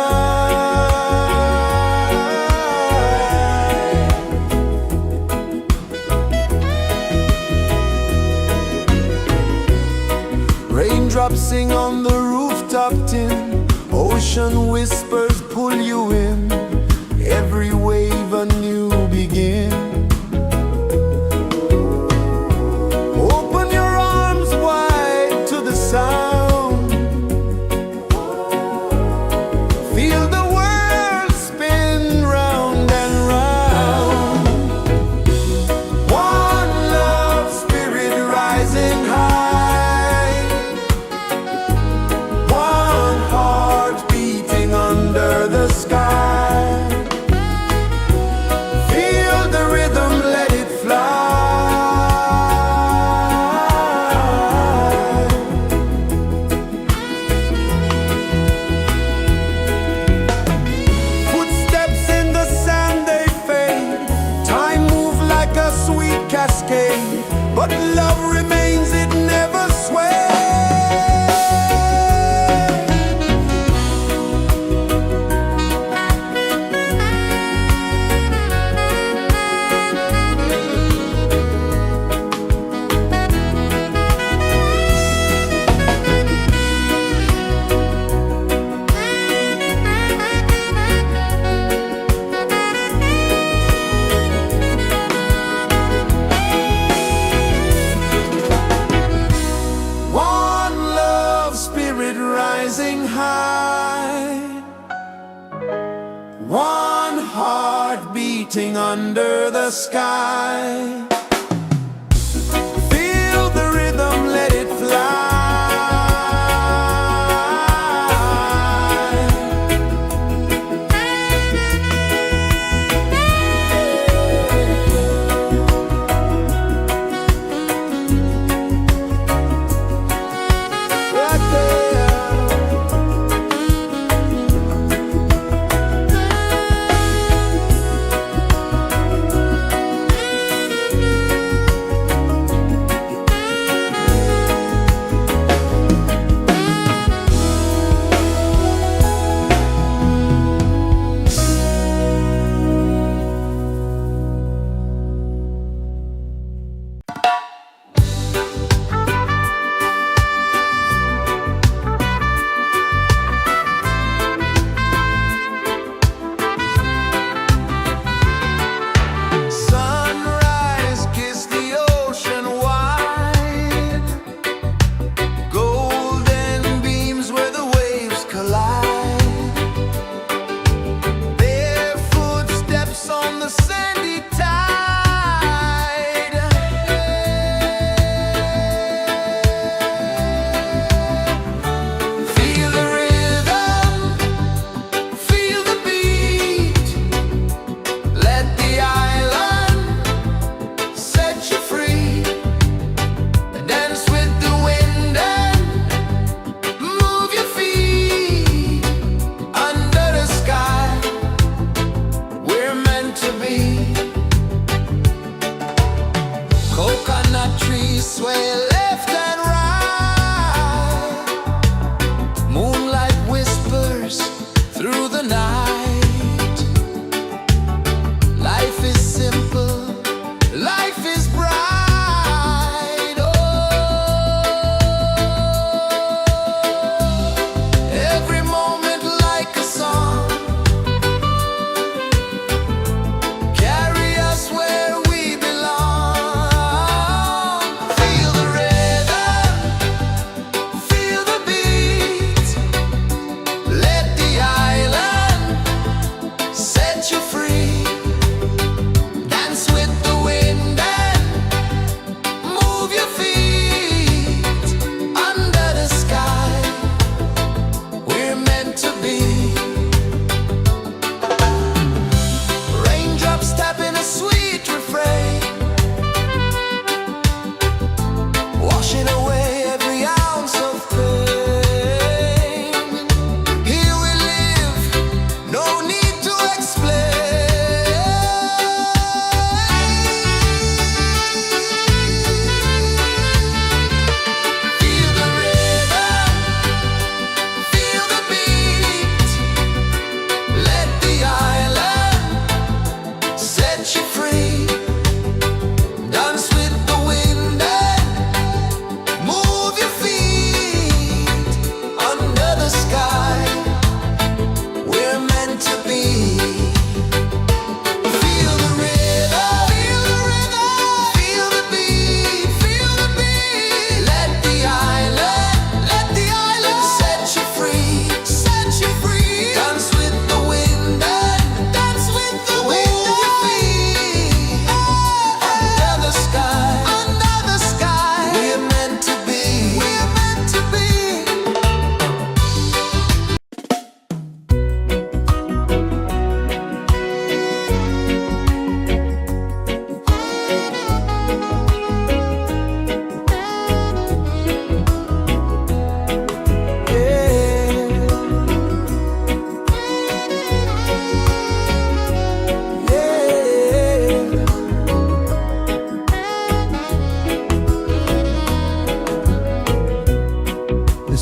Raindrops sing on the rooftop tin. Ocean whispers pull you in. Every wave a new begin. Open your arms wide to the sound. Feel the world spin round and round. One love spirit rising high. One heart beating under the sky. Feel the rhythm, let it fly. Footsteps in the sand, they fade. Time moves like a sweet cascade, but love remains, it never sways. One love spirit rising high. One heart beating under the sky. Feel the rhythm, let it fly. Right there.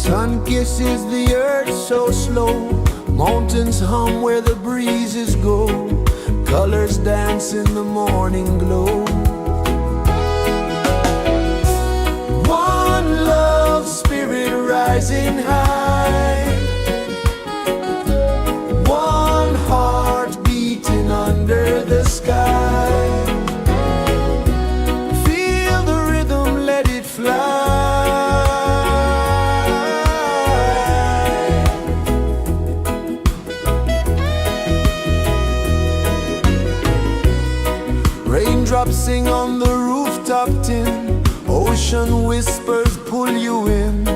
Sun kisses the earth so slow, mountains hum where the breezes go, colors dance in the morning glow. One love, spirit rising high, one heart beating under the sky. Feel the rhythm, let it fly. Raindrops sing on the rooftop tin, ocean whispers pull you in,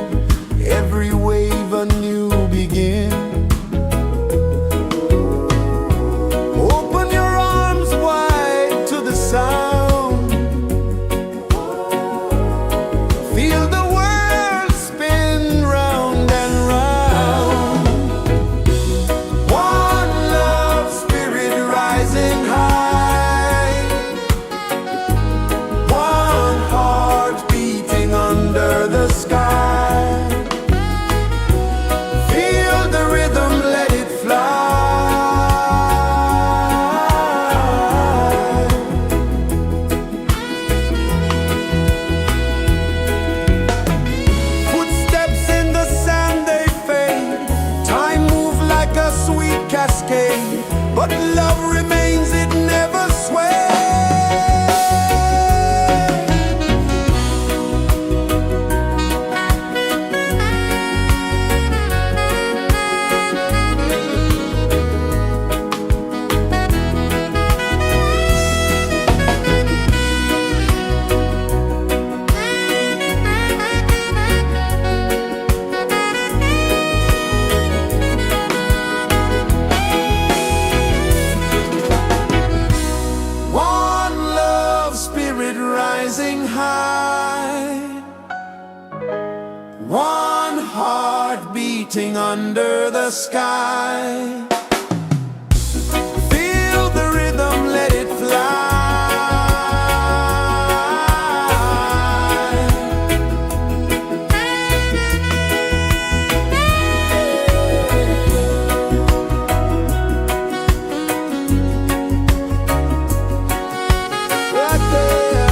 every wave a new begin. Open your arms wide to the sound, feel the world spin round and round. One love, spirit rising high, one heart beating under the sky. Feel the rhythm, let it fly. Footsteps in the sand, they fade, time moves like a sweet cascade, but love remains, it never sways. One love, spirit rising high, one heart beating under the sky. Feel the rhythm, let it fly. Right there.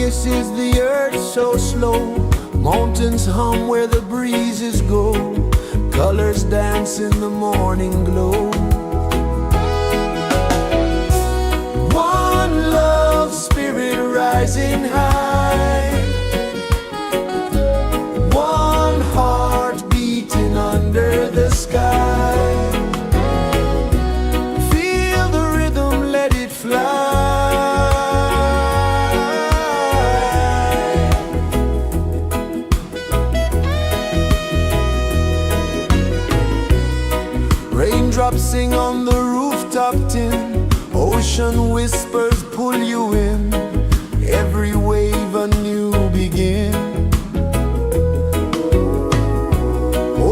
places the earth so slow. Mountains hum where the breezes go. Colors dance in the morning glow. One love spirit rising high. One heart beating under the sky. Feel the rhythm, let it fly. Raindrops sing on the rooftop tin. Ocean whispers pull you in. Every wave a new begin.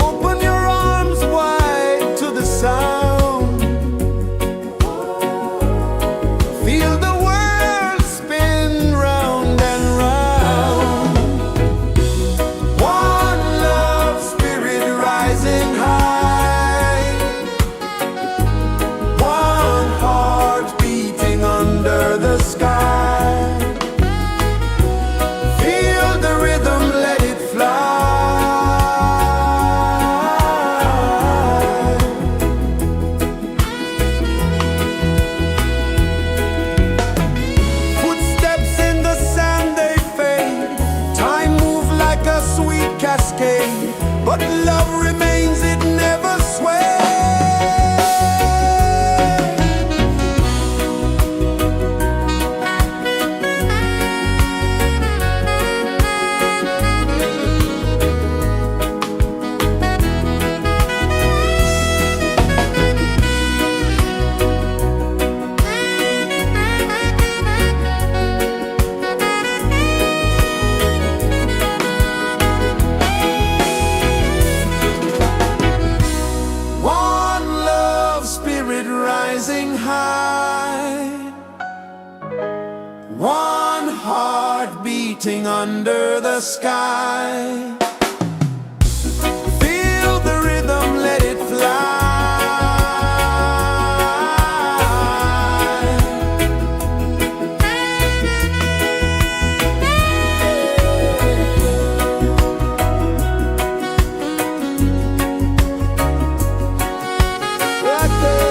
Open your arms wide to the sound. Feel the world spin round and round. One love spirit rising high. One heart beating under the sky. Feel the rhythm, let it fly. Footsteps in the sand, they fade. Time moves like a sweet cascade, but love remains, it never sways. One love spirit rising high. One heart beating under the sky. Feel the rhythm, let it fly. Right there.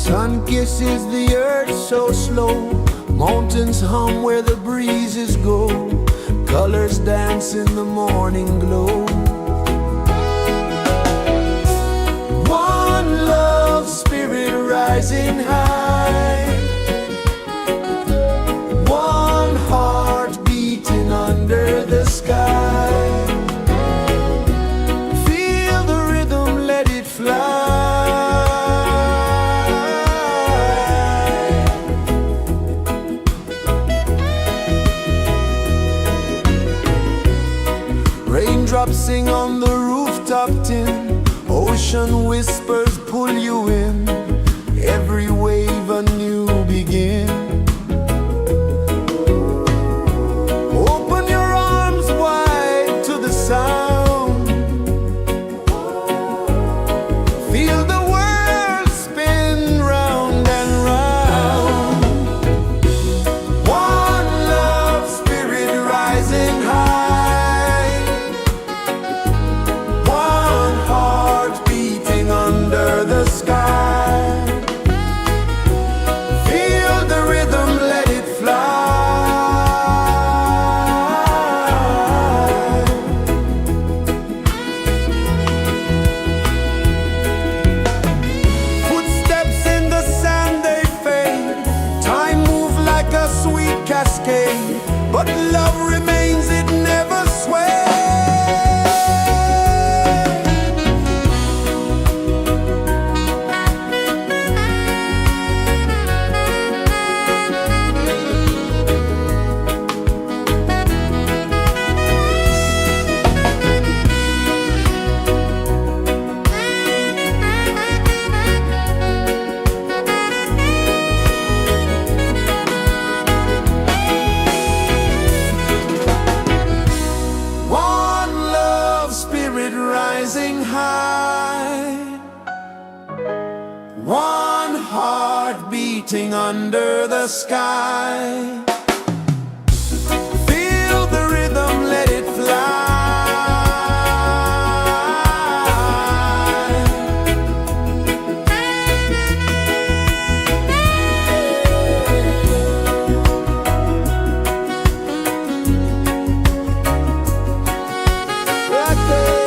Sun kisses the earth so slow, mountains hum where the breezes go, colors dance in the morning glow. One love spirit rising high, one heart beating under the sky. Feel the rhythm, let it fly. Raindrops sing on the rooftop tin, ocean whispers pull you in, every wave a new begin. Open your arms wide to the sound, feel the world spin round and round. One love spirit rising high, one heart beating under the sky. Feel the rhythm, let it fly. Footsteps in the sand, they fade, time moves like a sweet cascade, but love remains, it never sways. One love spirit rising high, one heart beating under the sky. Feel the rhythm, let it fly. Right there.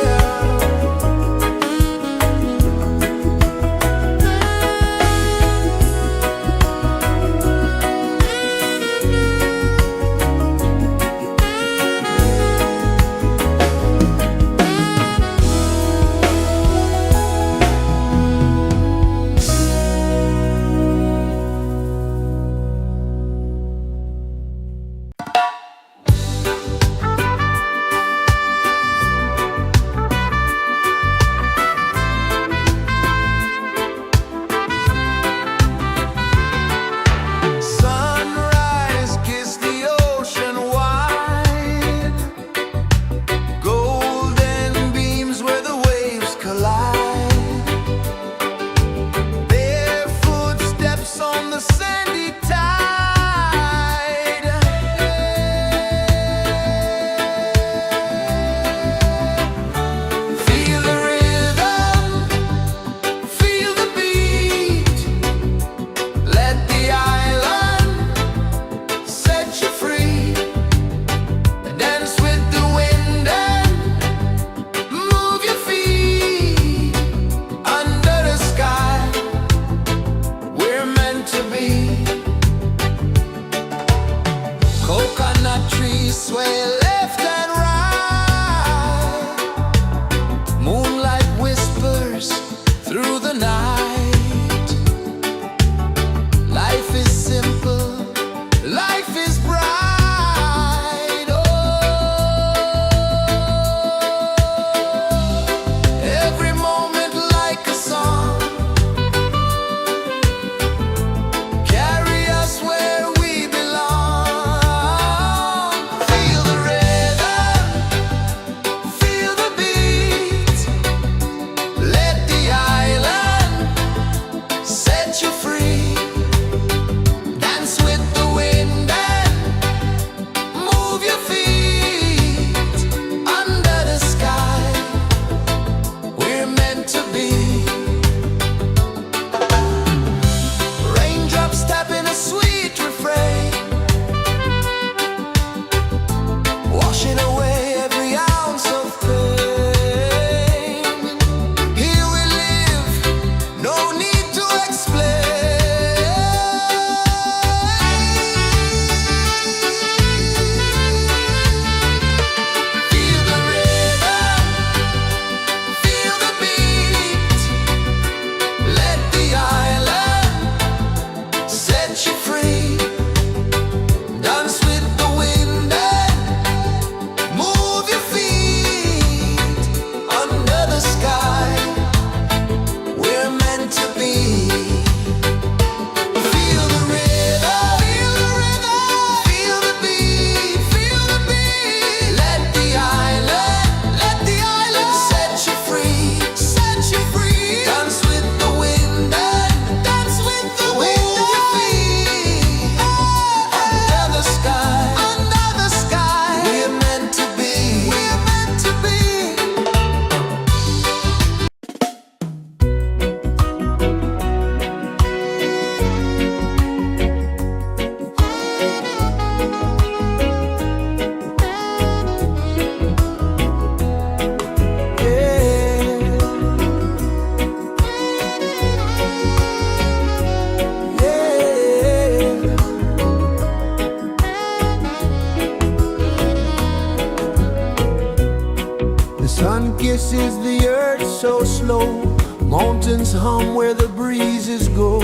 Mountains hum where the breezes go,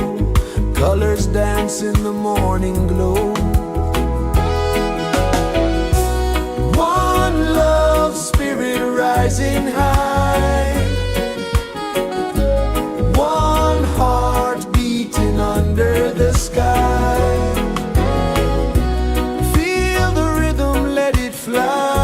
colors dance in the morning glow. One love spirit rising high, one heart beating under the sky. Feel the rhythm, let it fly.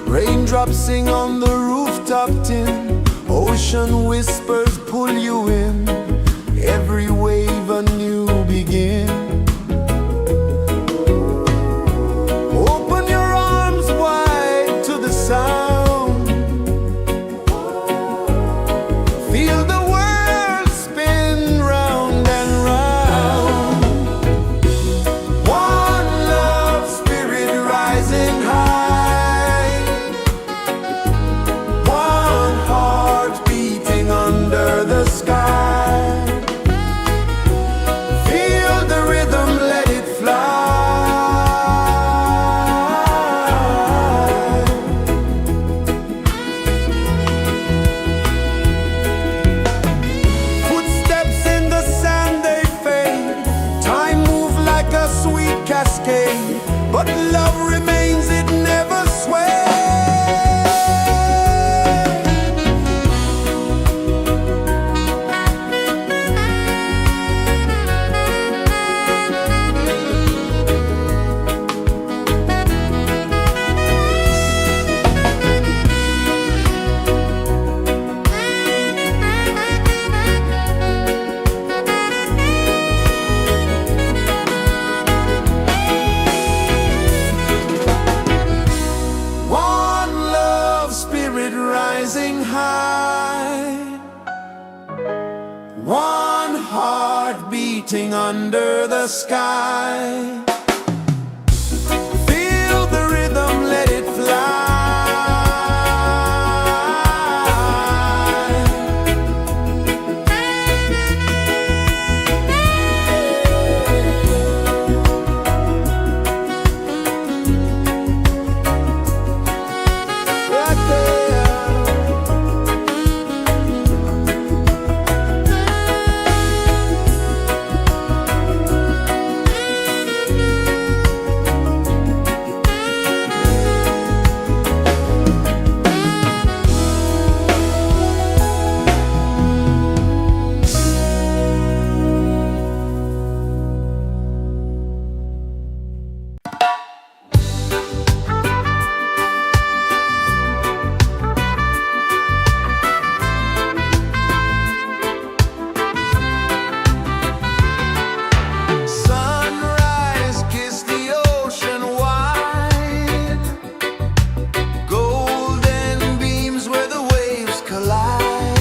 Raindrops sing on the rooftop tin, ocean whispers pull you in, every wave a new begin. Open your arms wide to the sound, feel the world spin round and round. One love spirit rising high, one heart beating under the sky. Feel the rhythm, let it fly. Footsteps in the sand, they fade. Time moves like a sweet cascade, but love remains, it never sways. One love spirit rising high, one heart beating under the sky. Feel the rhythm, let it fly. Right there. Sunrise, kiss the ocean wide, golden beams where the waves collide,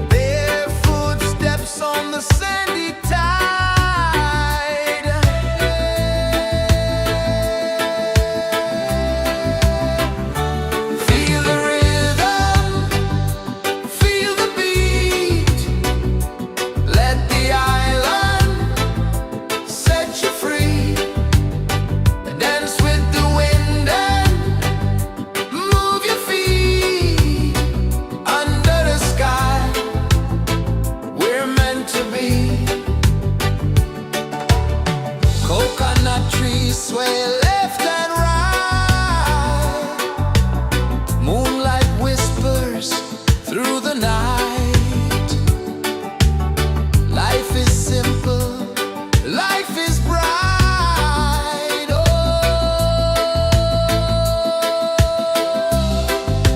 bare footsteps on the sandy tide. Feel the rhythm, feel the beat, let the island set you free. Dance with the wind and move your feet under the sky. We're meant to be. Coconut trees sway left and right, moonlight whispers through the night. Life is simple, life is bright. Oh,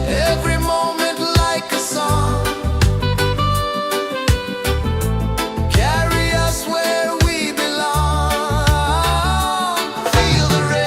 every moment like a song, carry us where we belong. Feel the rhythm.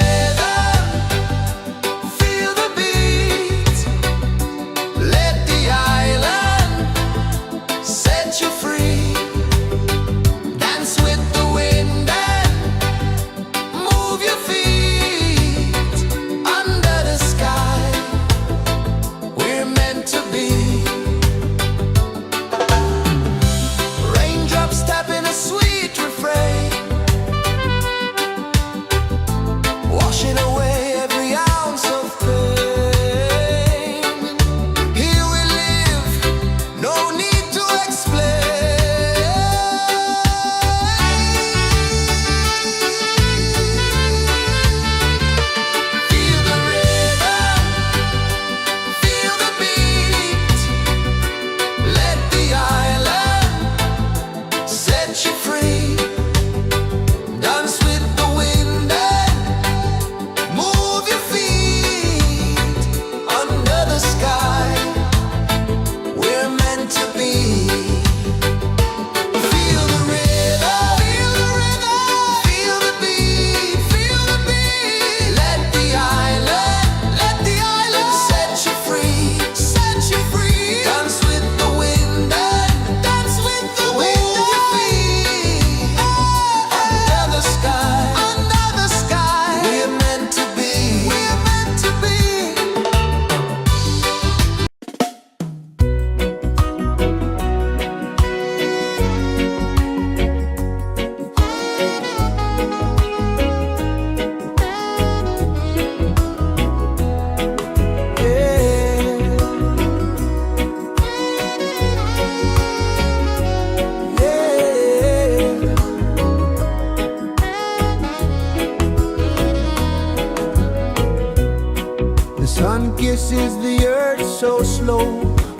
kisses the earth so slow.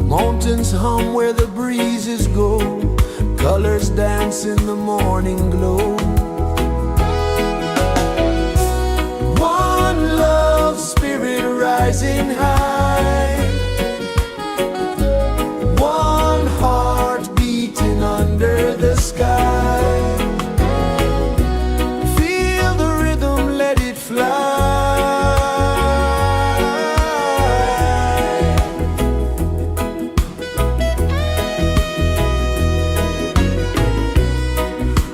Mountains hum where the breezes go. Colors dance in the morning glow. One love spirit rising high. One heart beating under the sky. Feel the rhythm, let it fly.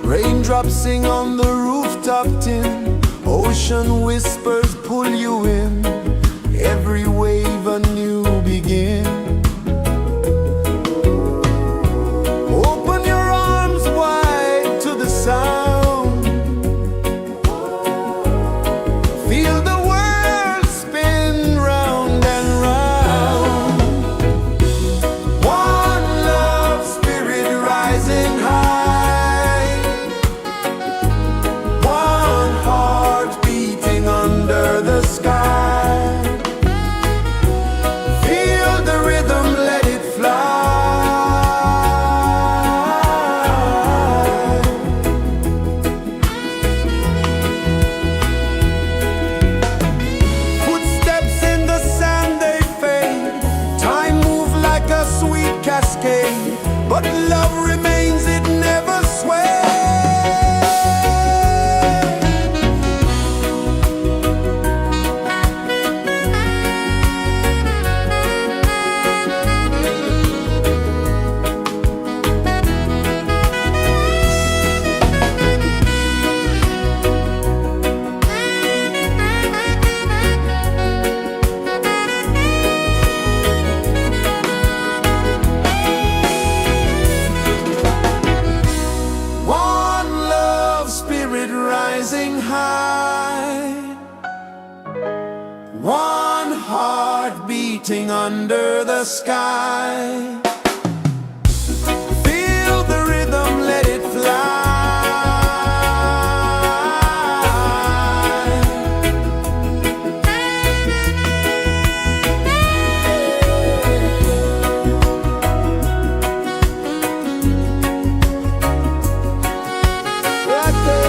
Raindrops sing on the rooftop tin. Ocean whispers pull you in. Every wave a new begin. Open your arms wide to the sound. Feel the world spin round and round. One love spirit rising high. One heart beating under the sky. Feel the rhythm, let it fly. Footsteps in the sand, they fade. Time moves like a sweet cascade, but love remains, it never sways. One love spirit rising high. One heart beating under the sky. Feel the rhythm, let it fly. Right there.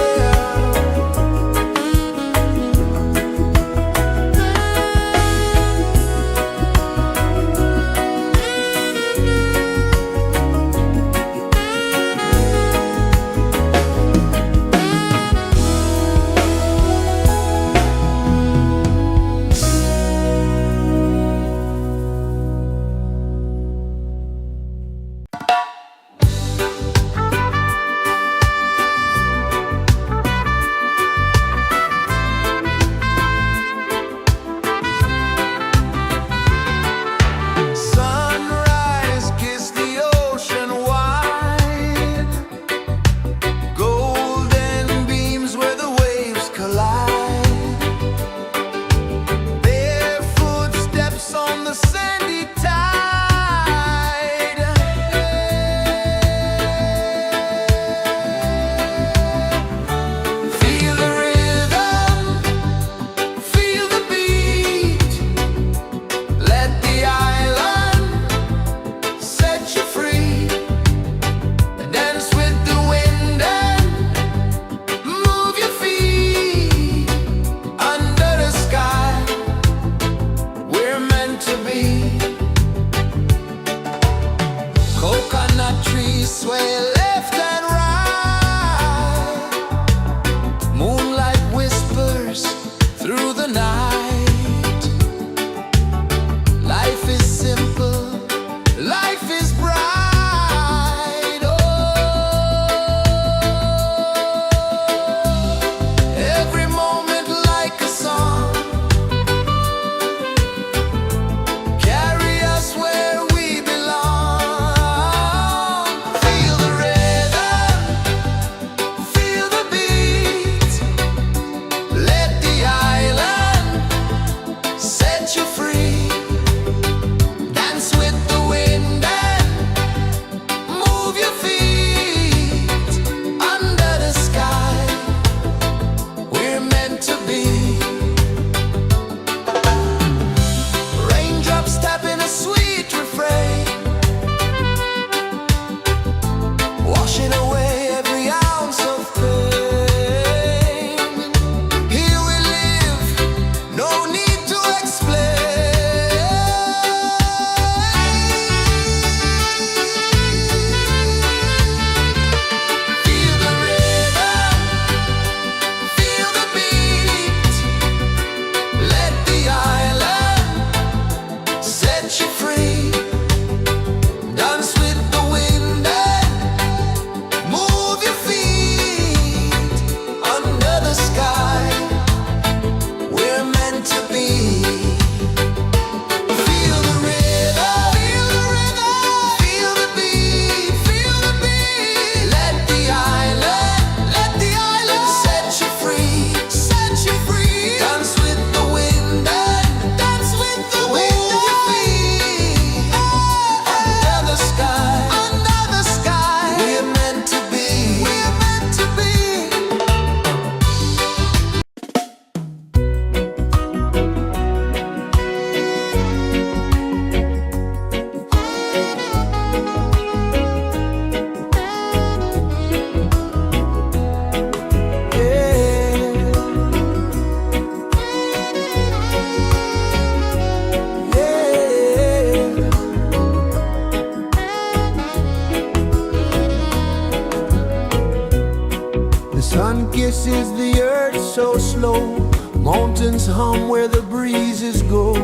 is the earth so slow? Mountains hum where the breezes go.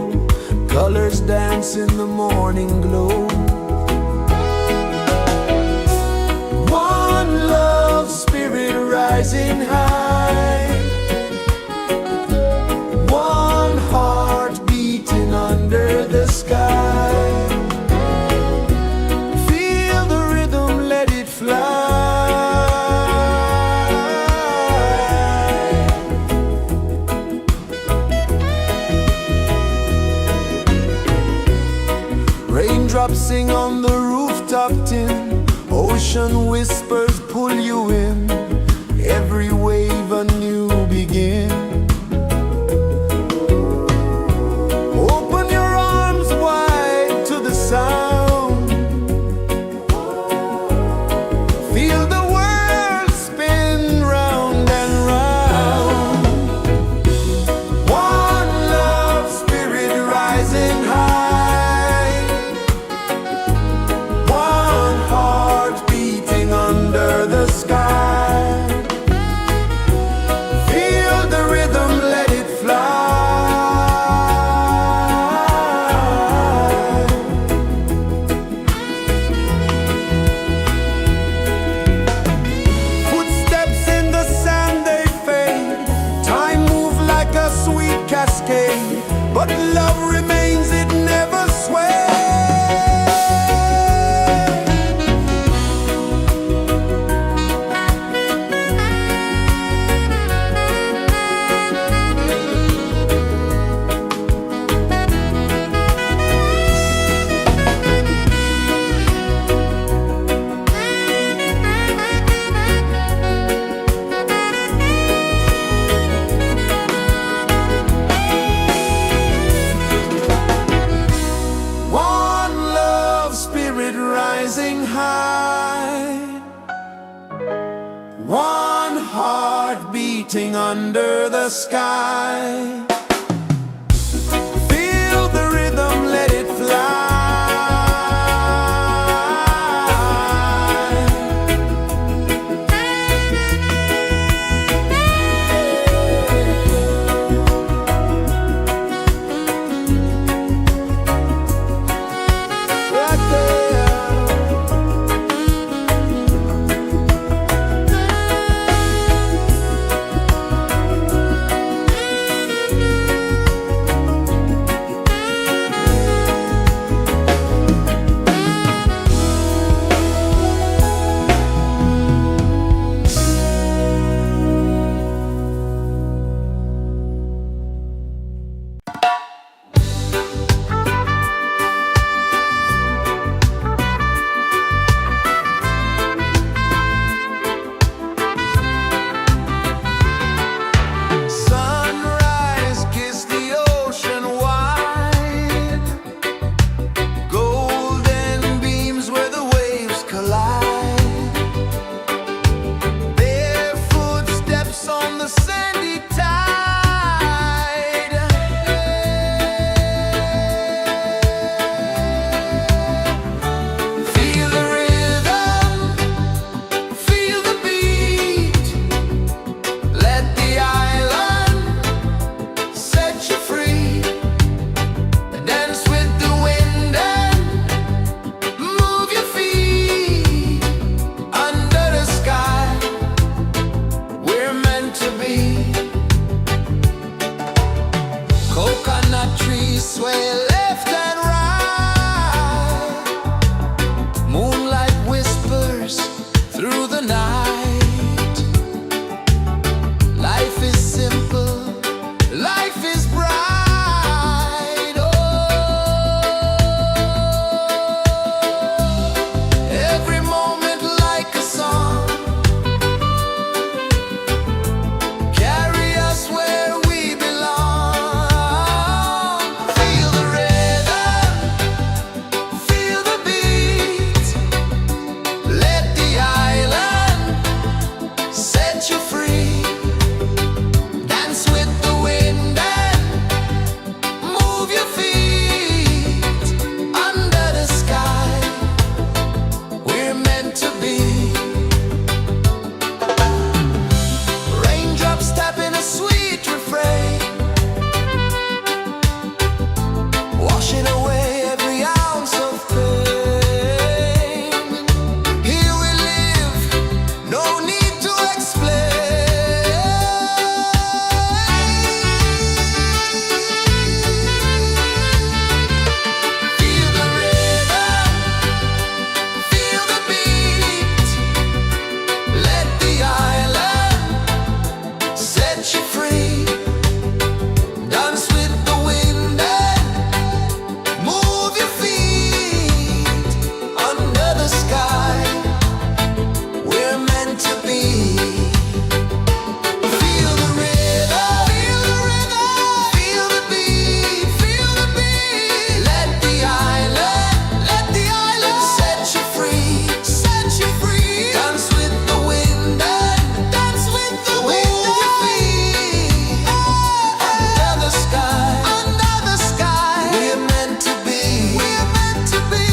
Colors dance in the morning glow. One love, spirit rising high. One heart beating under the sky. Feel the rhythm, let it fly. Raindrops sing on the rooftop tin. Ocean whispers pull you in. Every wave a new begin. Open your arms wide to the sound. Feel the world spin round and round. One love, spirit rising high. One heart beating under the sky. Feel the rhythm, let it fly. Footsteps in the sand, they fade. Time moves like a sweet cascade, but love remains, it never sways. One love, spirit rising high. One heart beating under the sky. Feel the rhythm, let it fly. Right there. Sunrise, kiss the ocean wide. Golden beams where the waves collide. Bare footsteps on the sandy tide. Feel the rhythm, feel the beat. Let the island set you free. Dance with the wind and move your feet. Under the sky, we're meant to be. Coconut trees sway left and right. Moonlight whispers through the night. Life is simple, life is bright. Oh, every moment like a song. Carry set you free. Dance with the wind and move your feet under the sky. We're meant to be. Feel the rhythm, feel the rhythm, feel the beat, feel the beat. Let the island set you free, set you free. Dance with the wind and dance with the wind. Move your feet under the sky, under the sky. We're meant to be, we're meant to be.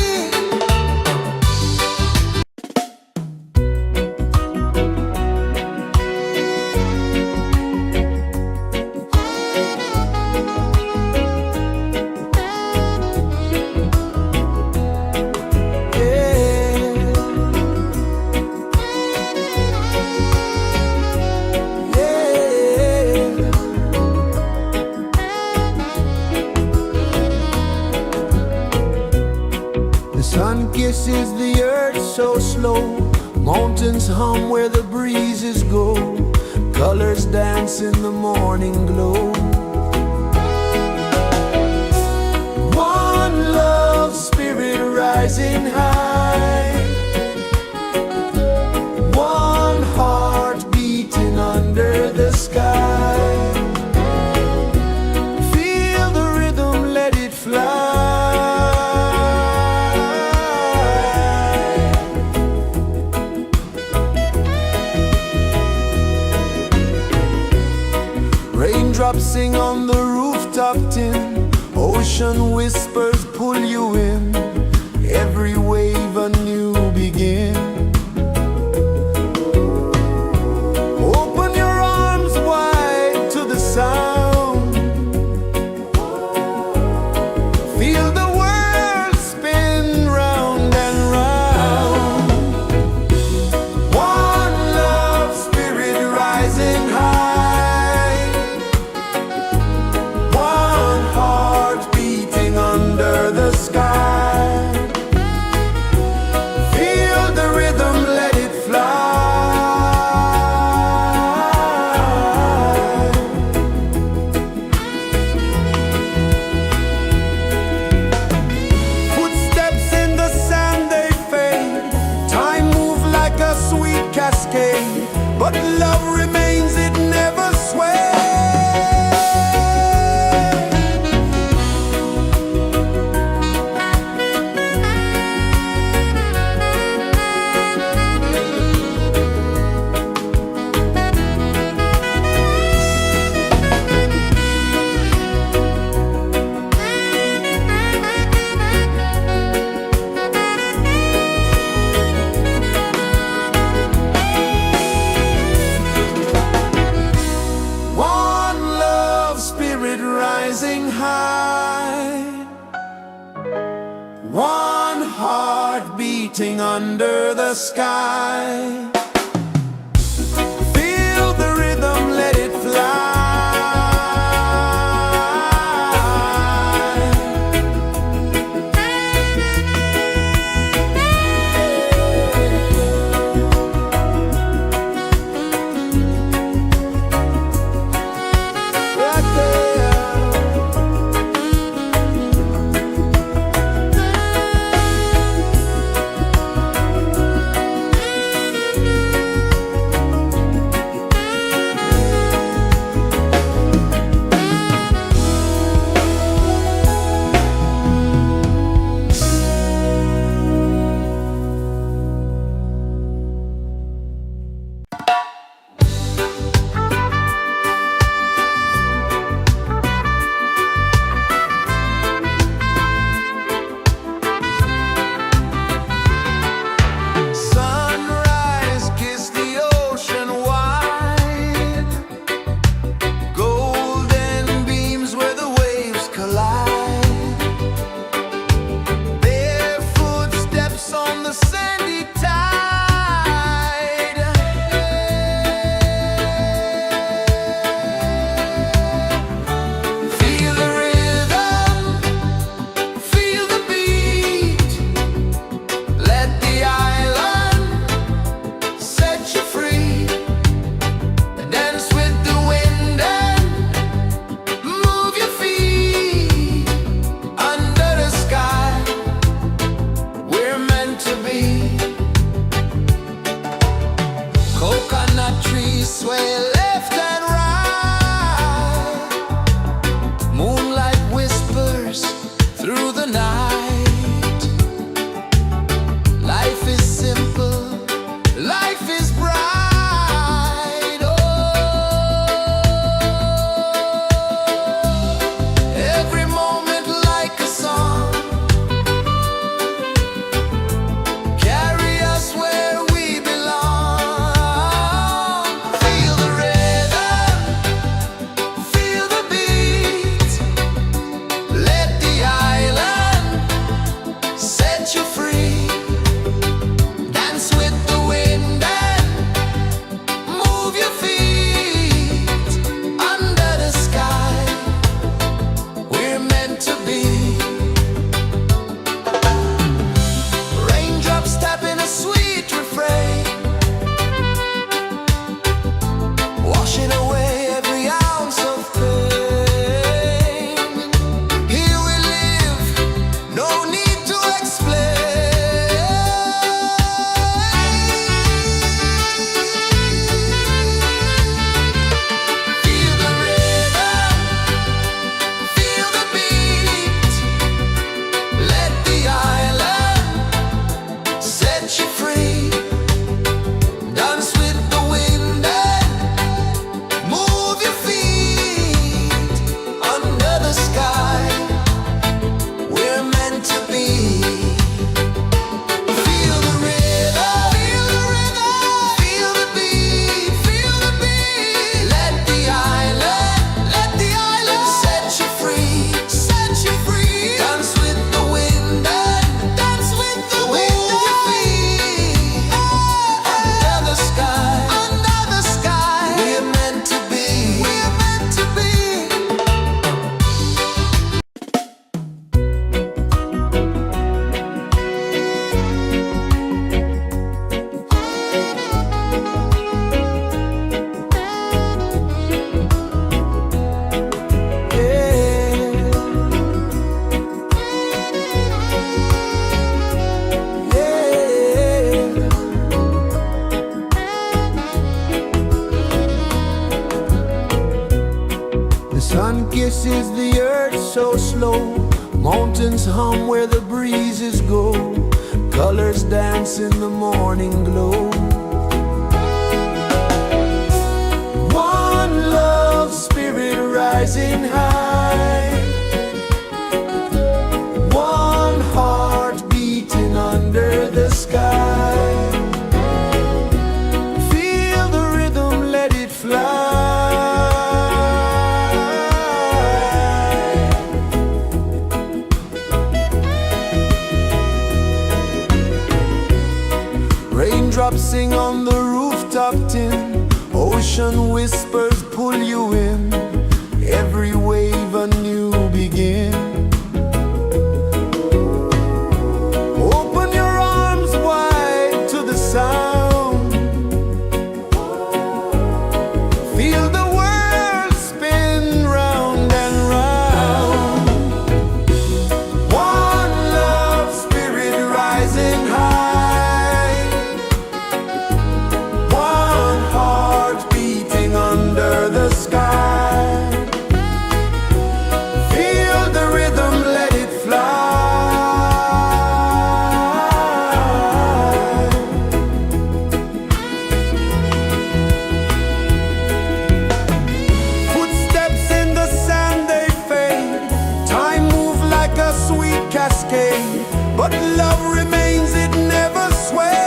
The sun kisses the earth so slow. Mountains hum where the breezes go. Colors dance in the morning glow. One love spirit rising high. One heart beating under the sky. Feel the rhythm, let it fly. Raindrops sing on the rooftop tin. Ocean whispers pull you in. Every wave a new begin. Open your arms wide to the sound. Feel the world spin round and round. One love spirit rising high. One heart beating under the sky. Feel the rhythm, let it fly. Footsteps in the sand, they fade. Time moves like a sweet cascade. But love remains, it never sways. One love spirit rising high. One heart beating under the sky. Feel the rhythm, let it fly. Sun kisses the earth so slow, mountains hum where the breezes go, colors dance in the morning glow. One love spirit rising high, one heart beating under the sky. Feel the rhythm, let it fly. Raindrops sing on the rooftop tin, ocean whispers pull you in, every wave a new begin. Open your arms wide to the sound, feel the world spin round and round. One love spirit rising high, one heart beating under the sky. Feel the rhythm, let it fly. Footsteps in the sand, they fade, time moves like a sweet cascade, but love remains, it never sways.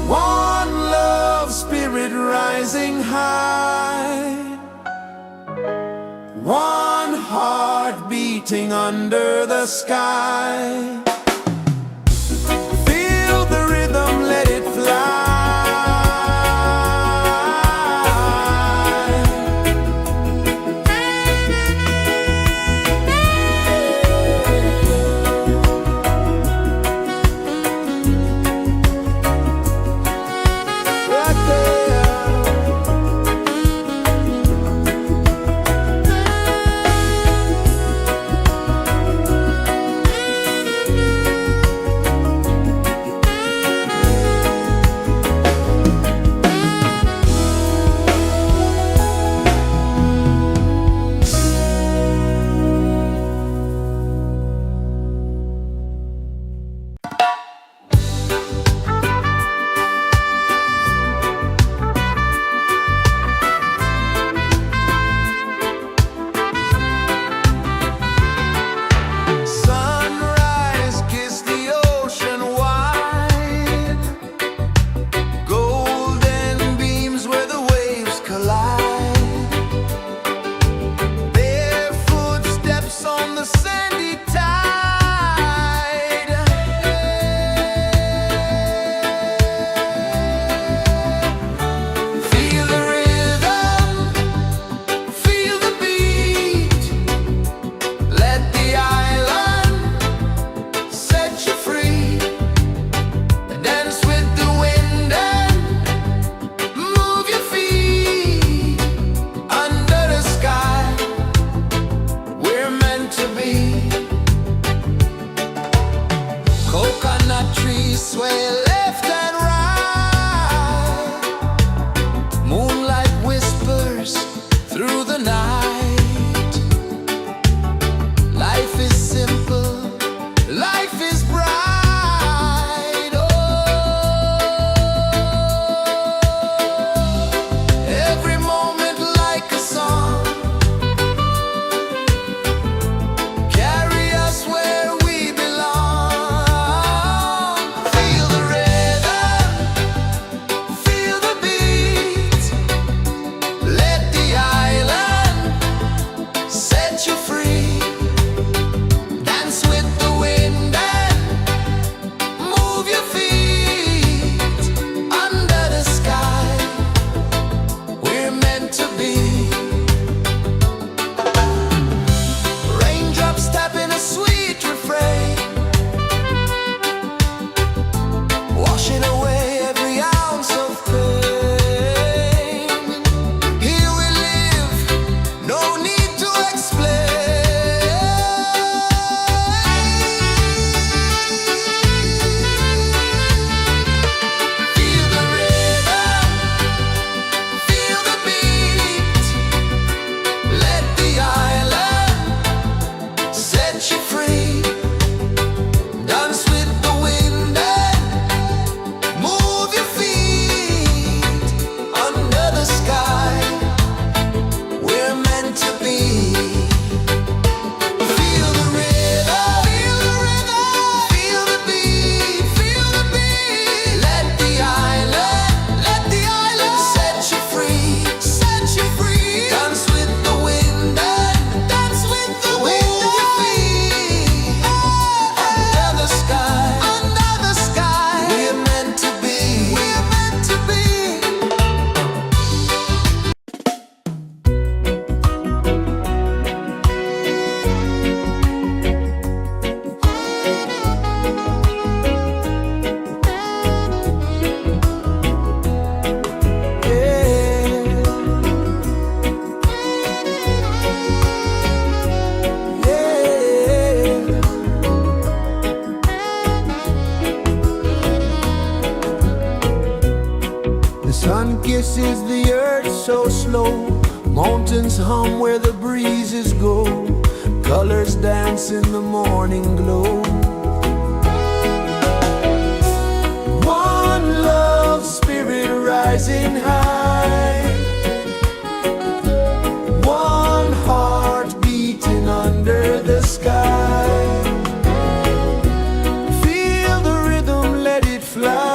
One love spirit rising high, one heart beating under the sky. Feel the rhythm, let it fly. Right there. rejoices the earth so slow. Mountains hum where the breezes go. Colors dance in the morning glow. One love spirit rising high. One heart beating under the sky. Feel the rhythm, let it fly.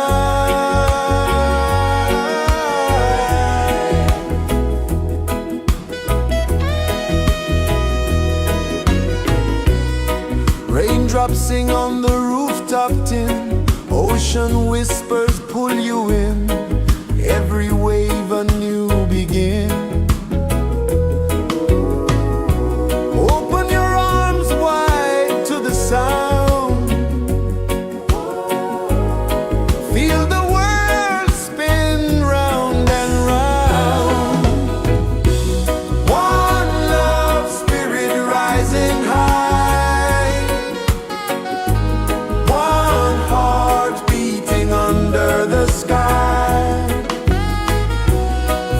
Raindrops sing on the rooftop tin. Ocean whispers pull you in. Every wave a new begin. Open your arms wide to the sound. Feel the world spin round and round. One love spirit rising high. One heart beating under the sky.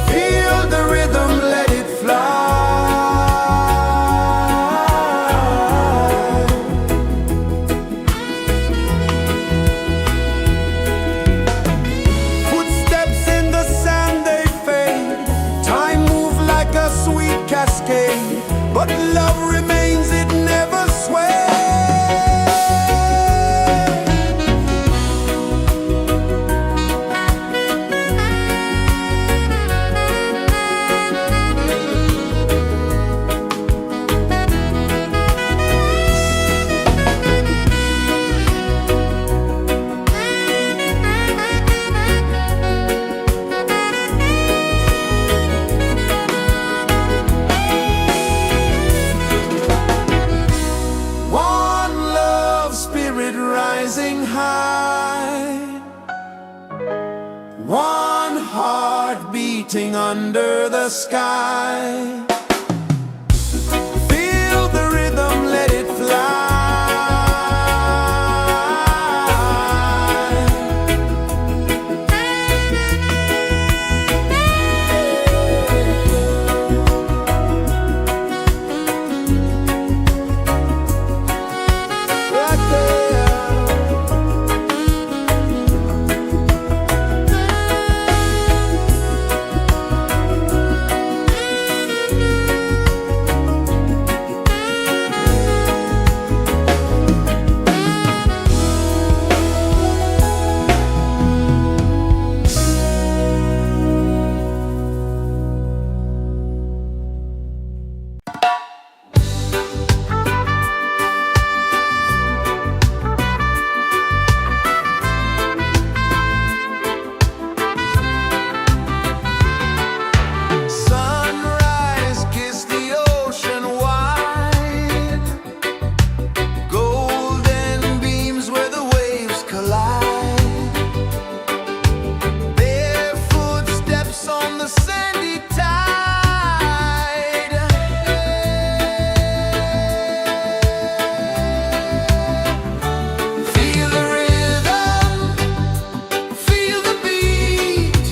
Feel the rhythm, let it fly. Footsteps in the sand, they fade. Time moves like a sweet cascade, but love remains, it never sways. One love spirit rising high. One heart beating under the sky. Feel the rhythm, let it fly. Right there. Sunrise, kiss the ocean wide. Golden beams where the waves collide. Barefoot steps on the sandy tide. Feel the rhythm, feel the beat.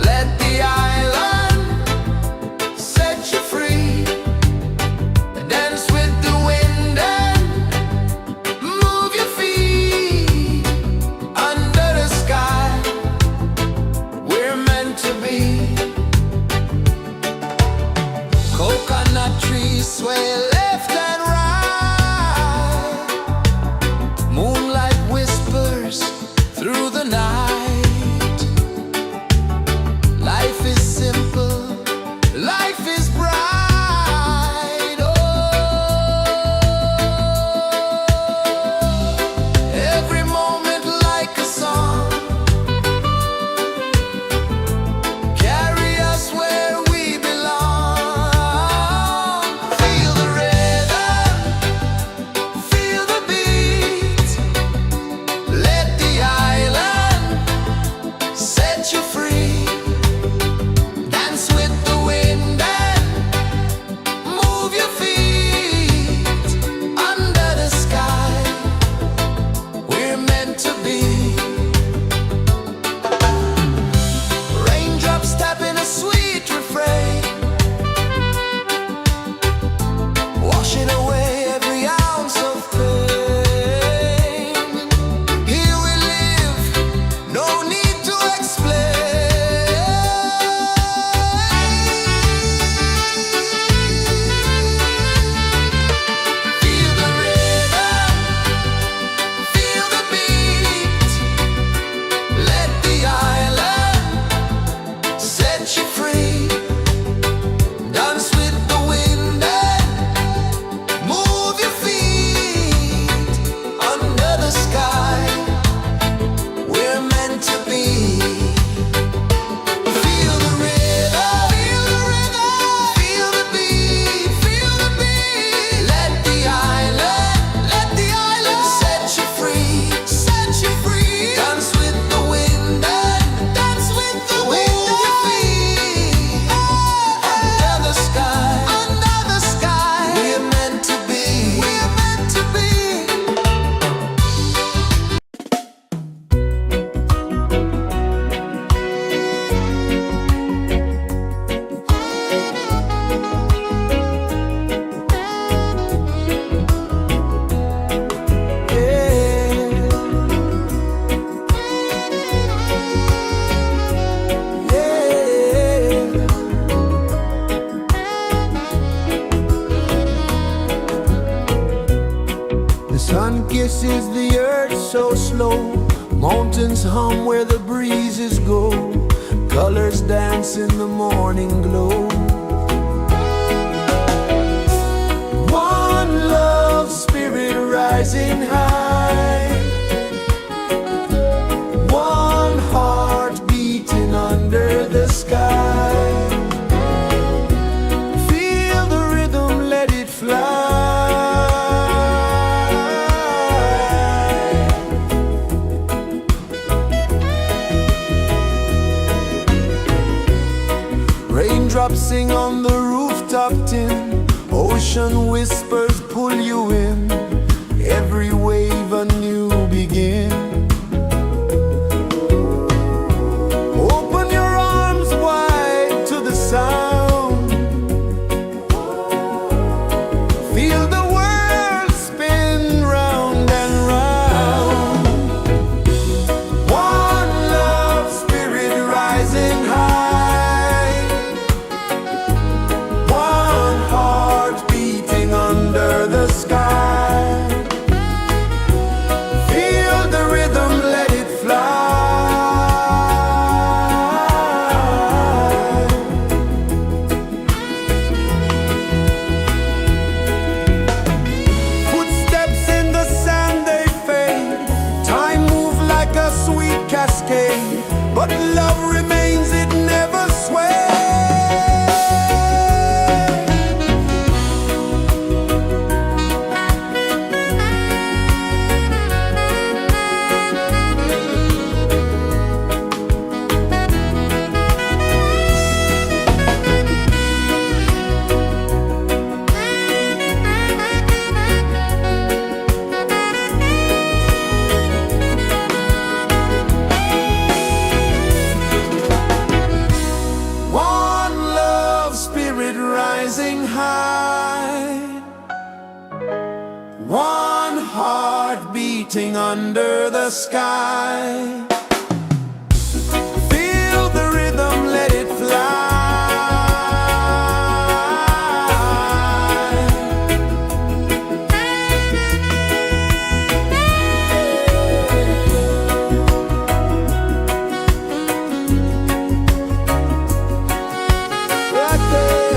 Let the island set you free. Dance with the wind and move your feet. Under the sky, we're meant to be. Coconut trees sway left and right. Moonlight whispers through the night. Life is simple, life is bright. Oh, every moment like a song. Carry us where we belong. Feel the rhythm, Sun kisses the earth so slow, mountains hum where the breezes go, colors dance in the morning glow. One love spirit rising high, one heart beating under the sky. Feel the rhythm, let it fly. Raindrops sing on the rooftop tin, ocean whispers pull you in, every wave a new begin. Open your arms wide to the sound, feel the world spin round and round. One love spirit rising high, one heart beating under the sky. Feel the rhythm, let it fly. Footsteps in the sand, they fade, time moves like a sweet cascade, but love remains, it never sways. One love spirit rising high, one heart beating under the sky. Feel the rhythm, let it fly. Right there.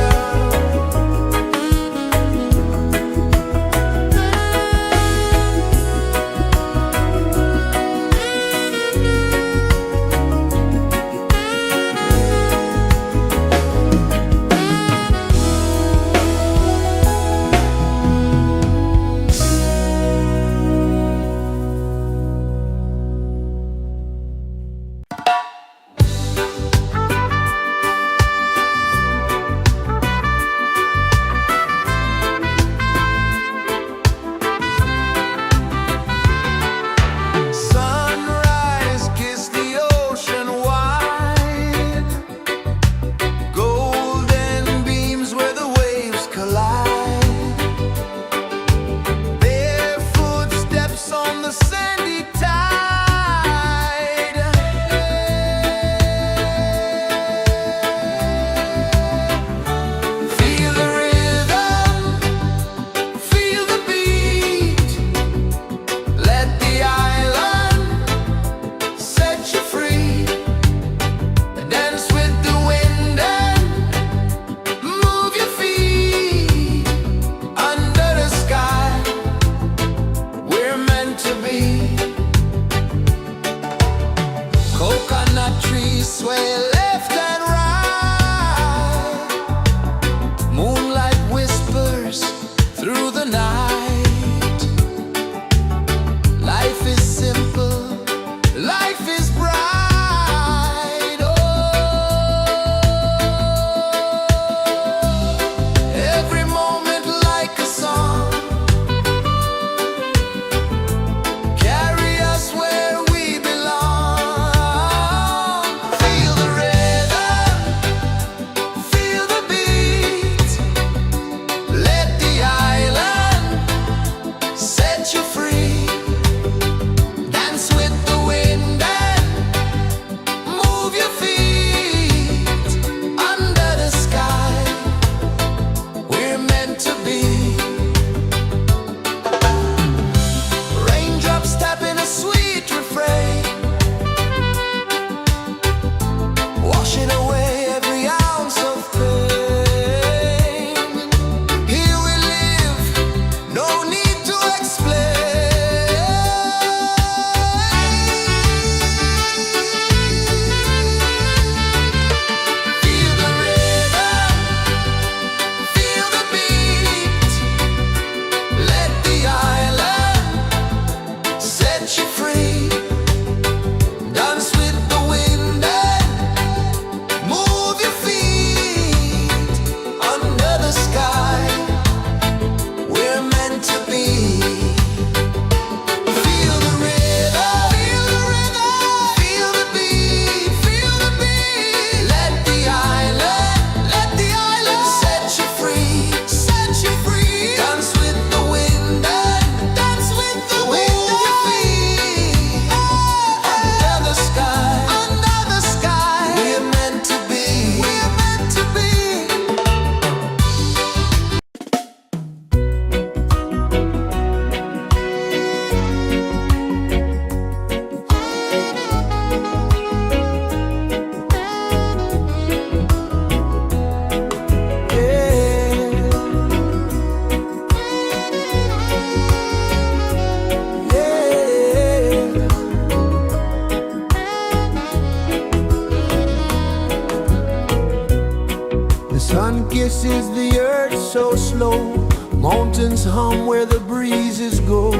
flow, mountains hum where the breezes go,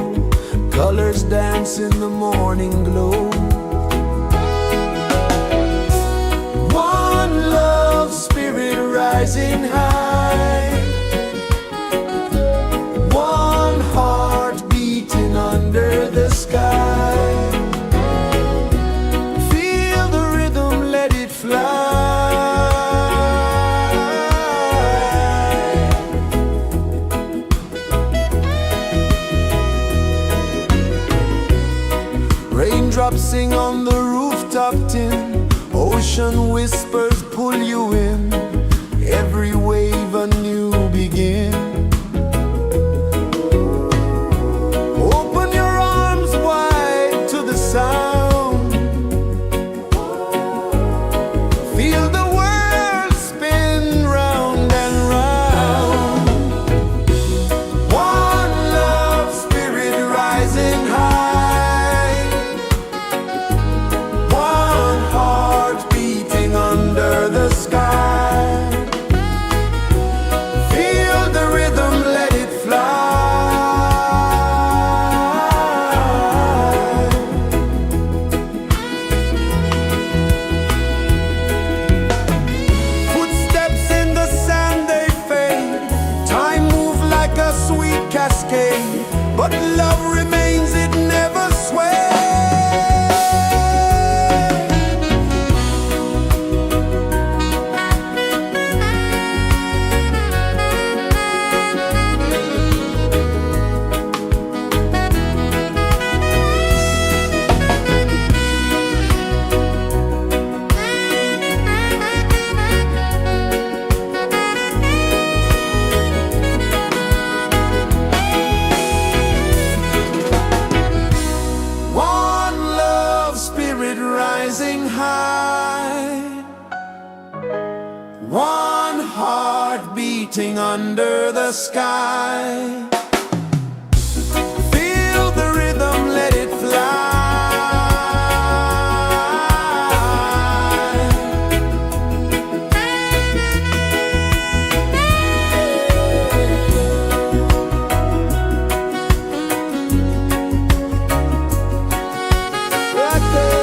colors dance in the morning glow. One love, spirit rising high, one heart beating under the sky. Feel the rhythm, let it fly. Raindrops sing on the rooftop tin, ocean whispers pull you in, every wave a new begin. Open your arms wide to the sound, feel the world spin round and round. One love, spirit rising high, one heart beating under the sky. Feel the rhythm, let it fly. Footsteps in the sand, they fade, time moves like a sweet cascade, but love remains, it never sways. One love, spirit rising high, one heart beating under the sky. Feel the rhythm, let it fly. Right there.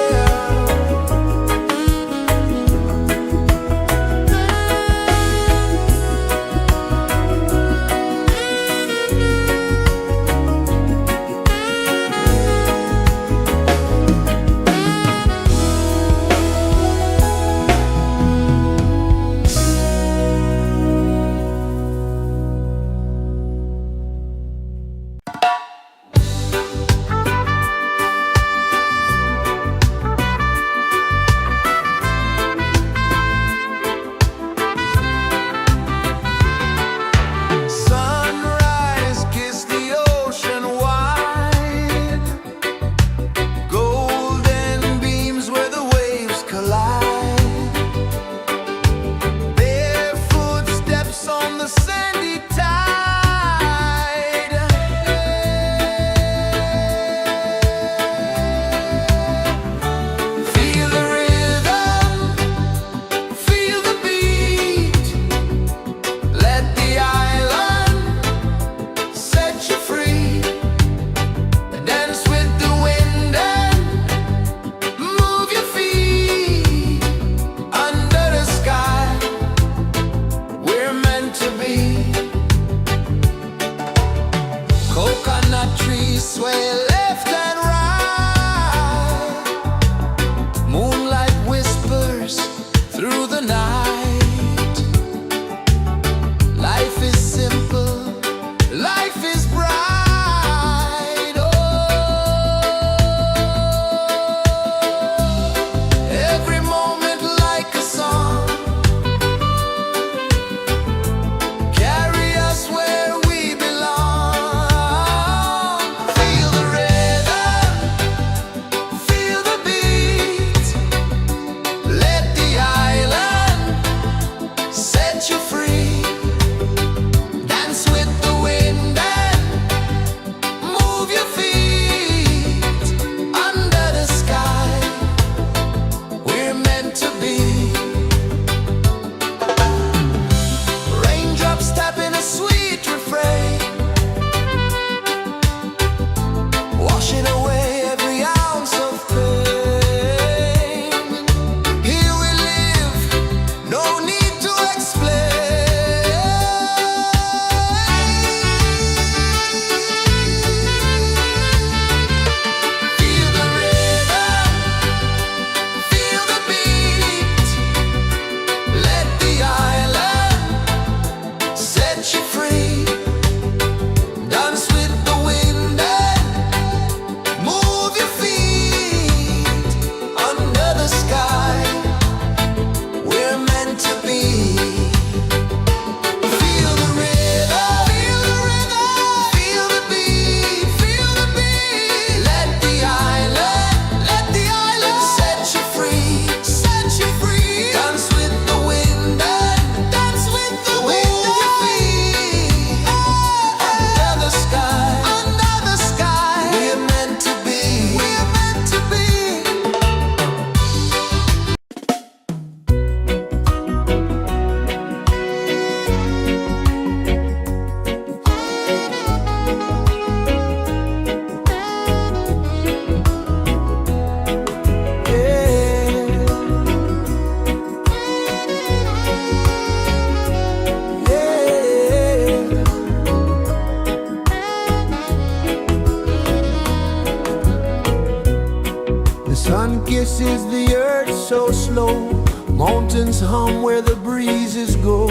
is the earth so slow? Mountains hum where the breezes go.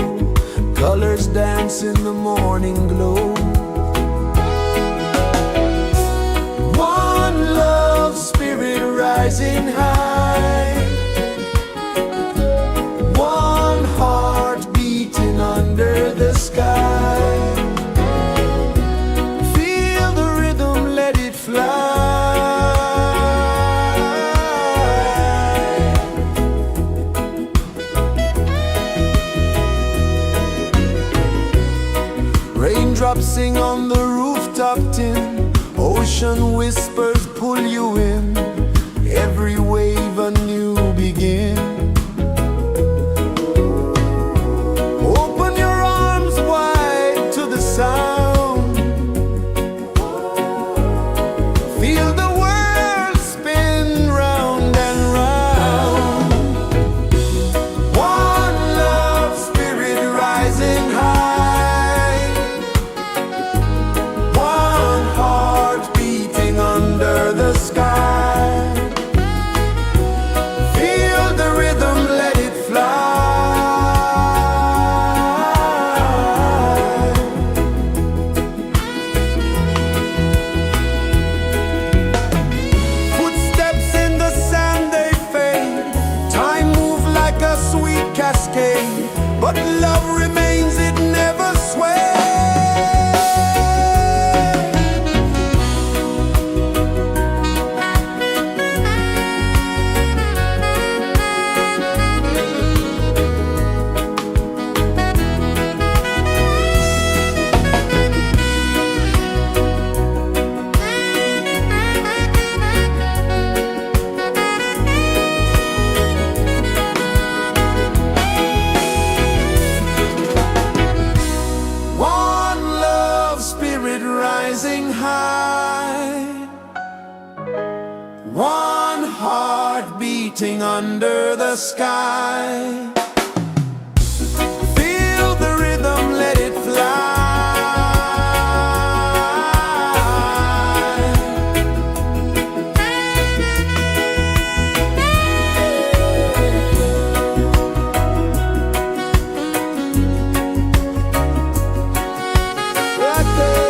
Colors dance in the morning glow. One love, spirit rising high. One heart beating under the sky. Feel the rhythm, let it fly. Raindrops sing on the rooftop tin. Ocean whispers pull you in. Every wave a new begin. Open your arms wide to the sound. Feel the world spin round and round. One love, spirit rising high. One heart beating under the sky. Feel the rhythm, let it fly. Footsteps in the sand, they fade. Time moves like a sweet cascade, but love remains, it never sways. One love, spirit rising high. One heart beating under the sky. Feel the rhythm, let it fly. Right there.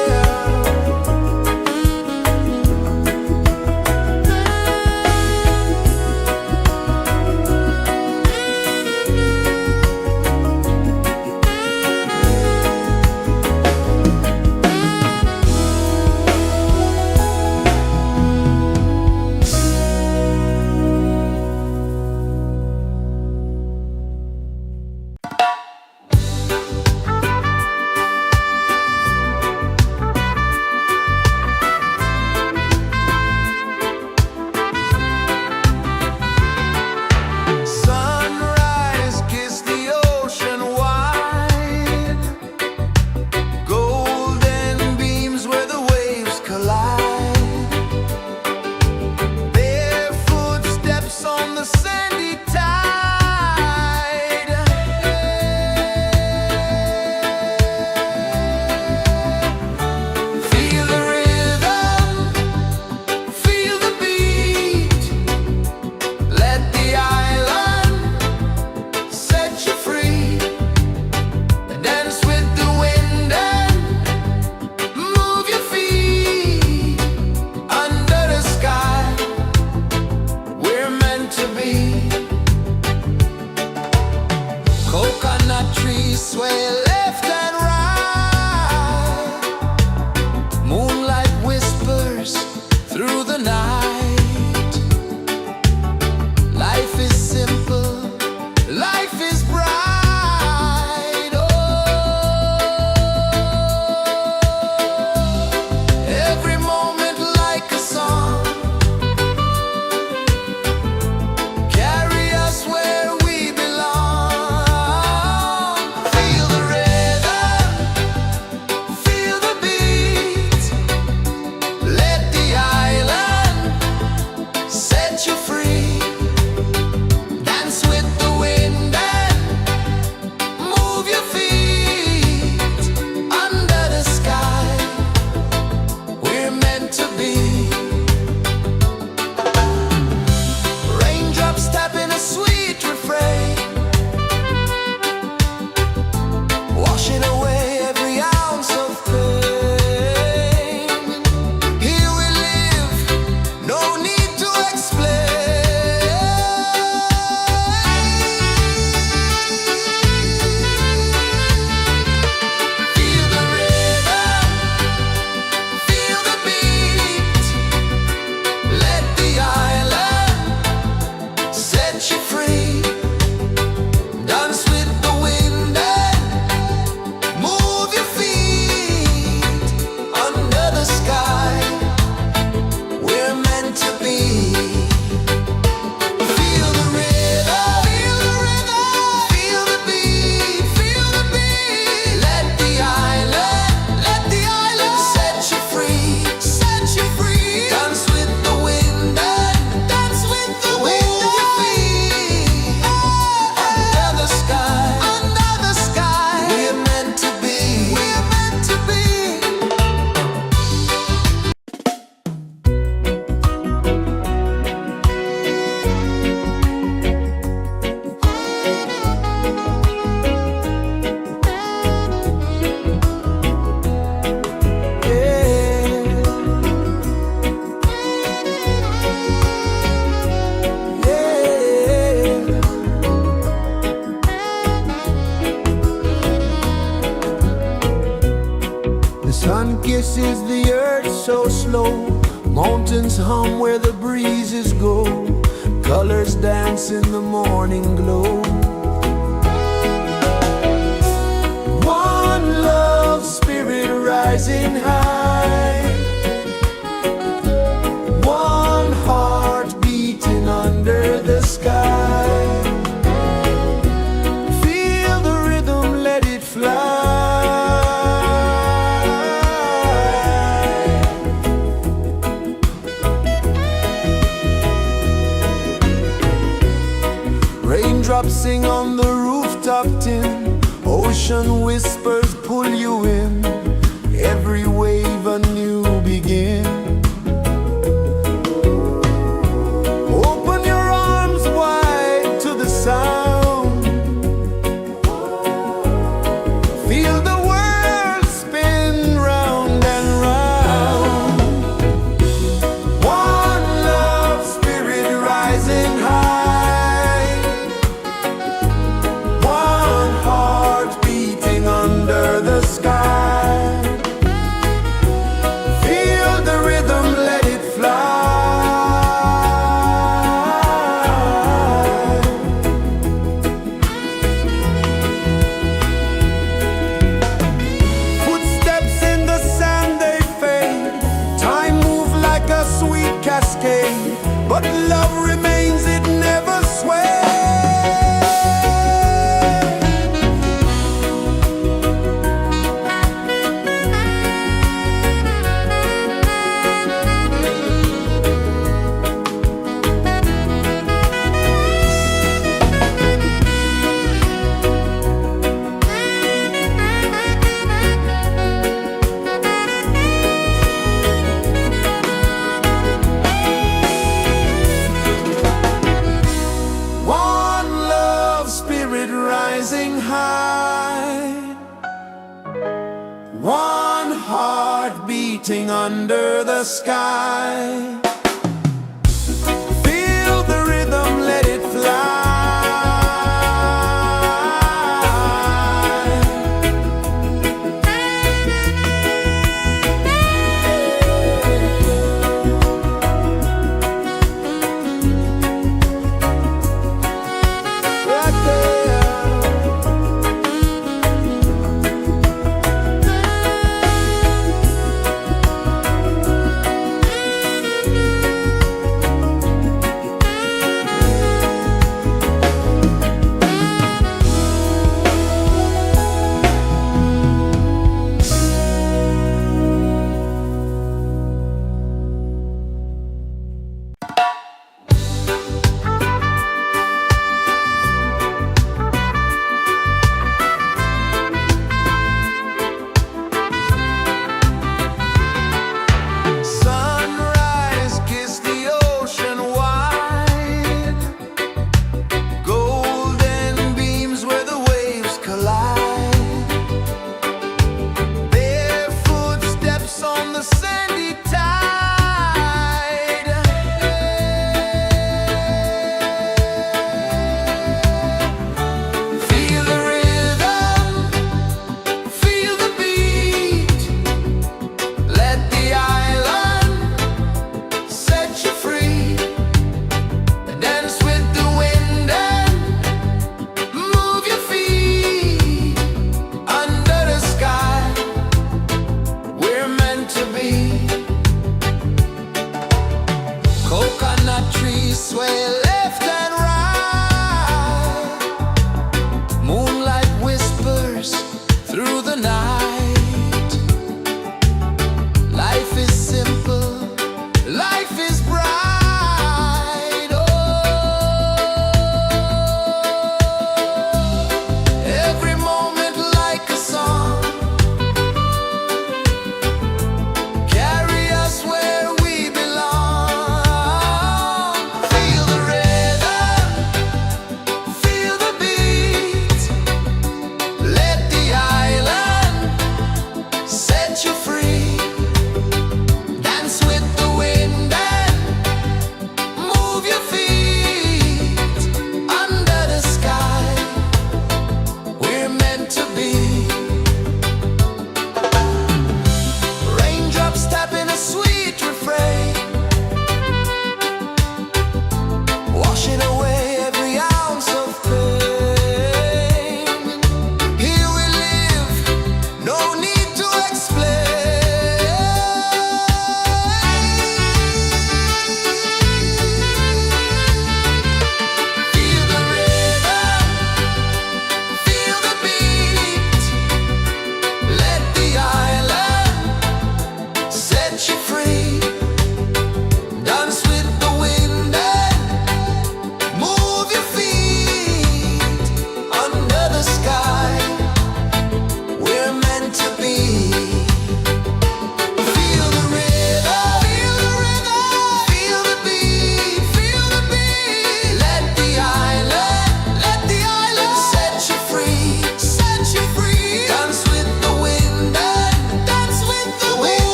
Sun kisses the earth so slow, mountains hum where the breezes go, colors dance in the morning glow. One love spirit rising high, one heart beating under the sky. Feel the rhythm, let it fly. Raindrops sing on the rooftop tin, ocean whispers pull you in, every wave a new begin. Open your arms wide to the sound, feel the world spin round and round. One love spirit rising high, under the sky. Feel the rhythm, let it fly. Footsteps in the sand, they fade. Time moves like a sweet cascade, but love remains, it never sways. Rising high, one heart beating under the sky. Feel the rhythm, let it fly.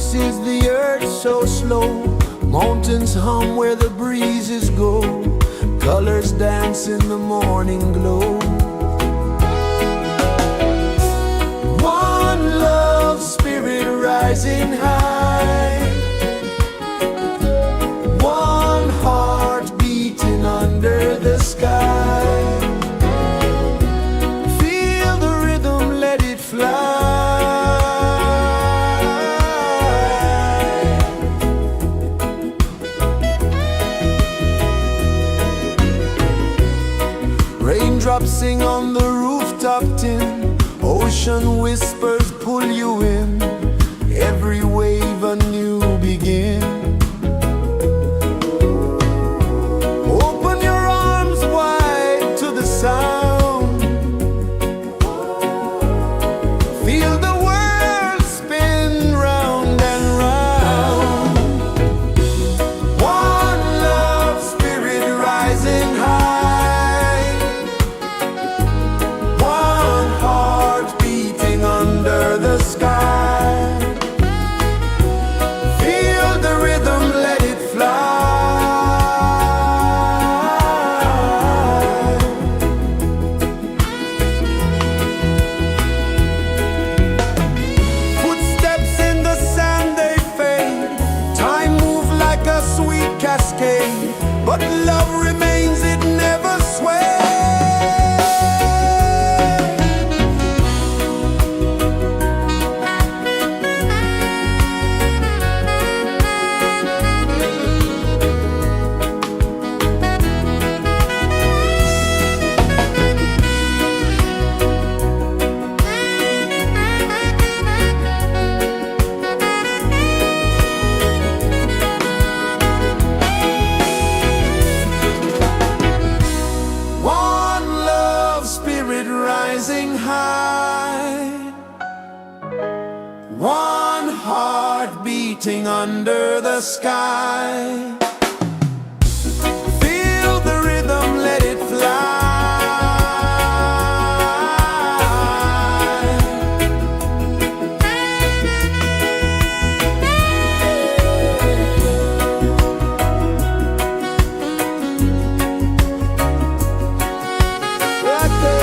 rejoices the earth so slow. Mountains hum where the breezes go. Colors dance in the morning glow. One love spirit rising high. One heart beating under the sky. Feel the rhythm, let it fly. Raindrops sing on the rooftop tin. Ocean whispers pull you in. Every wave a new begin. Open your arms wide to the sound. Feel the world spin round and round. One love spirit rising high. One heart beating under the sky. Feel the rhythm, let it fly. Footsteps in the sand, they fade. Time moves like a sweet cascade, but love remains, it never sways. One love spirit rising high. One heart beating under the sky. Feel the rhythm, let it fly. Right there.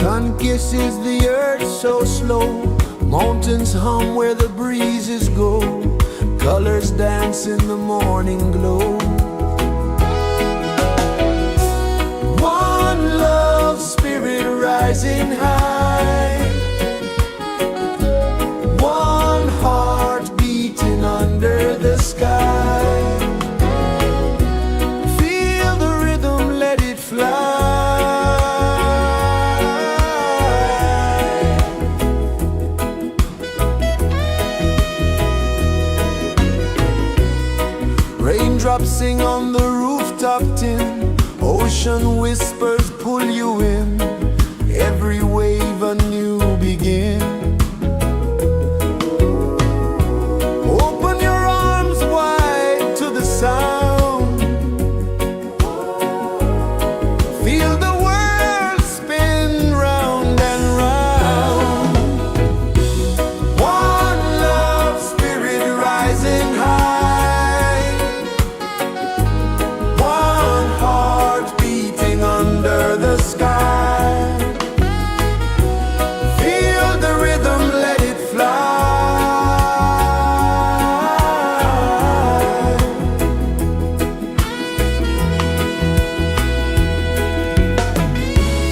Sun kisses the earth so slow, mountains hum where the breezes go, colors dance in the morning glow. One love spirit rising high, one heart beating under the sky. Feel the rhythm, let it fly. Raindrops sing on the rooftop tin, ocean whispers pull you in, every wave a new begin. Open your arms wide to the sound, feel the world spin round and round. One love spirit rising high, one heart beating under the sky. Feel the rhythm, let it fly.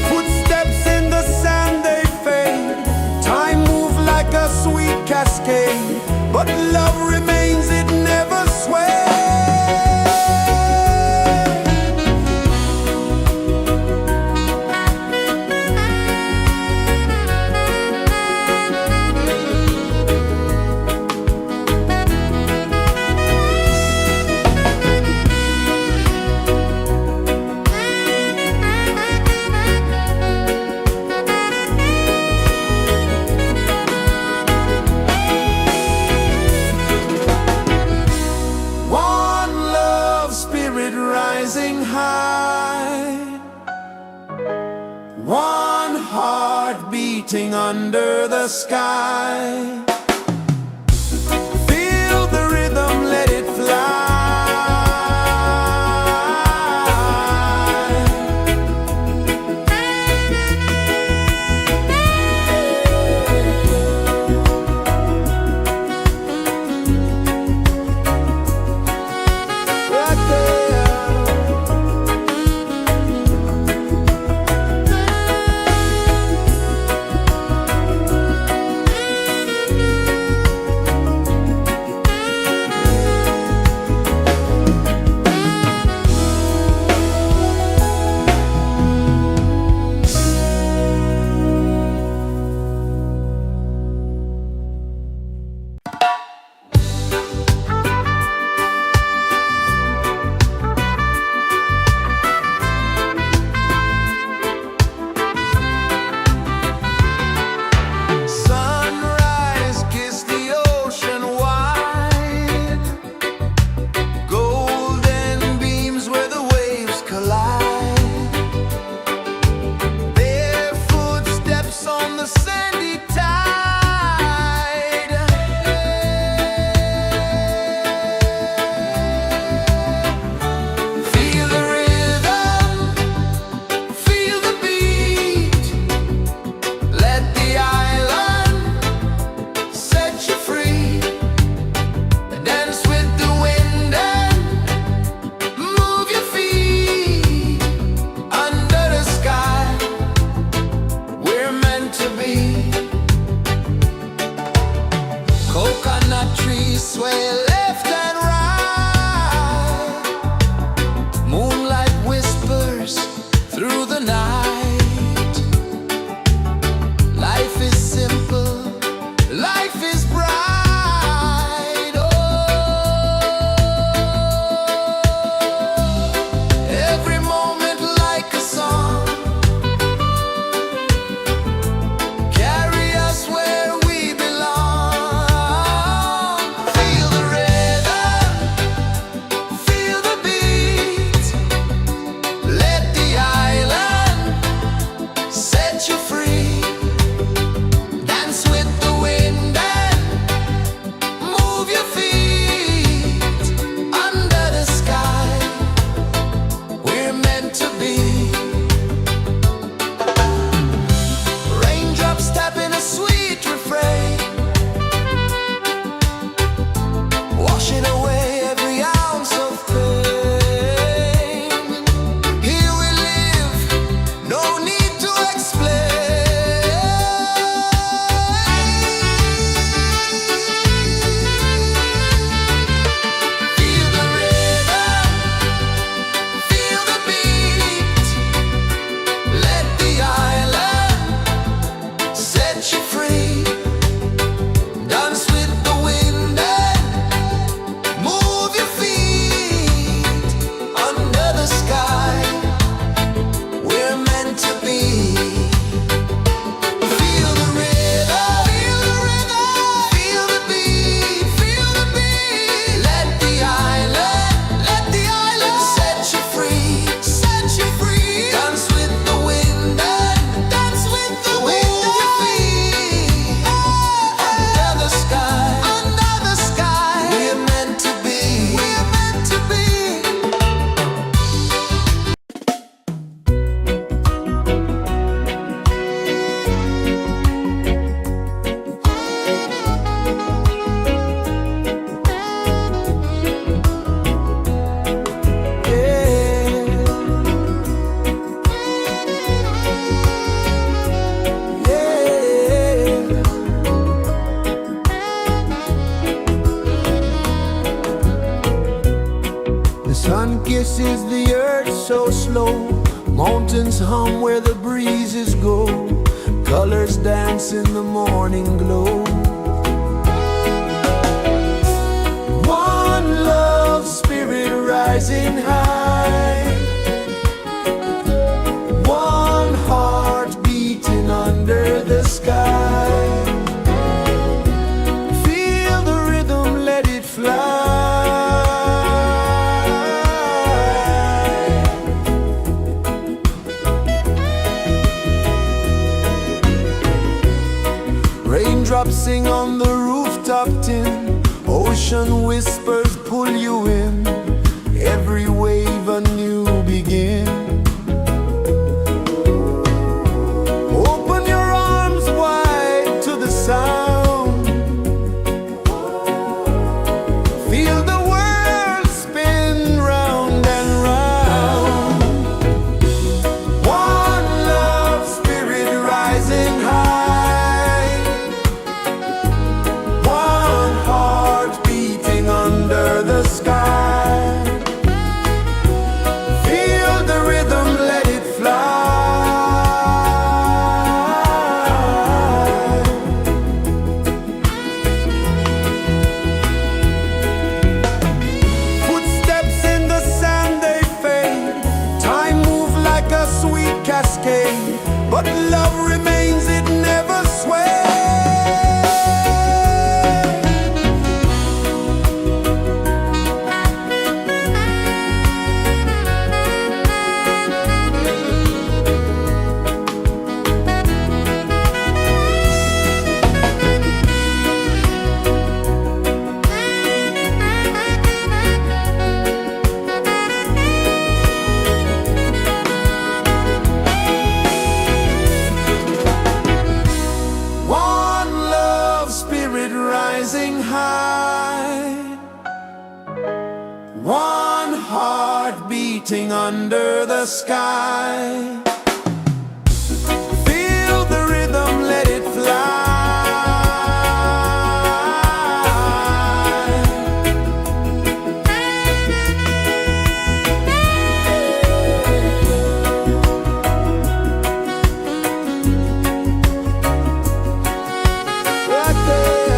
Footsteps in the sand, they fade, time moves like a sweet cascade, but love remains, it never sways. One love spirit rising high, one heart beating under the sky. Feel the rhythm, let it fly. Right there. is the earth so slow. Mountains hum where the breezes go. Colors dance in the morning glow. One love spirit rising high. One heart beating under the sky. Feel the rhythm, let it fly. Raindrops sing on the rooftop tin. Ocean whispers pull you in. Every wave a new begin. Open your arms wide to the sound. Feel the world spin round and round. One love spirit rising high. One heart beating under the sky. Feel the rhythm, let it fly. Footsteps in the sand, they fade. Time moves like a sweet cascade, but love remains, it never sways. One love spirit rising high. One heart beating under the sky. Feel the rhythm, let it fly. Right there.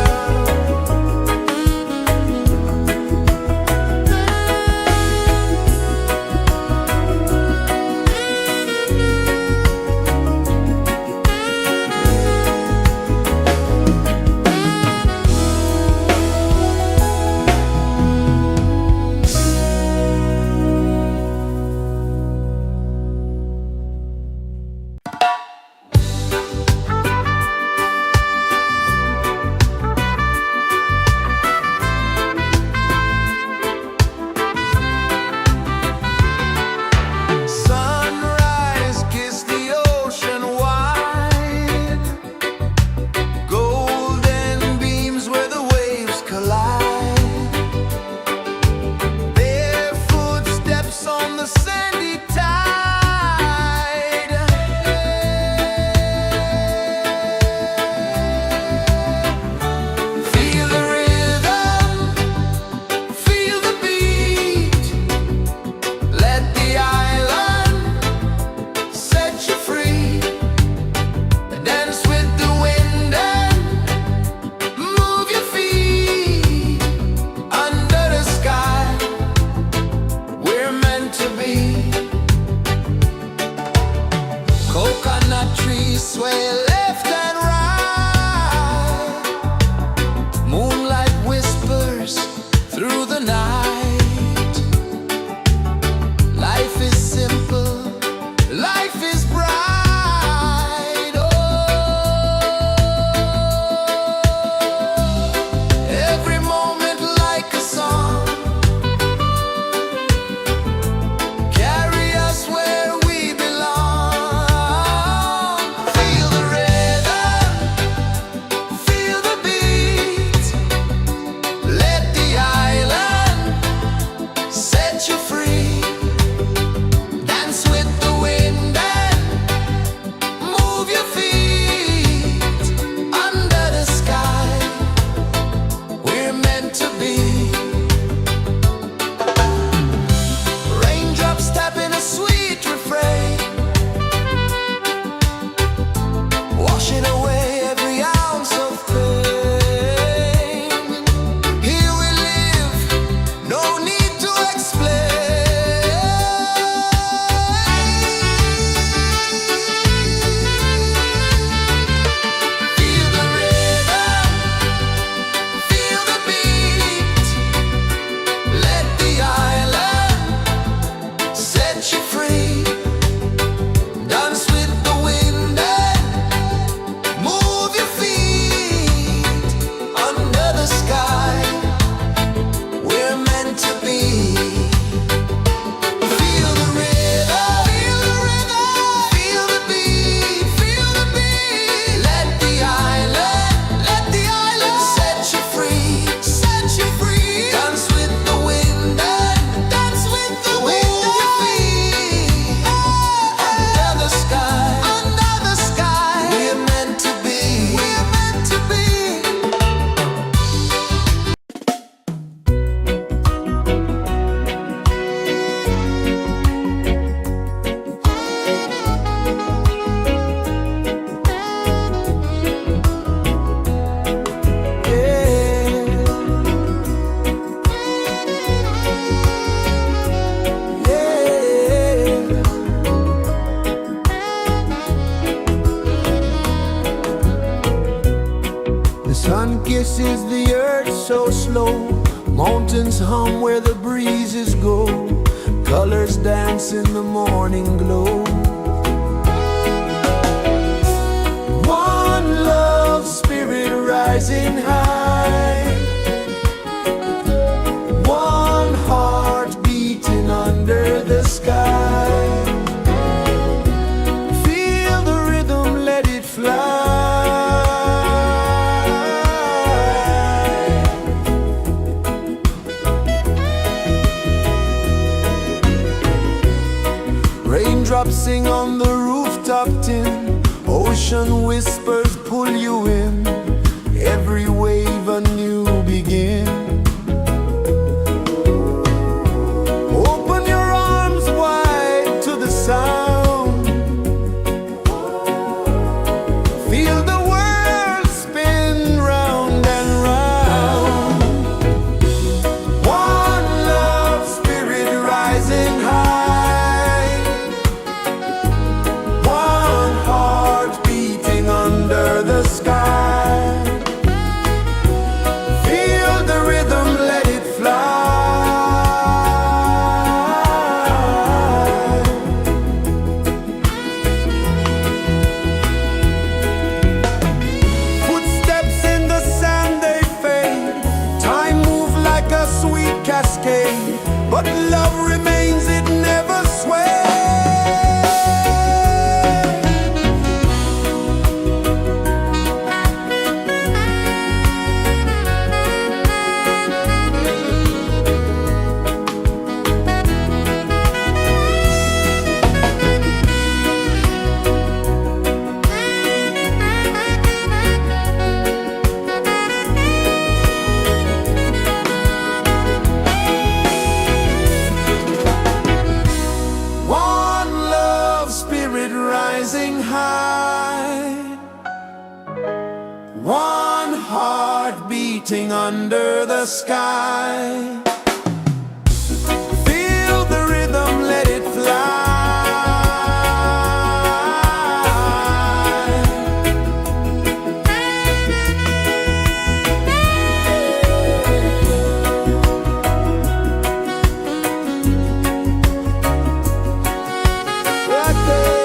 Sunrise, kiss the ocean wide. Golden beams where the waves collide. Barefoot steps on the sandy tide. Feel the rhythm, feel the beat. Let the island set you free. Dance with the wind and move your feet. Under the sky, we're meant to be. Coconut trees sway left and right. Moonlight whispers through the night. Life is simple, life is bright. Oh, every moment like a song. Carry us where we belong. Feel the rhythm, kisses the earth so slow. Mountains hum where the breezes go. Colors dance in the morning glow. One love, spirit rising high. One heart beating under the sky. Feel the rhythm, let it fly. Raindrops sing on the rooftop tin. Ocean whispers pull you in. Every wave a new begin. Open your arms wide to the sound. Feel the world spin round and round. One love, spirit rising high. One heart beating under the sky. Feel the rhythm, let it fly. Footsteps in the sand, they fade. Time moves like a sweet cascade, but love remains, it never sways. One love, spirit rising high. One heart beating under the sky. Feel the rhythm, let it fly. Right there.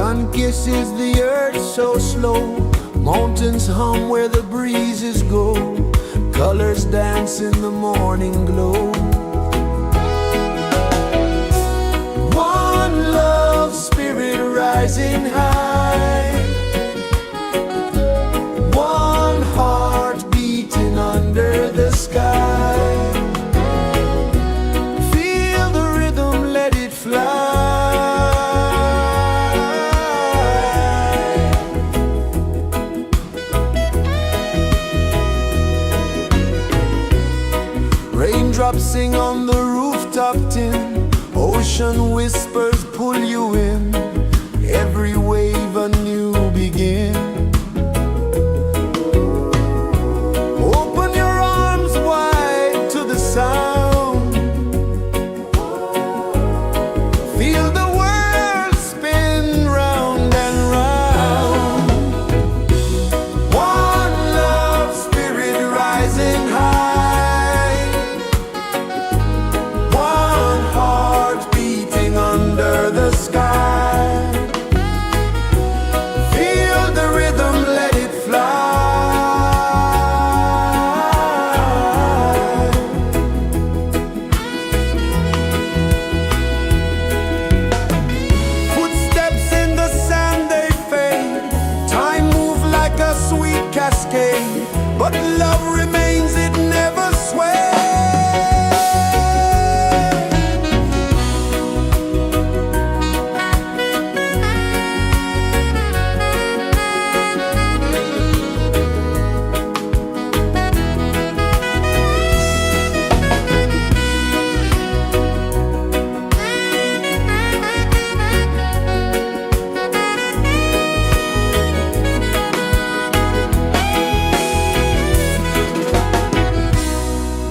Sun kisses the earth so slow, mountains hum where the breezes go, colors dance in the morning glow. One love spirit rising high, one heart beating under the sky. Feel the rhythm, let it fly. Raindrops sing on the rooftop tin, ocean whispers pull you in, every wave a new begin. Open your arms wide to the sound, feel the world spin round and round. One love spirit rising high, one heart beating under the sky. Feel the rhythm, let it fly. Footsteps in the sand, they fade, time moves like a sweet cascade, but love remains, it never sways.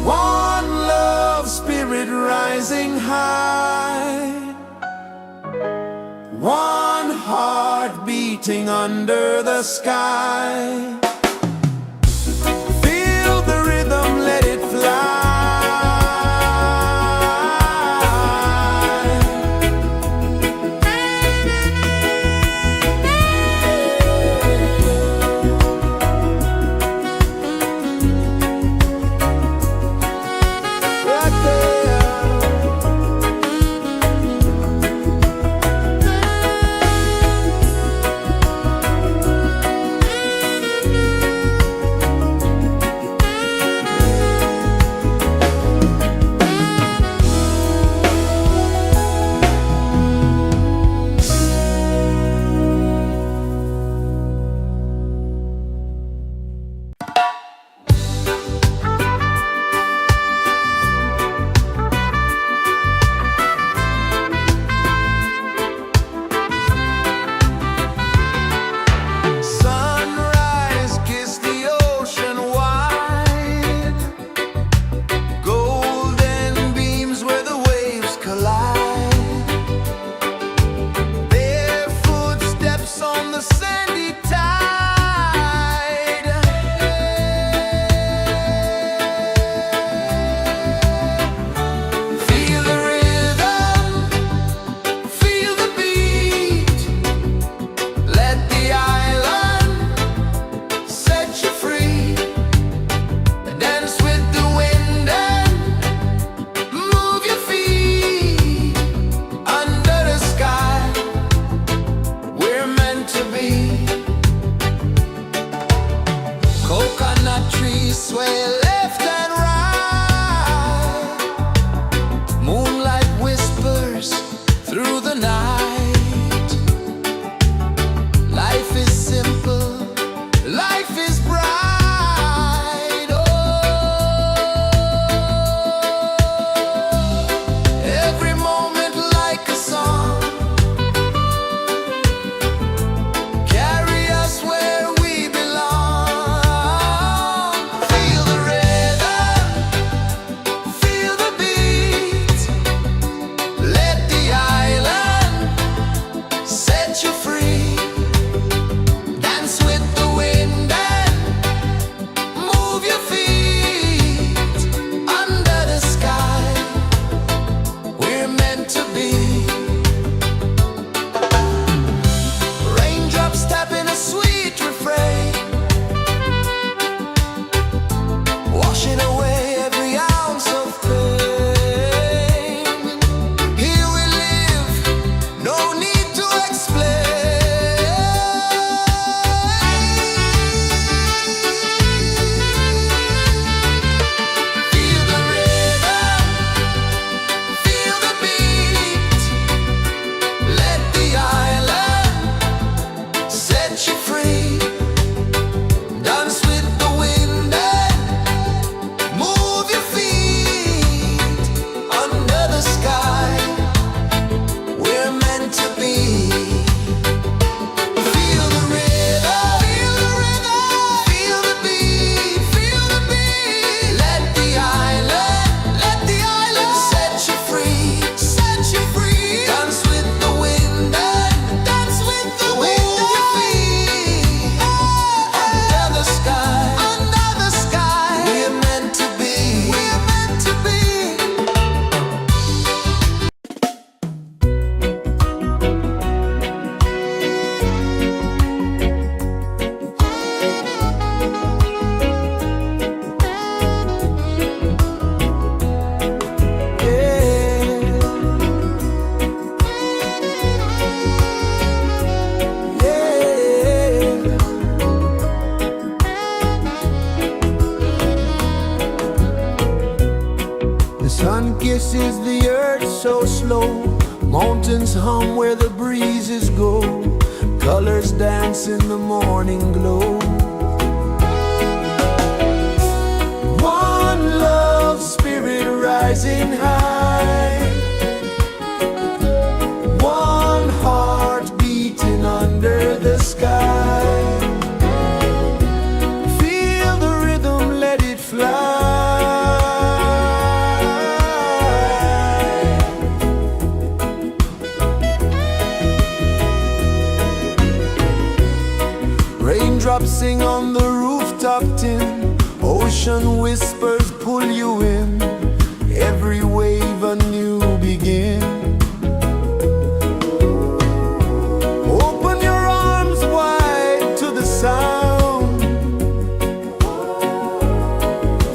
One love spirit rising high, one heart beating under the sky. Feel the rhythm, let it fly. Right there. Sunrise, kiss the ocean wide, golden beams where the waves collide, bare footsteps on the sandy tide. Feel the rhythm, feel the beat, let the island set you free. Dance with the wind and move your feet under the sky. We're meant to be. Coconut trees sway left and right, moonlight whispers through the night. Life is simple, life is bright. Oh, every moment like a song, carry us where we belong. Feel the rhythm. flow, mountains hum where the breezes go, colors dance in the morning glow. One love, spirit rising high, one heart beating under the sky. Feel the rhythm, let it fly. Raindrops sing on the rooftop tin, ocean whispers pull you in, every wave a new begin. Open your arms wide to the sound,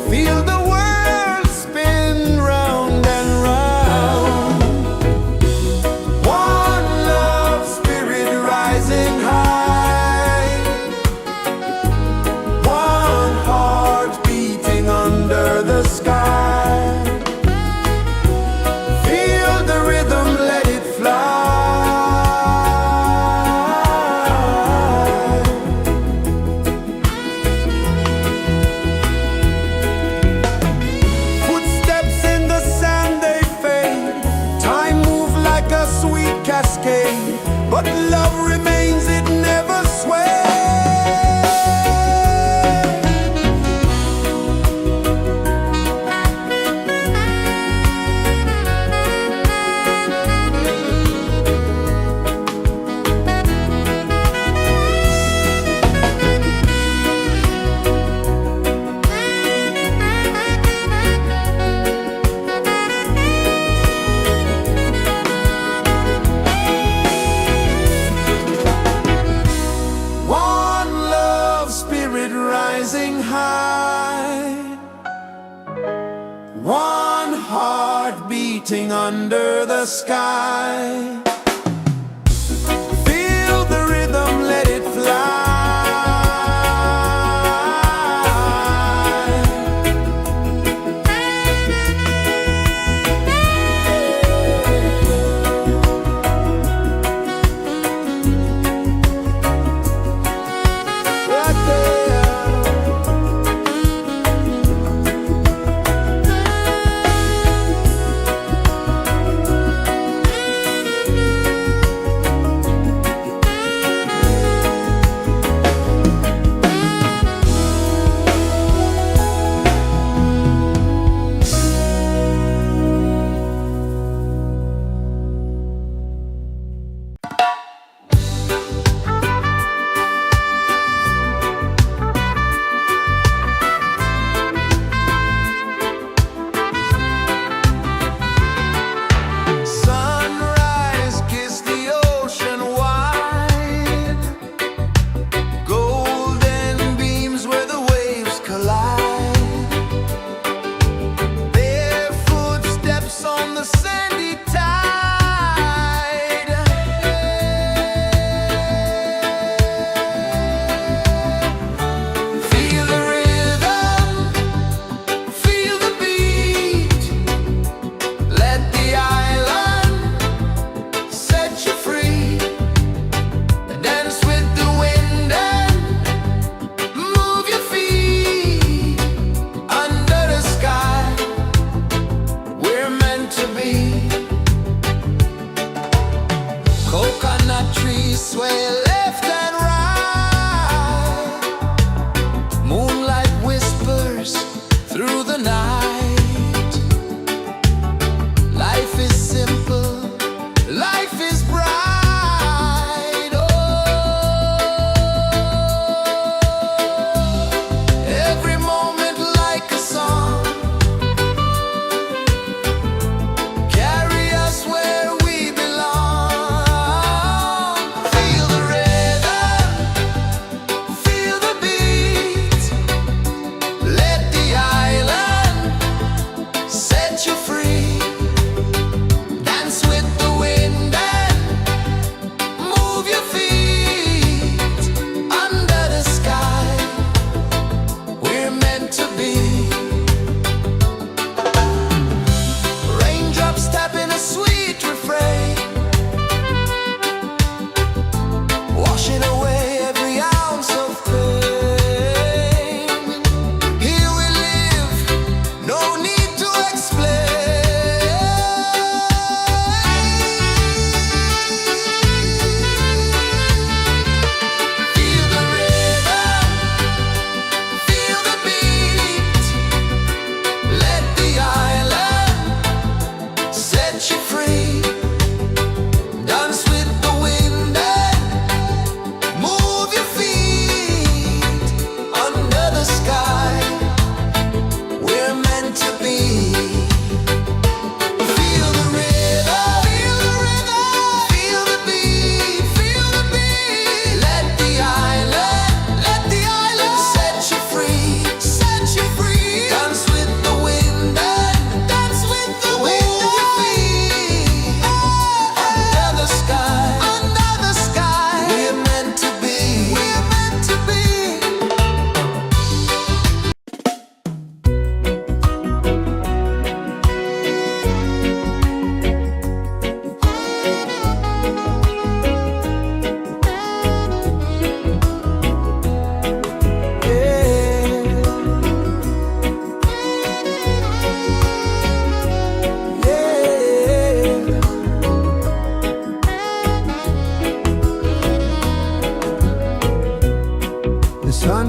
feel the world spin round and round. One love, spirit rising high, one heart beating under the sky. Feel the rhythm, let it fly. Footsteps in the sand, they fade, time moves like a sweet cascade, but love remains, it never sways. One love, spirit rising high, one heart beating under the sky. Feel the rhythm, let it fly. Right there.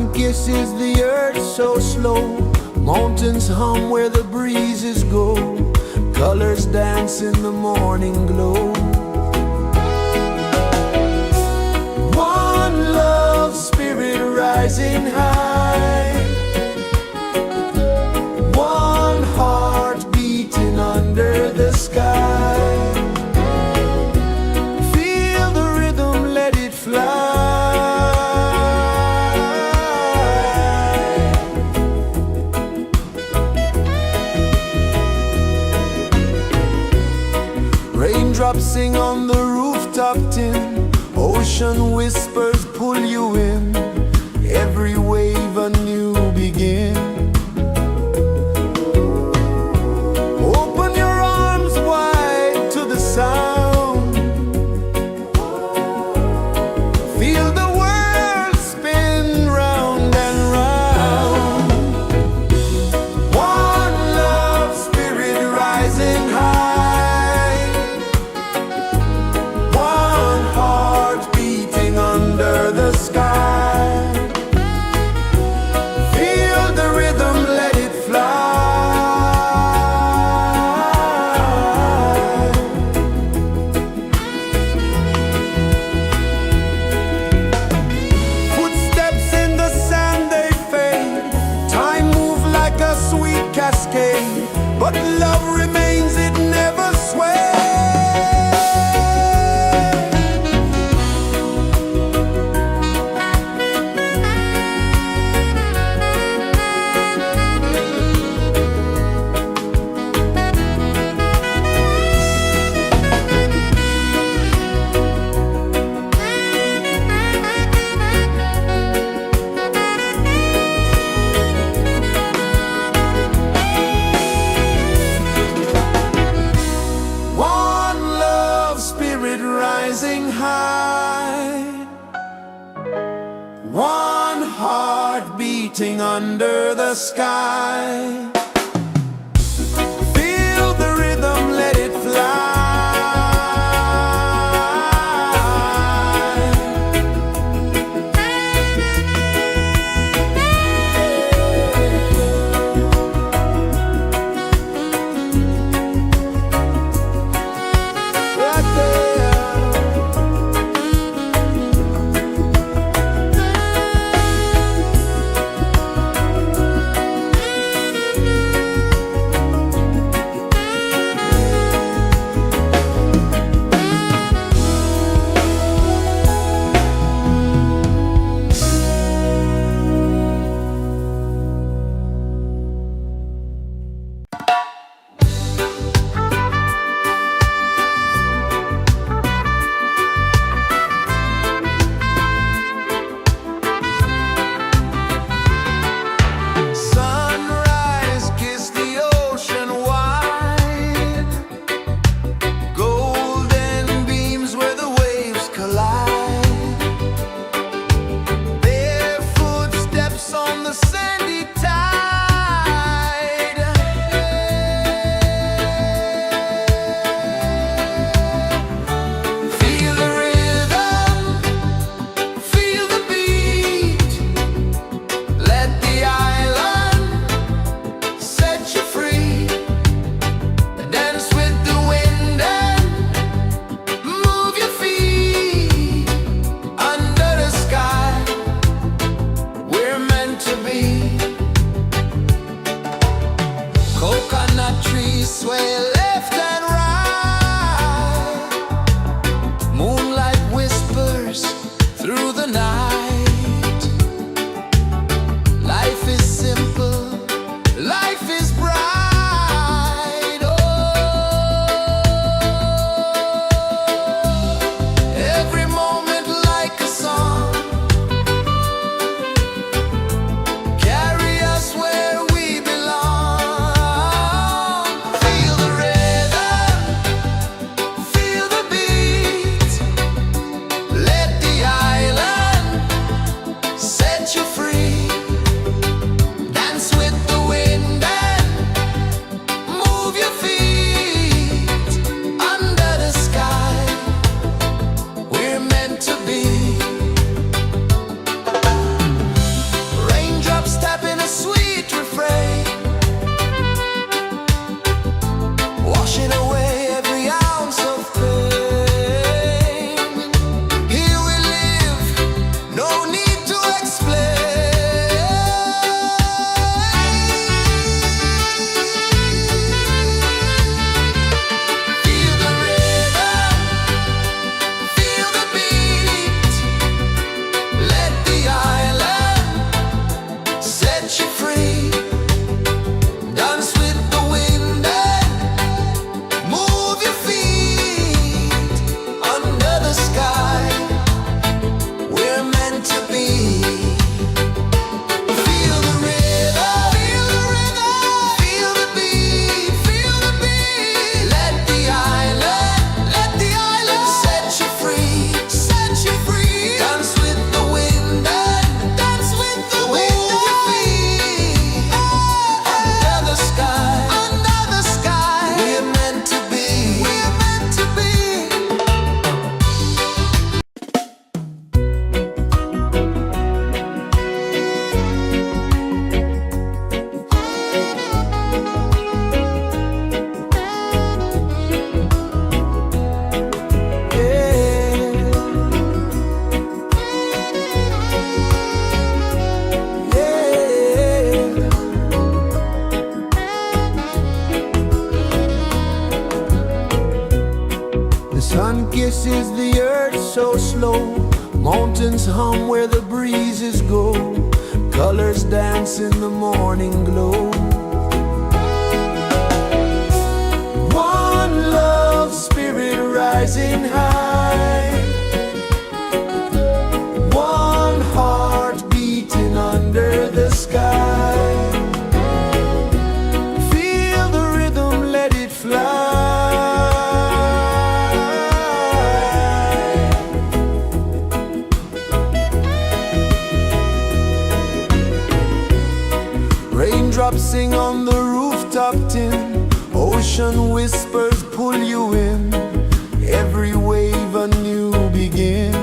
Sun kisses the earth so slow, mountains hum where the breezes go, colors dance in the morning glow. One love, spirit rising high, one heart beating under the sky. Feel the rhythm, let it fly. Raindrops sing on the rooftop tin, ocean whispers pull you in, every wave a new begin. Open your arms wide to the sound, feel the world spin round and round. One love, spirit rising high, one heart beating under the sky. Feel the rhythm, let it fly. Footsteps in the sand, they fade, time moves like a sweet cascade, but love remains, it never sways. One love, spirit rising high, one heart beating under the sky. Feel the rhythm, let it fly. Right there. kisses the earth so slow. Mountains hum where the breezes go. Colors dance in the morning glow. One love spirit rising high. One heart beating under the sky. Feel the rhythm, let it fly. Raindrops sing on the rooftop tin. Ocean whispers pull you in. Every wave a new begin.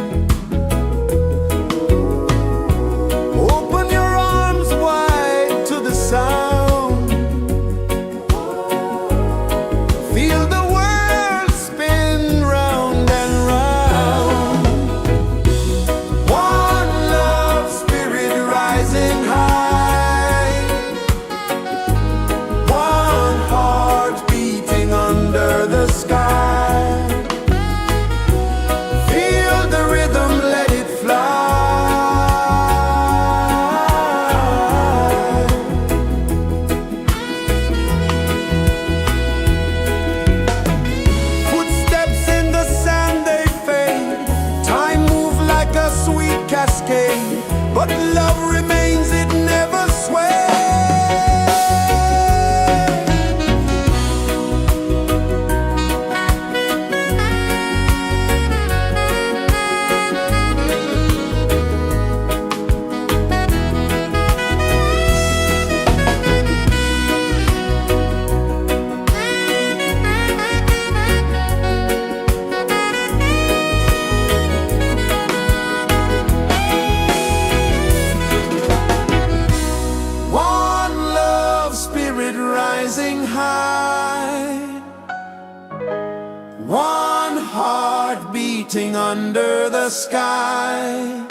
Open your arms wide to the sound. Feel the world spin round and round. One love spirit rising high. One heart beating under the sky. Feel the rhythm, let it fly. Footsteps in the sand, they fade. Time moves like a sweet cascade, but love remains, it never sways. One love spirit rising high. One heart beating under the sky.